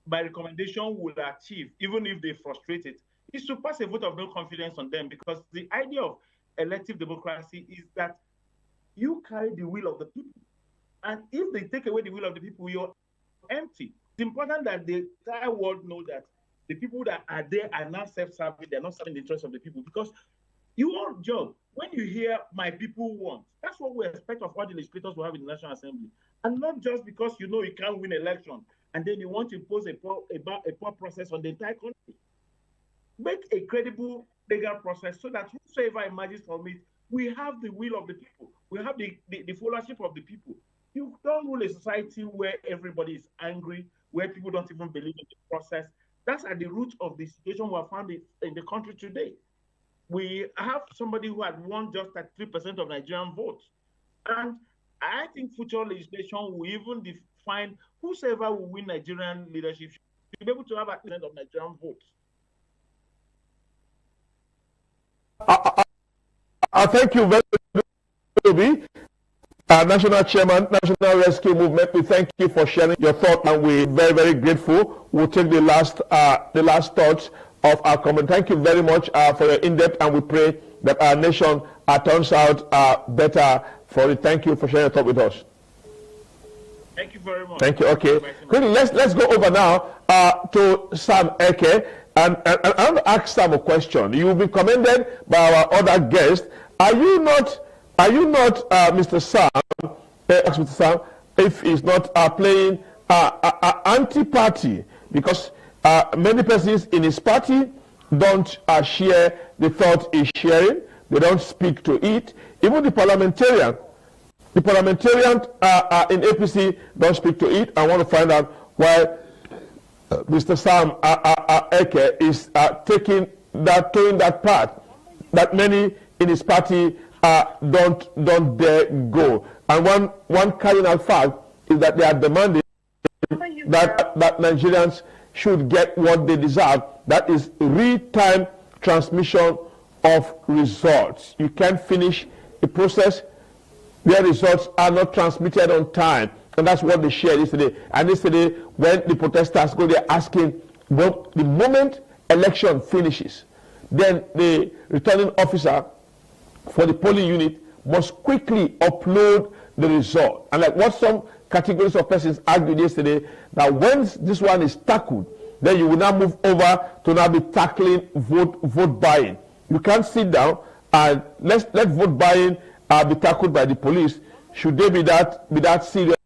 Speaker 17: My recommendation will achieve, even if they frustrate it, is to pass a vote of no confidence on them, because the idea of elective democracy is that you carry the will of the people. And if they take away the will of the people, you're empty. It's important that the entire world know that the people that are there are not self-serving, they're not serving the interests of the people, because You want job. When you hear my people want, that's what we expect of all the legislators we have in the National Assembly. And not just because you know you can't win election and then you want to impose a poor process on the entire country. Make a credible legal process so that whosoever emerges from it, we have the will of the people. We have the followership of the people. You don't rule a society where everybody is angry, where people don't even believe in the process. That's at the root of the situation we have found in the country today. We have somebody who had won just at 3% of Nigerian votes. And I think future legislation will even define whosoever will win Nigerian leadership should be able to have at least of Nigerian votes.
Speaker 14: Thank you very much, National Chairman, National Rescue Movement. We thank you for sharing your thoughts, and we're very, very grateful. We'll take the last thoughts of our comment. Thank you very much for your in-depth, and we pray that our nation turns out better for it. Thank you for sharing your thought with us.
Speaker 17: Thank you very much.
Speaker 14: Thank you. Okay. Quickly, let's go over now to Sam Eke. And I want to ask Sam a question. You've been commended by our other guests. Are you not, Mr. Sam, if he's not playing anti-party? Because many persons in his party don't share the thought he's sharing. They don't speak to it. Even the parliamentarian in APC don't speak to it. I want to find out why Mr. Sam Eke is towing that path that many in his party don't dare go. And one cardinal fact is that they are demanding that Nigerians should get what they deserve. That is real-time transmission of results. You can't finish a process where results are not transmitted on time. And that's what they shared yesterday. And yesterday, when the protesters go there asking, well, the moment election finishes, then the returning officer for the polling unit must quickly upload the result. And like what some categories of persons argued yesterday, that once this one is tackled, then you will now move over to now be tackling vote buying. You can't sit down and let vote buying be tackled by the police. Should they be that serious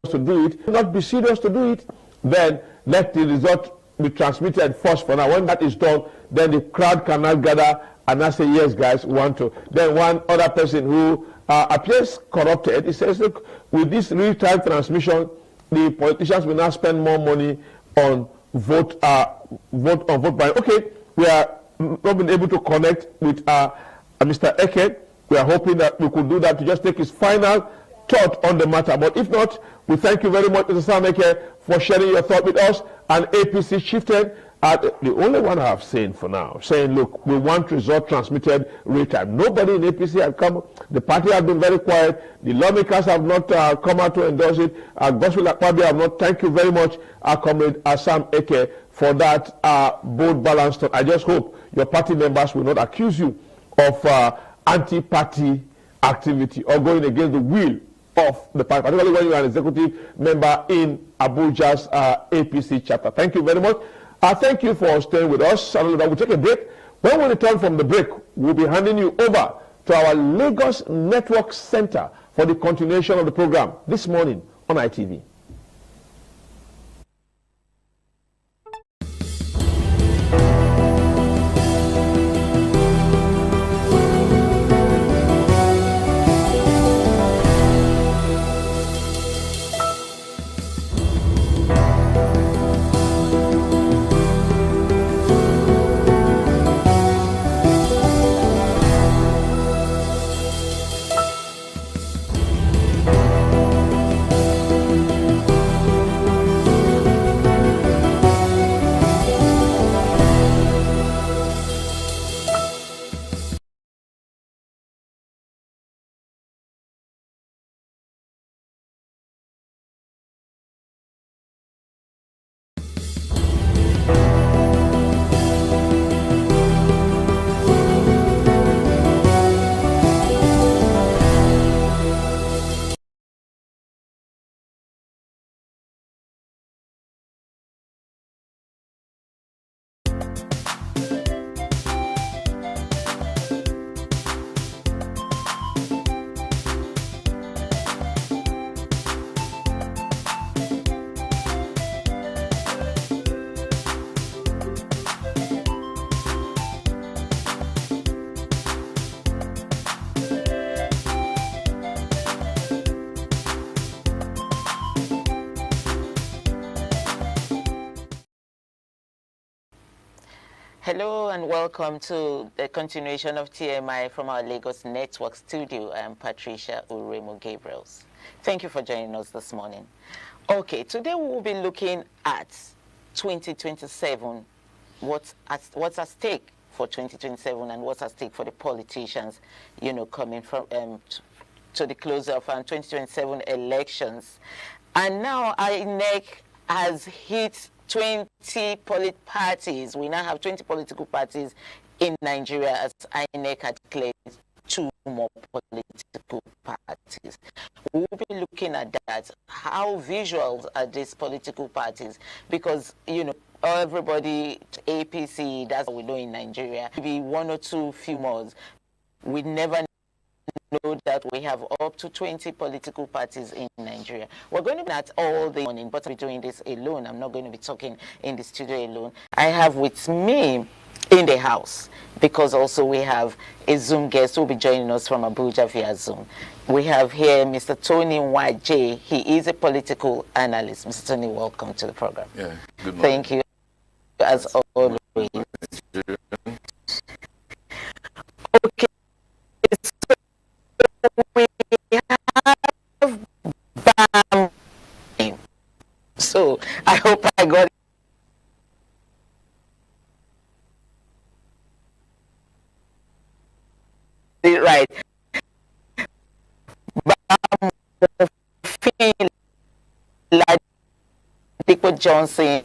Speaker 14: to do it? Not be serious to do it, then let the result be transmitted first for now. When that is done, then the crowd cannot gather and I say, yes, guys, want to. Then one other person who appears corrupted, he says, look, with this real-time transmission, the politicians will now spend more money on vote buying. Okay, we are not been able to connect with Mr. Eke. We are hoping that we could do that to just take his final thought on the matter. But if not, we thank you very much, Mr. Sam Eke, for sharing your thought with us. And APC shifted. The only one I have seen for now, saying, look, we want result transmitted real time. Nobody in APC has come. The party has been very quiet. The lawmakers have not come out to endorse it. Gospel Akpabio have not. Thank you very much, Comrade Sam Eke, for that bold balance thought. I just hope your party members will not accuse you of anti-party activity or going against the will of the party, particularly when you are an executive member in Abuja's APC chapter. Thank you very much. Thank you for staying with us. We'll take a break. When we return from the break, we'll be handing you over to our Lagos Network Center for the continuation of the program this morning on ITV.
Speaker 11: Hello and welcome to the continuation of TMI from our Lagos Network studio. I am Patricia Uremo Gabriels. Thank you for joining us this morning. Okay, today we will be looking at 2027, what's at stake for 2027 and what's at stake for the politicians, coming from to the close of 2027 elections. And now INEC has hit 20 parties. We now have 20 political parties in Nigeria, as INEC had declared 2 more political parties. We will be looking at that. How visual are these political parties? Because, everybody, APC, that's what we know in Nigeria. Maybe 1 or 2 few more. We never know that we have up to 20 political parties in Nigeria. We're going to be at all the morning, but I'll be doing this alone. I'm not going to be talking in the studio alone. I have with me in the house, because also we have a Zoom guest who will be joining us from Abuja via Zoom. We have here Mr. Tony Nwaje. He is a political analyst. Mr. Tony, welcome to the program.
Speaker 19: Yeah, good morning.
Speaker 11: Thank you, as always. Okay, so we have BAM. So I hope I got it right. BAM Ladipo Johnson.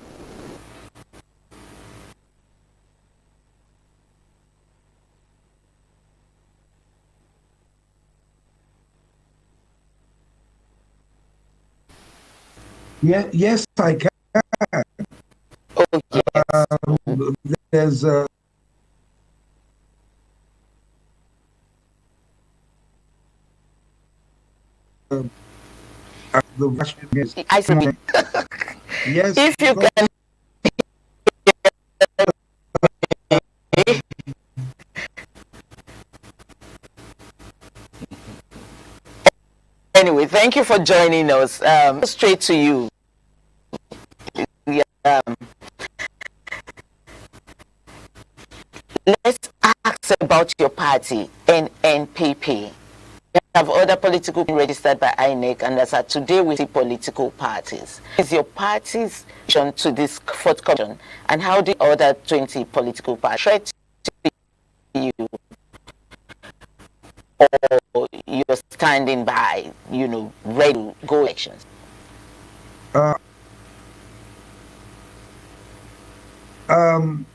Speaker 20: Yes, I can.
Speaker 11: Oh, yes.
Speaker 20: There's the
Speaker 11: I see.
Speaker 20: Yes.
Speaker 11: If you can. Anyway, thank you for joining us. Straight to you. Let's ask about your party, NNPP. You have other political registered by INEC, and as of today we see political parties. Is your party's to this forthcoming, and how do other 20 political parties try to you, or you're standing by, ready to go elections?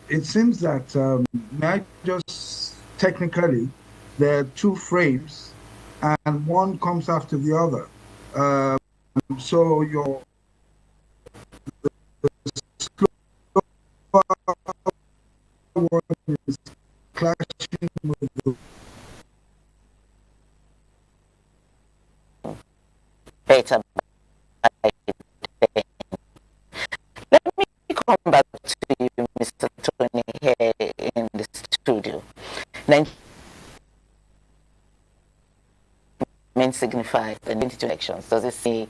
Speaker 20: It seems that not just technically there are 2 frames, and one comes after the other. So your one is clashing with the
Speaker 11: better. Let me come back to you, Mr. Tony, here in the studio. Signify the 22 elections. Does it see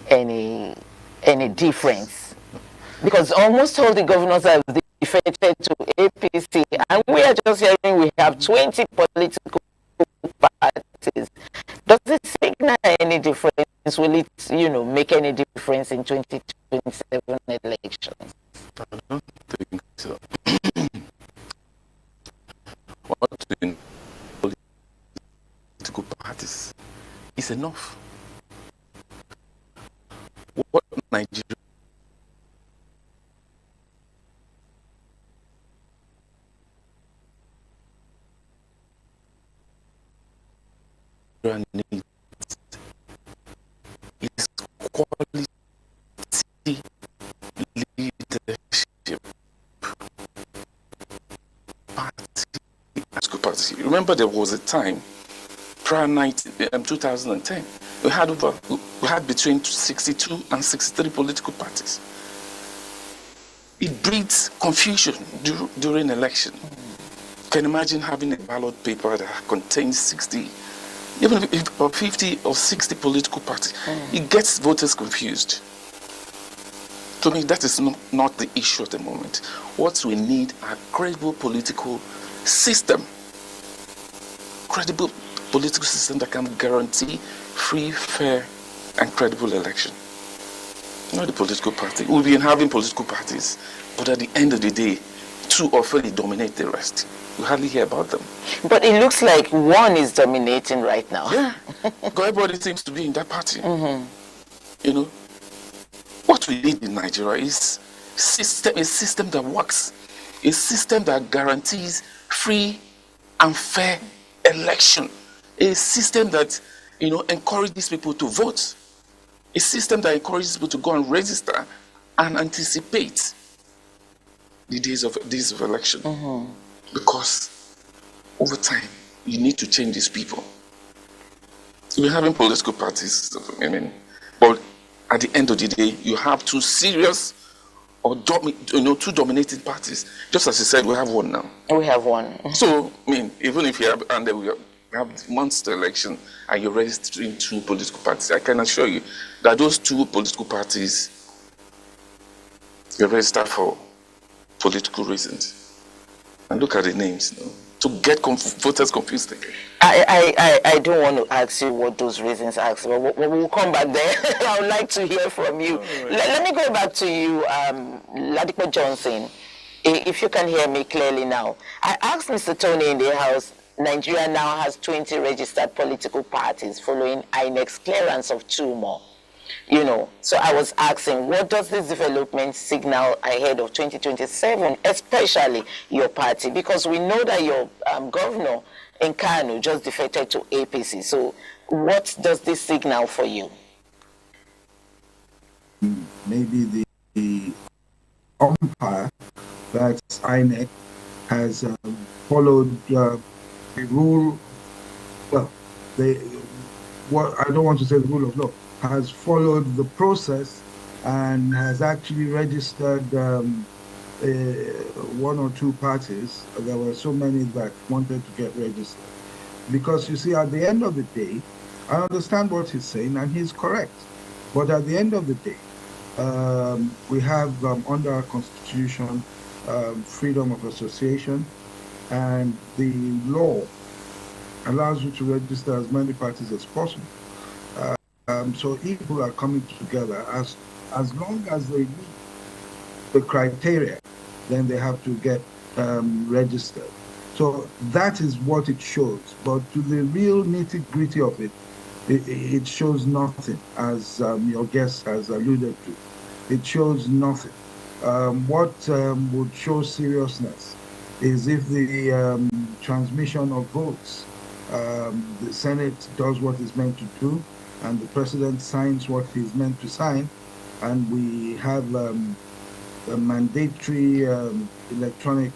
Speaker 11: any difference? Because almost all the governors have defected to APC, and we are just hearing we have 20 political parties. Does it signal any difference? Will it, make any difference in 2027 elections?
Speaker 19: I don't think so. What in political parties is enough. What Nigeria needs is quality leadership. Party. Remember, there was a time prior 2010, we had between 62 and 63 political parties. It breeds confusion during election. You can imagine having a ballot paper that contains 60, even 50 or 60 political parties. It gets voters confused. To me, that is not the issue at the moment. What we need are credible political system. Credible political system that can guarantee free, fair, and credible election. Not the political party. We've been having political parties, but at the end of the day, two or three dominate the rest. We hardly hear about them.
Speaker 11: But it looks like one is dominating right now.
Speaker 19: Yeah, because everybody seems to be in that party. You know, what we need in Nigeria is a system that works, a system that guarantees free and fair election, a system that, you know, encourages people to vote, a system that encourages people to go and register and anticipate the days of election. Because over time, you need to change these people. We're having political parties, I mean, but at the end of the day, you have two serious or two dominating parties. Just as you said, we have one now.
Speaker 11: We have one.
Speaker 19: So, I mean, even if you have, and then we have months to election, and you're registering two political parties, I can assure you that those two political parties, you're registered for political reasons. And look at the names, you know, to get voters confused again.
Speaker 11: I don't want to ask you what those reasons are, but we'll come back there. I would like to hear from you. Right. Let me go back to you, Ladipo Johnson, if you can hear me clearly now. I asked Mr. Tony in the House, Nigeria now has 20 registered political parties following INEC's clearance of 2 more. You know, so I was asking, what does this development signal ahead of 2027, especially your party? Because we know that your governor in Kano just defected to APC. So what does this signal for you?
Speaker 20: Maybe the umpire, that's INEC, has followed the rule, well, I don't want to say the rule of law, has followed the process and has actually registered 1 or 2 parties. There were so many that wanted to get registered. Because you see, at the end of the day, I understand what he's saying and he's correct. But at the end of the day, we have under our constitution freedom of association, and the law allows you to register as many parties as possible. So if people are coming together, as long as they meet the criteria, then they have to get registered. So that is what it shows. But to the real nitty-gritty of it, it shows nothing, as your guest has alluded to. It shows nothing. What would show seriousness is if the transmission of votes, the Senate does what it's meant to do, and the president signs what he's meant to sign, and we have a mandatory electronic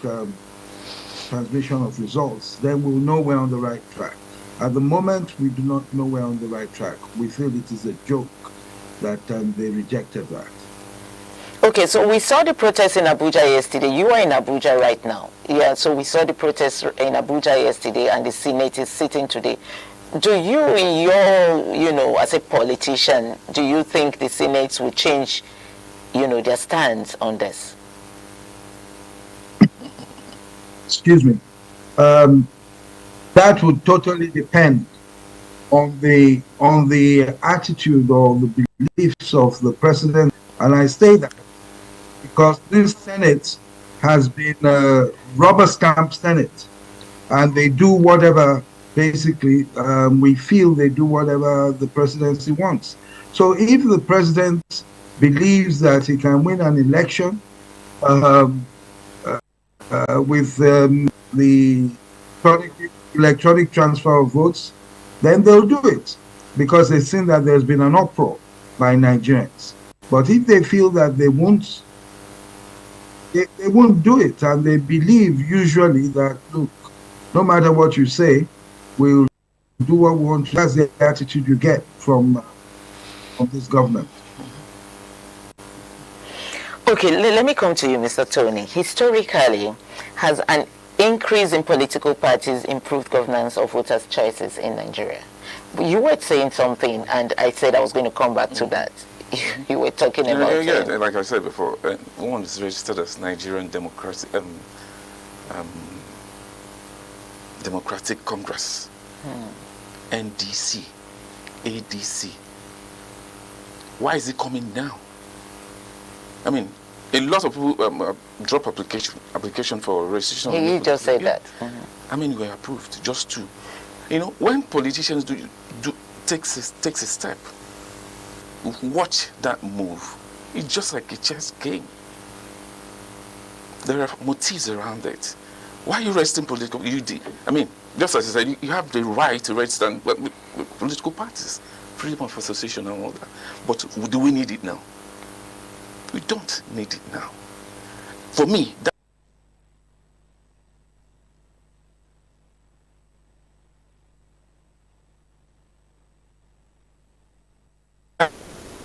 Speaker 20: transmission of results, then we'll know we're on the right track. At the moment, we do not know we're on the right track. We feel it is a joke that they rejected that.
Speaker 11: Okay, so we saw the protest in Abuja yesterday. You are in Abuja right now. Yeah, so we saw the protest in Abuja yesterday, and the Senate is sitting today. Do you, in your, as a politician, do you think the Senate will change, their stance on this?
Speaker 20: Excuse me. That would totally depend on the attitude or the beliefs of the president, and I say that because this Senate has been a rubber stamp Senate, and they do whatever. Basically, we feel they do whatever the presidency wants. So if the president believes that he can win an election with the electronic transfer of votes, then they'll do it because they've seen that there's been an uproar by Nigerians. But if they feel that they won't do it, and they believe usually that, look, no matter what you say, we'll do what we want. That's the attitude you get from this government.
Speaker 11: Okay, let me come to you, Mr. Tony. Historically, has an increase in political parties improved governance of voters' choices in Nigeria? You were saying something, and I said I was going to come back to that. you were talking about.
Speaker 19: Yeah, like I said before, one is registered as Nigerian Democratic Congress, NDC, ADC. Why is it coming now? I mean, a lot of people drop application for registration.
Speaker 11: You just said that.
Speaker 19: I mean, we were approved, just 2. You know, when politicians takes a step, watch that move. It's just like a chess game. There are motives around it. Why are you resting political? I mean, just as I said, you have the right to register with political parties, freedom of association and all that. But do we need it now? We don't need it now. For me,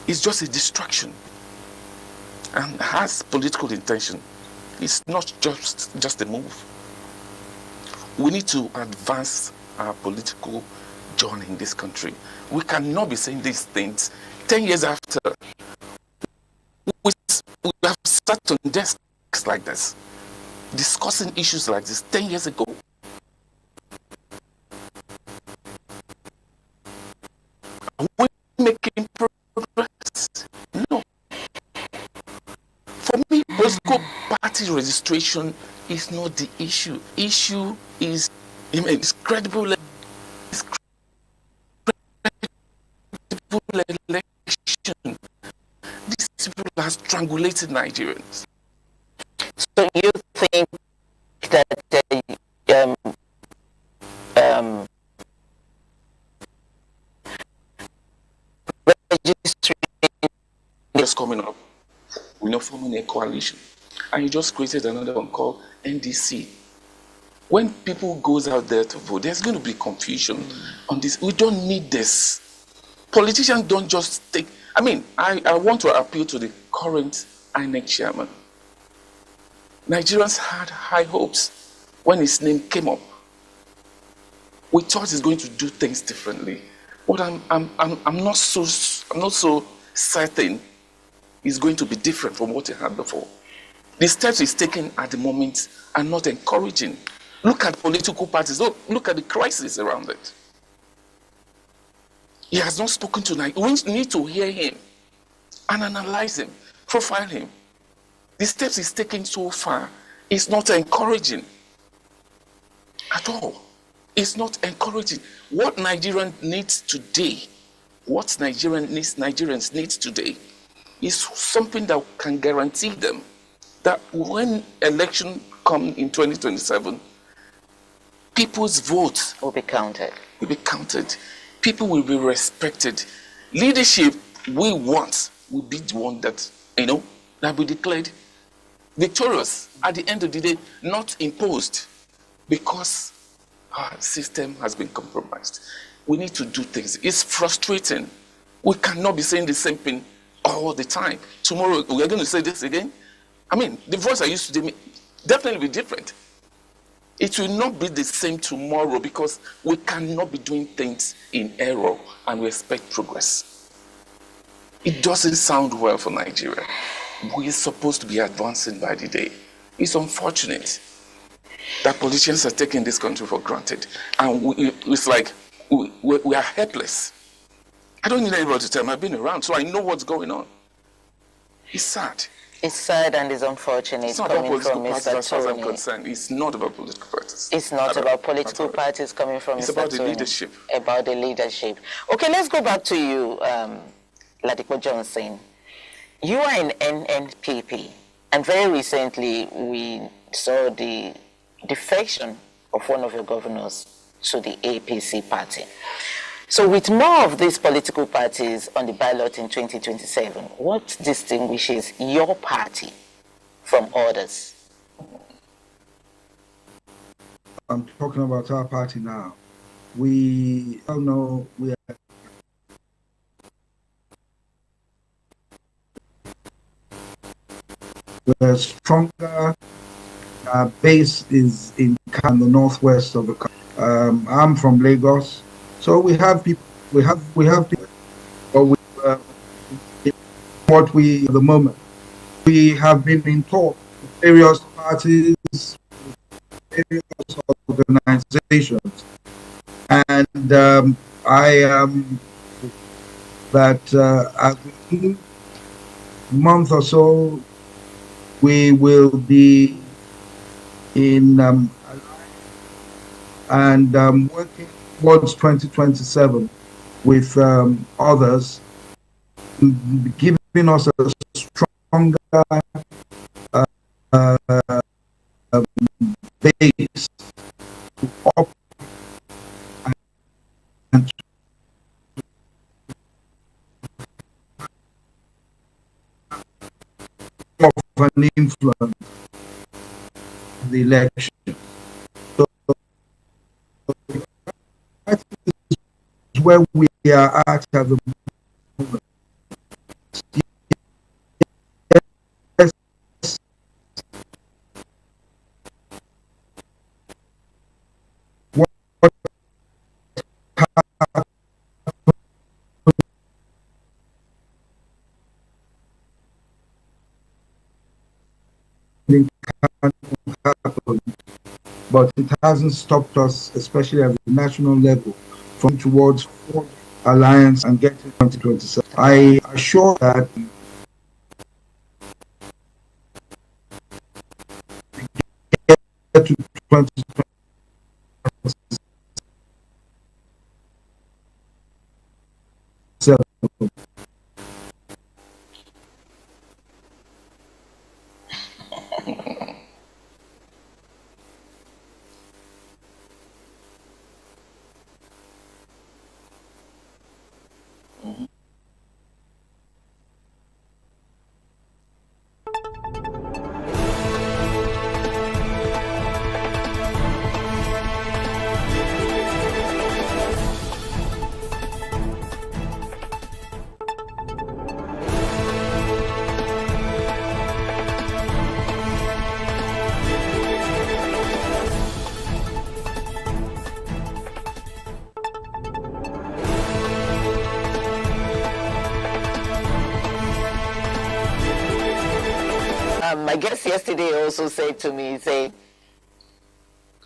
Speaker 19: it's just a distraction and has political intention. It's not just a move. We need to advance our political journey in this country. We cannot be saying these things 10 years after we have sat on desks like this, discussing issues like this 10 years ago. Are we making progress? No. For me, political party registration is not the issue. Issue is, it's credible election. These people have strangulated Nigerians.
Speaker 11: So you think that registration
Speaker 19: is coming up? We're not forming a coalition. And you just created another one called NDC. When people goes out there to vote, there's going to be confusion on this. We don't need this. Politicians don't just take... I mean, I want to appeal to the current INEC chairman. Nigerians had high hopes when his name came up. We thought he's going to do things differently. But I'm not so certain he's going to be different from what he had before. The steps he's taking at the moment are not encouraging. Look at political parties. Look at the crisis around it. He has not spoken tonight. We need to hear him and analyze him, profile him. The steps he's taking so far is not encouraging at all. It's not encouraging. What Nigeria needs today, what Nigerians need today is something that can guarantee them that when election come in 2027, people's votes
Speaker 11: will be counted.
Speaker 19: People will be respected. Leadership we want will be the one that, that we declared victorious at the end of the day, not imposed, because our system has been compromised. We need to do things. It's frustrating. We cannot be saying the same thing all the time. Tomorrow we're going to say this again. I mean, the voice I used to definitely be different. It will not be the same tomorrow because we cannot be doing things in error and we expect progress. It doesn't sound well for Nigeria. We're supposed to be advancing by the day. It's unfortunate that politicians are taking this country for granted. And it's like we are helpless. I don't need anybody to tell me. I've been around, so I know what's going on. It's sad.
Speaker 11: It's sad and it's unfortunate.
Speaker 19: It's not about political parties as far as I'm concerned. It's not about political parties.
Speaker 11: It's not about political parties coming from Mr.
Speaker 19: It's about the leadership.
Speaker 11: About the leadership. Okay, let's go back to you, Ladipo Johnson. You are in NNPP, and very recently we saw the defection of one of your governors to the APC party. So with more of these political parties on the ballot in 2027, what distinguishes your party from others?
Speaker 20: I'm talking about our party now. We all know we are we're stronger. Our base is in the northwest of the country. I'm from Lagos. So we have people, we have people, but what we, at the moment, we have been in talk with various parties, various organizations, and I am that as a month or so, we will be in working towards 2027 with others, giving us a stronger base to operate and of an influence in the election. So that is where we are at the moment. Yes. What happen, but it hasn't stopped us, especially at the national level, from towards alliance and getting 2027. I assure that get to 2027.
Speaker 11: My guest yesterday also said to me,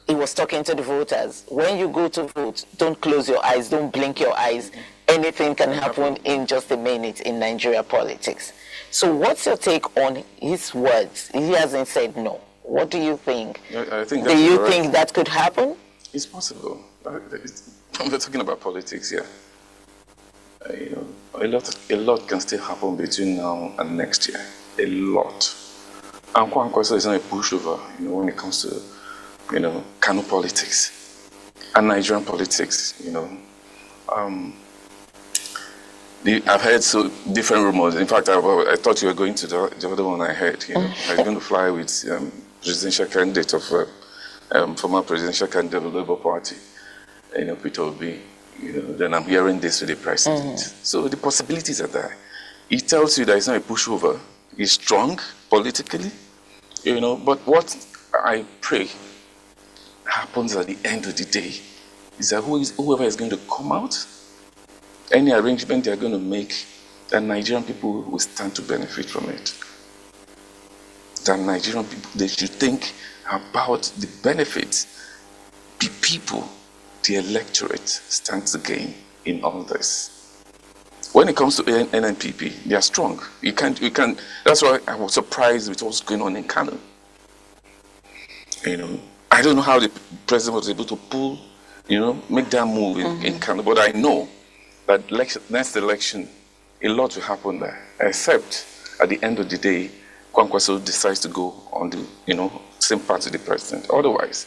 Speaker 11: he was talking to the voters, when you go to vote, don't close your eyes, don't blink your eyes. Anything can happen in just a minute in Nigeria politics. So what's your take on his words? He hasn't said no. What do you think?
Speaker 19: I think
Speaker 11: do you think that could happen?
Speaker 19: It's possible. We're talking about politics here. A lot can still happen between now and next year. A lot. And Kwankwaso is not a pushover, when it comes to, Kano politics and Nigerian politics, I've heard so different rumors. In fact, I thought you were going to the other one I heard, I was going to fly with presidential candidate of, former presidential candidate of the Labour Party, Peter Obi, then I'm hearing this with the president. So the possibilities are there. It tells you that it's not a pushover. He's strong politically, but what I pray happens at the end of the day is that whoever is going to come out, any arrangement they are going to make, that Nigerian people will stand to benefit from it. That Nigerian people, they should think about the benefits. The people, the electorate stands to gain in all this. When it comes to NNPP, they are strong. You can't. That's why I was surprised with what's going on in Kano. I don't know how the president was able to pull, make that move in Kano, but I know that next election, a lot will happen there. Except at the end of the day, Kwankwaso decides to go on the, same path to the president. Otherwise,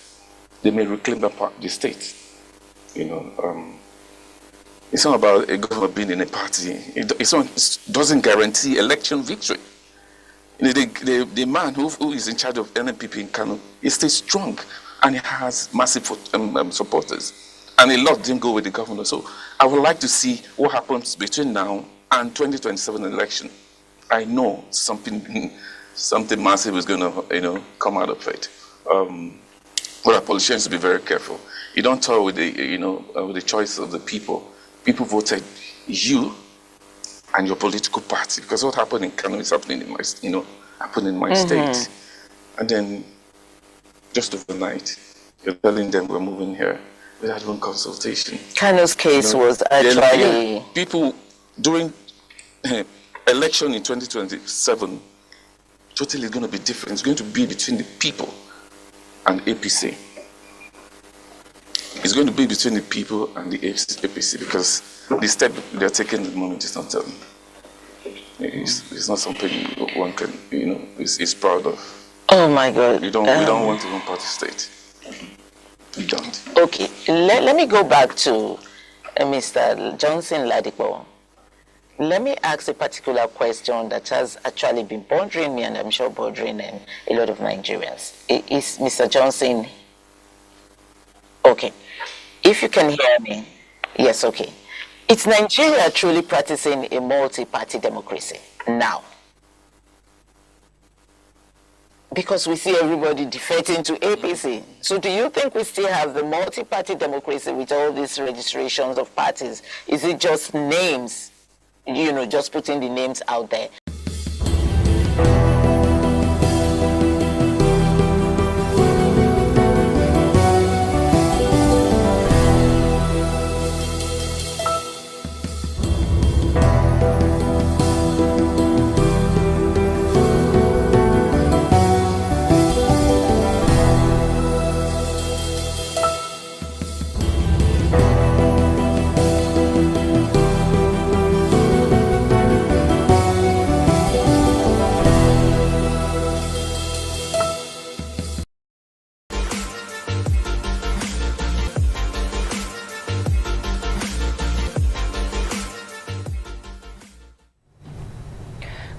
Speaker 19: they may reclaim the state. It's not about a governor being in a party. It doesn't guarantee election victory. The man who is in charge of NNPP in Kano, he stays strong and he has massive supporters. And a lot didn't go with the governor. So I would like to see what happens between now and 2027 election. I know something massive is going to come out of it. But our politicians to be very careful. You don't toy with the with the choice of the people. People voted you and your political party. Because what happened in Kano is happening in my, happened in my state. And then just overnight, you're telling them we're moving here without even consultation.
Speaker 11: Kano's case was actually...
Speaker 19: people during election in 2027, totally going to be different. It's going to be between the people and APC. It's going to be between the people and the APC because the step they're taking at the moment is not it's not something one can is proud of.
Speaker 11: Oh my God!
Speaker 19: We don't want to even participate. We don't.
Speaker 11: Okay, let me go back to Mr. Johnson Ladipo. Let me ask a particular question that has actually been bothering me, and I'm sure bothering a lot of Nigerians. Is Mr. Johnson okay? If you can hear me, yes, okay. Is Nigeria truly practicing a multi-party democracy now? Because we see everybody defecting to APC. So do you think we still have the multi-party democracy with all these registrations of parties? Is it just names, just putting the names out there?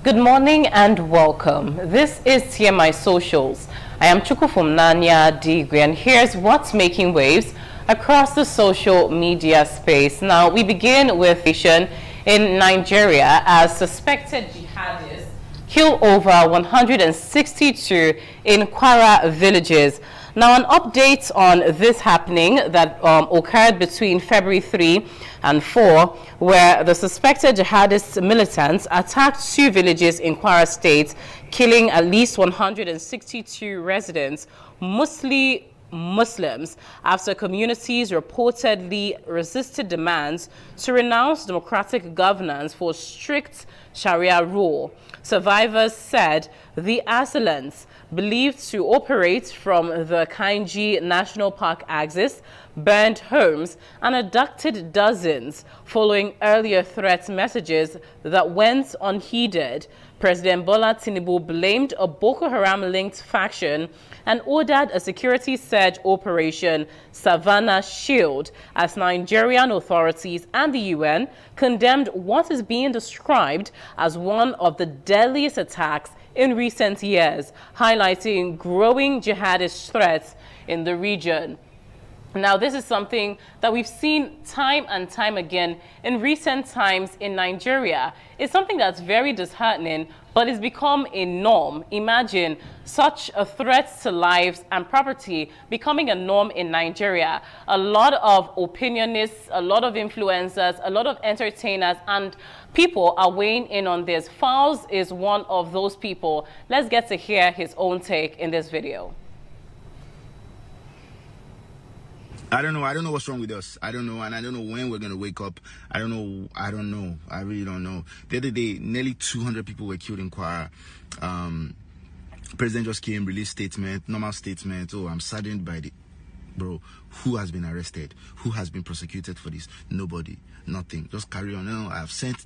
Speaker 21: Good morning and welcome. This is TMI Socials. I am Chukufumnanya Digwe, and here's what's making waves across the social media space. Now, we begin with in Nigeria as suspected jihadists kill over 162 in Kwara villages. Now, an update on this happening that occurred between February 3 and 4, where the suspected jihadist militants attacked 2 villages in Kwara State, killing at least 162 residents, mostly Muslims, after communities reportedly resisted demands to renounce democratic governance for strict Sharia rule. Survivors said the assailants, believed to operate from the Kainji National Park axis, burned homes and abducted dozens following earlier threat messages that went unheeded. President Bola Tinubu blamed a Boko Haram-linked faction and ordered a security surge operation, Savannah Shield, as Nigerian authorities and the UN condemned what is being described as one of the deadliest attacks in recent years, highlighting growing jihadist threats in the region. Now, this is something that we've seen time and time again in recent times in Nigeria. It's something that's very disheartening, but it's become a norm. Imagine such a threat to lives and property becoming a norm in Nigeria. A lot of opinionists, a lot of influencers, a lot of entertainers, and people are weighing in on this. Fowles is one of those people. Let's get to hear his own take in this video.
Speaker 22: I don't know what's wrong with us. I don't know, and I don't know when we're going to wake up. I don't know. I really don't know. The other day, nearly 200 people were killed in Kwara. President just came, released statement, normal statement. Oh, I'm saddened by the... Bro, who has been arrested? Who has been prosecuted for this? Nobody. Nothing. Just carry on. No, I've sent...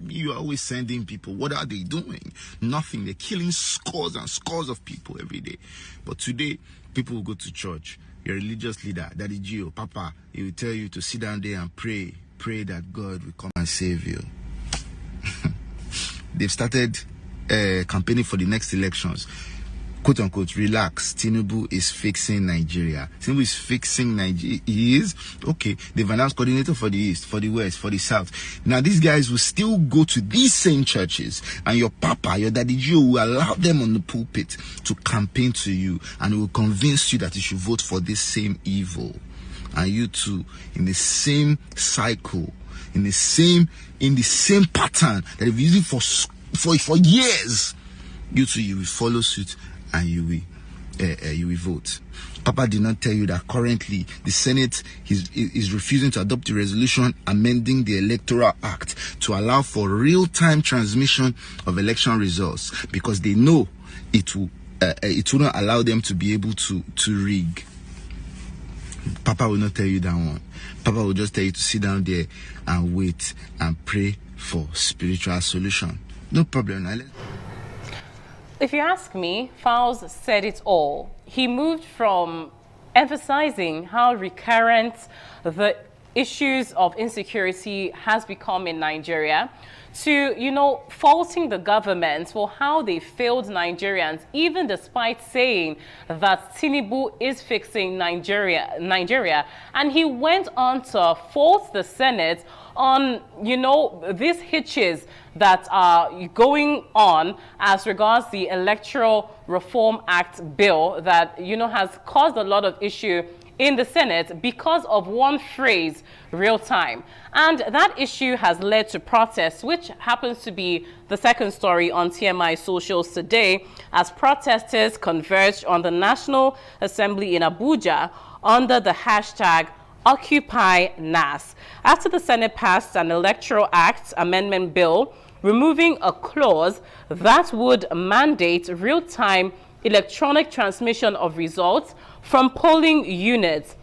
Speaker 22: You are always sending people. What are they doing? Nothing. They're killing scores and scores of people every day. But today, people will go to church. Your religious leader, Daddy Gio, Papa, he will tell you to sit down there and pray. Pray that God will come and save you. They've started campaigning for the next elections. Quote unquote, relax. Tinubu is fixing Nigeria. Tinubu is fixing Nigeria. He is? Okay. They've announced coordinator for the East, for the West, for the South. Now, these guys will still go to these same churches, and your Papa, your Daddy Joe will allow them on the pulpit to campaign to you, and will convince you that you should vote for this same evil. And you too, in the same cycle, in the same pattern that they've used it for years. You too, you will follow suit and you will vote. Papa did not tell you that currently the Senate is refusing to adopt a resolution amending the Electoral Act to allow for real-time transmission of election results because they know it will not allow them to be able to rig. Papa will not tell you that one. Papa will just tell you to sit down there and wait and pray for spiritual solution. No problem.
Speaker 21: If you ask me, Falz said it all. He moved from emphasizing how recurrent the issues of insecurity has become in Nigeria to, faulting the government for how they failed Nigerians, even despite saying that Tinubu is fixing Nigeria. And he went on to fault the Senate on, these hitches that are going on as regards the Electoral Reform Act bill that, has caused a lot of issue in the Senate because of one phrase, real time. And that issue has led to protests, which happens to be the second story on TMI Socials today, as protesters converged on the National Assembly in Abuja under the hashtag Occupy NAS. After the Senate passed an Electoral Act amendment bill removing a clause that would mandate real-time electronic transmission of results from polling units.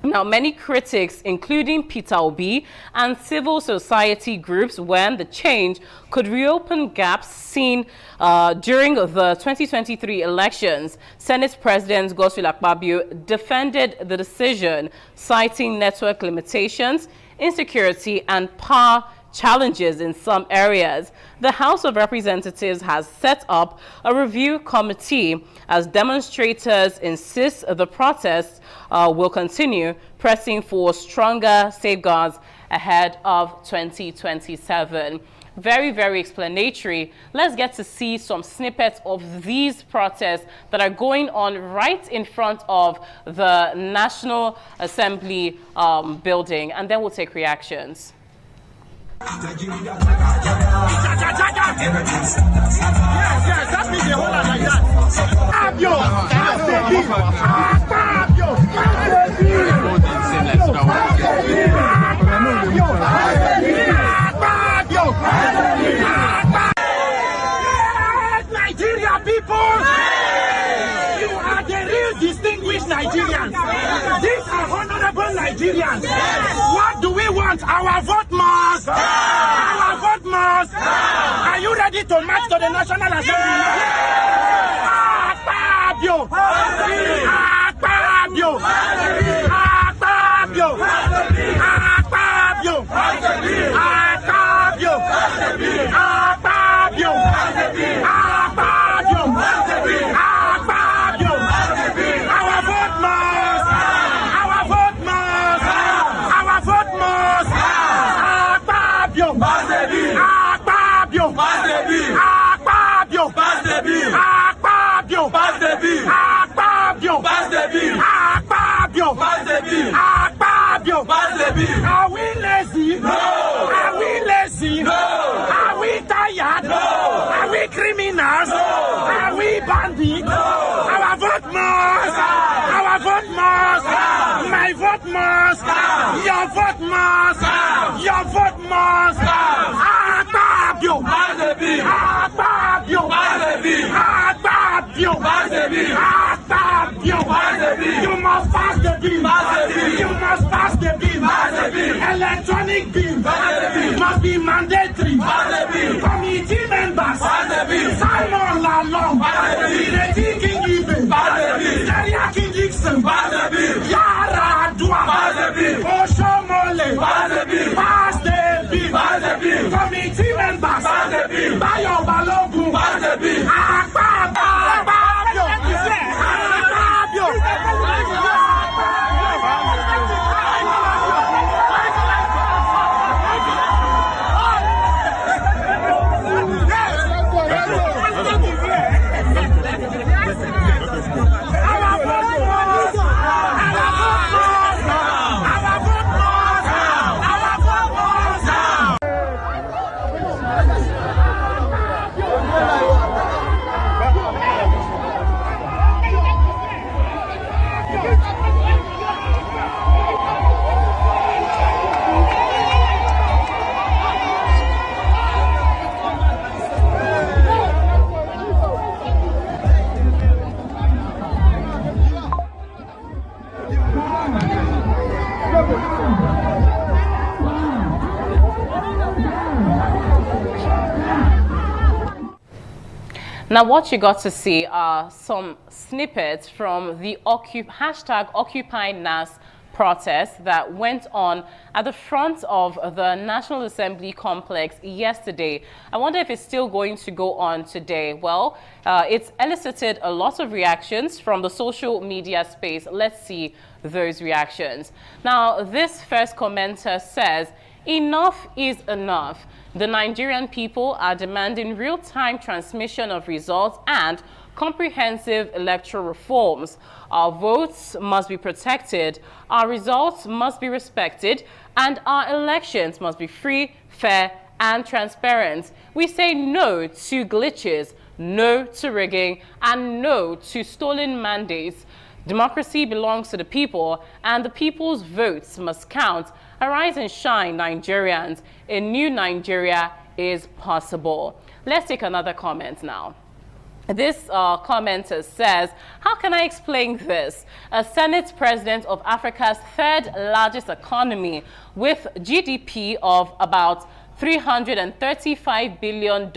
Speaker 21: Now, many critics, including Peter Obi and civil society groups, when the change could reopen gaps seen during the 2023 elections. Senate President Godswill Akpabio defended the decision, citing network limitations, insecurity, and power challenges in some areas. The House of Representatives has set up a review committee as demonstrators insist the protests will continue, pressing for stronger safeguards ahead of 2027. Very, very explanatory. Let's get to see some snippets of these protests that are going on right in front of the National Assembly building, and then we'll take reactions.
Speaker 2: Yes, that means the whole lot like that. Nigeria people, you are the real distinguished Nigerians. These are honorable Nigerians. What do we want? Our vote must. Our vote must. Are you ready to march to the National Assembly? Akpabio. Akpabio. Akpabio. Akpabio. Akpabio. Akpabio. Akpabio. Akpabio. Our vote must. Our vote must. Our vote must. Akpabio. Akpabio. Akpabio. Akpabio. Akpabio. Akpabio. Akpabio. Are we lazy? No. Are we lazy? No. Are we tired? No. Are we criminals? No. Are we bandits? No. Our vote must. Our vote must. My vote must. Your vote must. Your vote must. Akpabio. Akpabio. Akpabio. Akpabio. You must pass the bill. You must pass the bill. Electronic bill must be mandatory. Committee members Simon Lalong, Reti King Ibe, Daria King Dixon, Yara Dua, Oshomole, pass the bill. Committee members Bayo Balogun,
Speaker 21: Now, what you got to see are some snippets from the hashtag Occupy NAS protest that went on at the front of the National Assembly complex yesterday. I wonder if it's still going to go on today. Well, it's elicited a lot of reactions from the social media space. Let's see those reactions. Now, this first commenter says, "Enough is enough. The Nigerian people are demanding real-time transmission of results and comprehensive electoral reforms. Our votes must be protected, our results must be respected, and our elections must be free, fair, and transparent. We say no to glitches, no to rigging, and no to stolen mandates. Democracy belongs to the people, and the people's votes must count. Arise and shine, Nigerians. A new Nigeria is possible." Let's take another comment now. This commenter says, "How can I explain this? A Senate president of Africa's third largest economy with GDP of about $335 billion,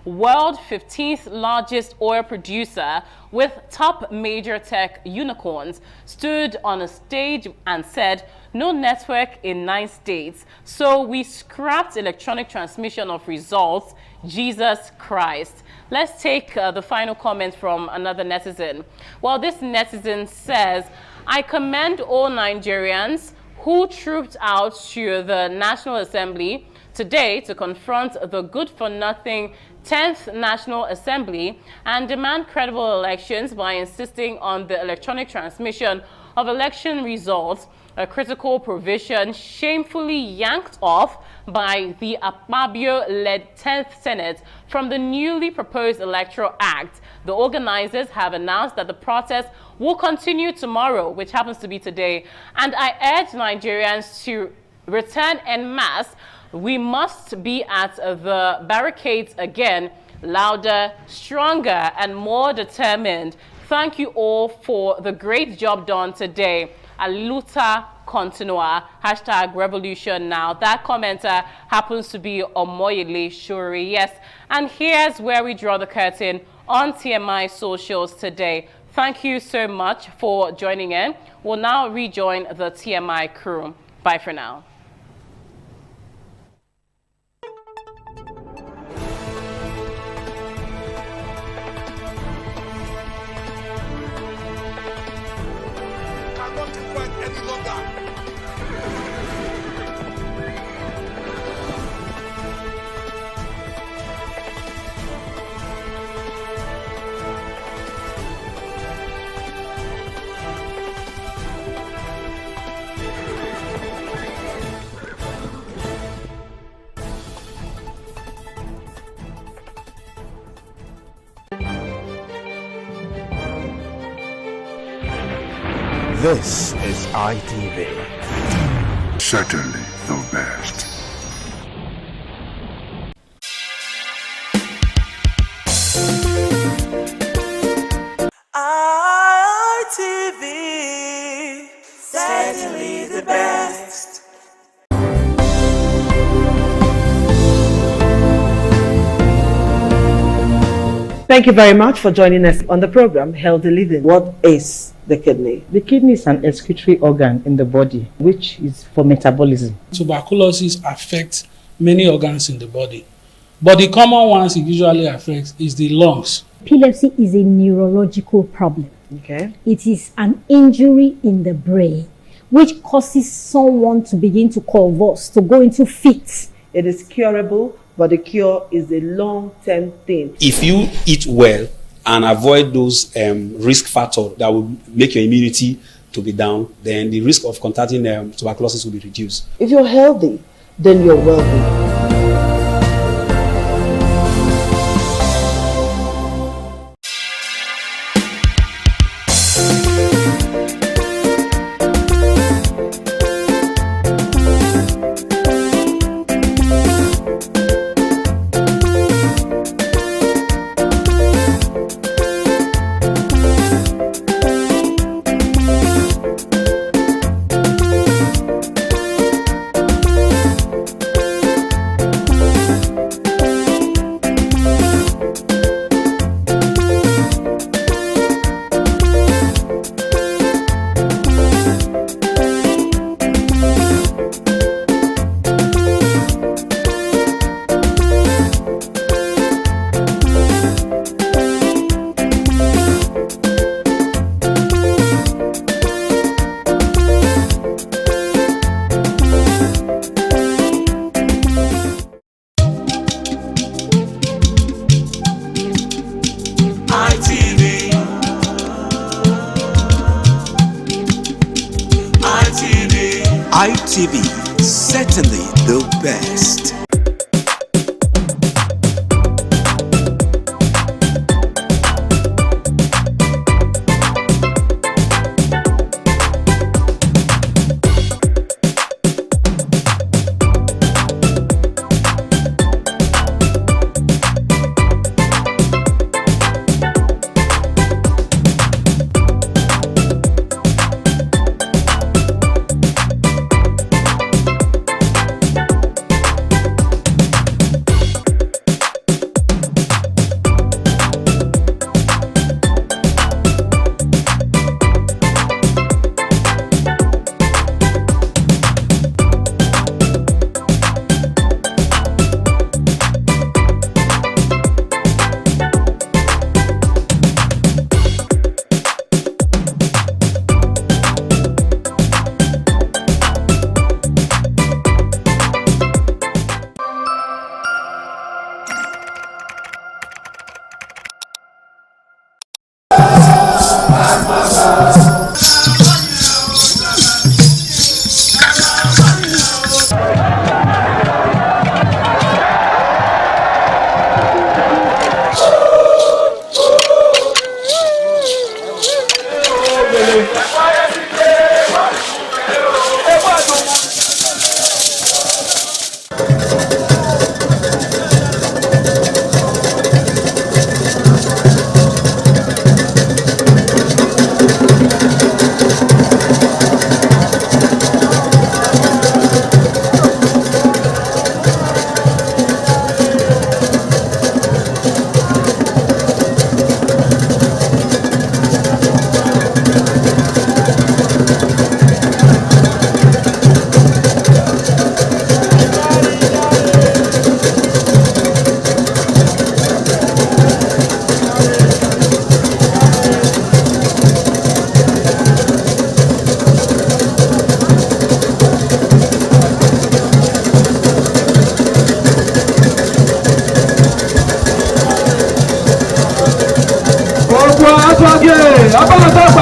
Speaker 21: world 15th largest oil producer with top major tech unicorns, stood on a stage and said, 'No network in 9 states, so we scrapped electronic transmission of results. Jesus Christ.'" Let's take the final comment from another netizen. Well, this netizen says, "I commend all Nigerians who trooped out to the National Assembly today to confront the good-for-nothing 10th National Assembly and demand credible elections by insisting on the electronic transmission of election results, a critical provision shamefully yanked off by the Akpabio-led 10th Senate from the newly proposed Electoral Act. The organizers have announced that the protest will continue tomorrow, which happens to be today, and I urge Nigerians to return en masse. We must be at the barricades again, louder, stronger, and more determined. Thank you all for the great job done today. A luta continua. Hashtag revolution now." That commenter happens to be Omoyele Shuri. Yes, and here's where we draw the curtain on TMI Socials today. Thank you so much for joining in. We'll now rejoin the TMI crew. Bye for now.
Speaker 3: This is ITV.
Speaker 6: Certainly the best.
Speaker 2: ITV. Certainly the best.
Speaker 5: Thank you very much for joining us on the program, Healthy Living. What is the kidney?
Speaker 23: The kidney is an excretory organ in the body, which is for metabolism.
Speaker 7: Tuberculosis affects many organs in the body, but the common ones it usually affects is the lungs.
Speaker 8: Epilepsy is a neurological problem.
Speaker 5: Okay.
Speaker 8: It is an injury in the brain, which causes someone to begin to convulse, to go into fits.
Speaker 5: It is curable, but the cure is a long-term thing.
Speaker 9: If you eat well and avoid those risk factors that will make your immunity to be down, then the risk of contracting tuberculosis will be reduced.
Speaker 5: If you're healthy, then you're wealthy.
Speaker 3: ITV, certainly the best.
Speaker 2: Abalaza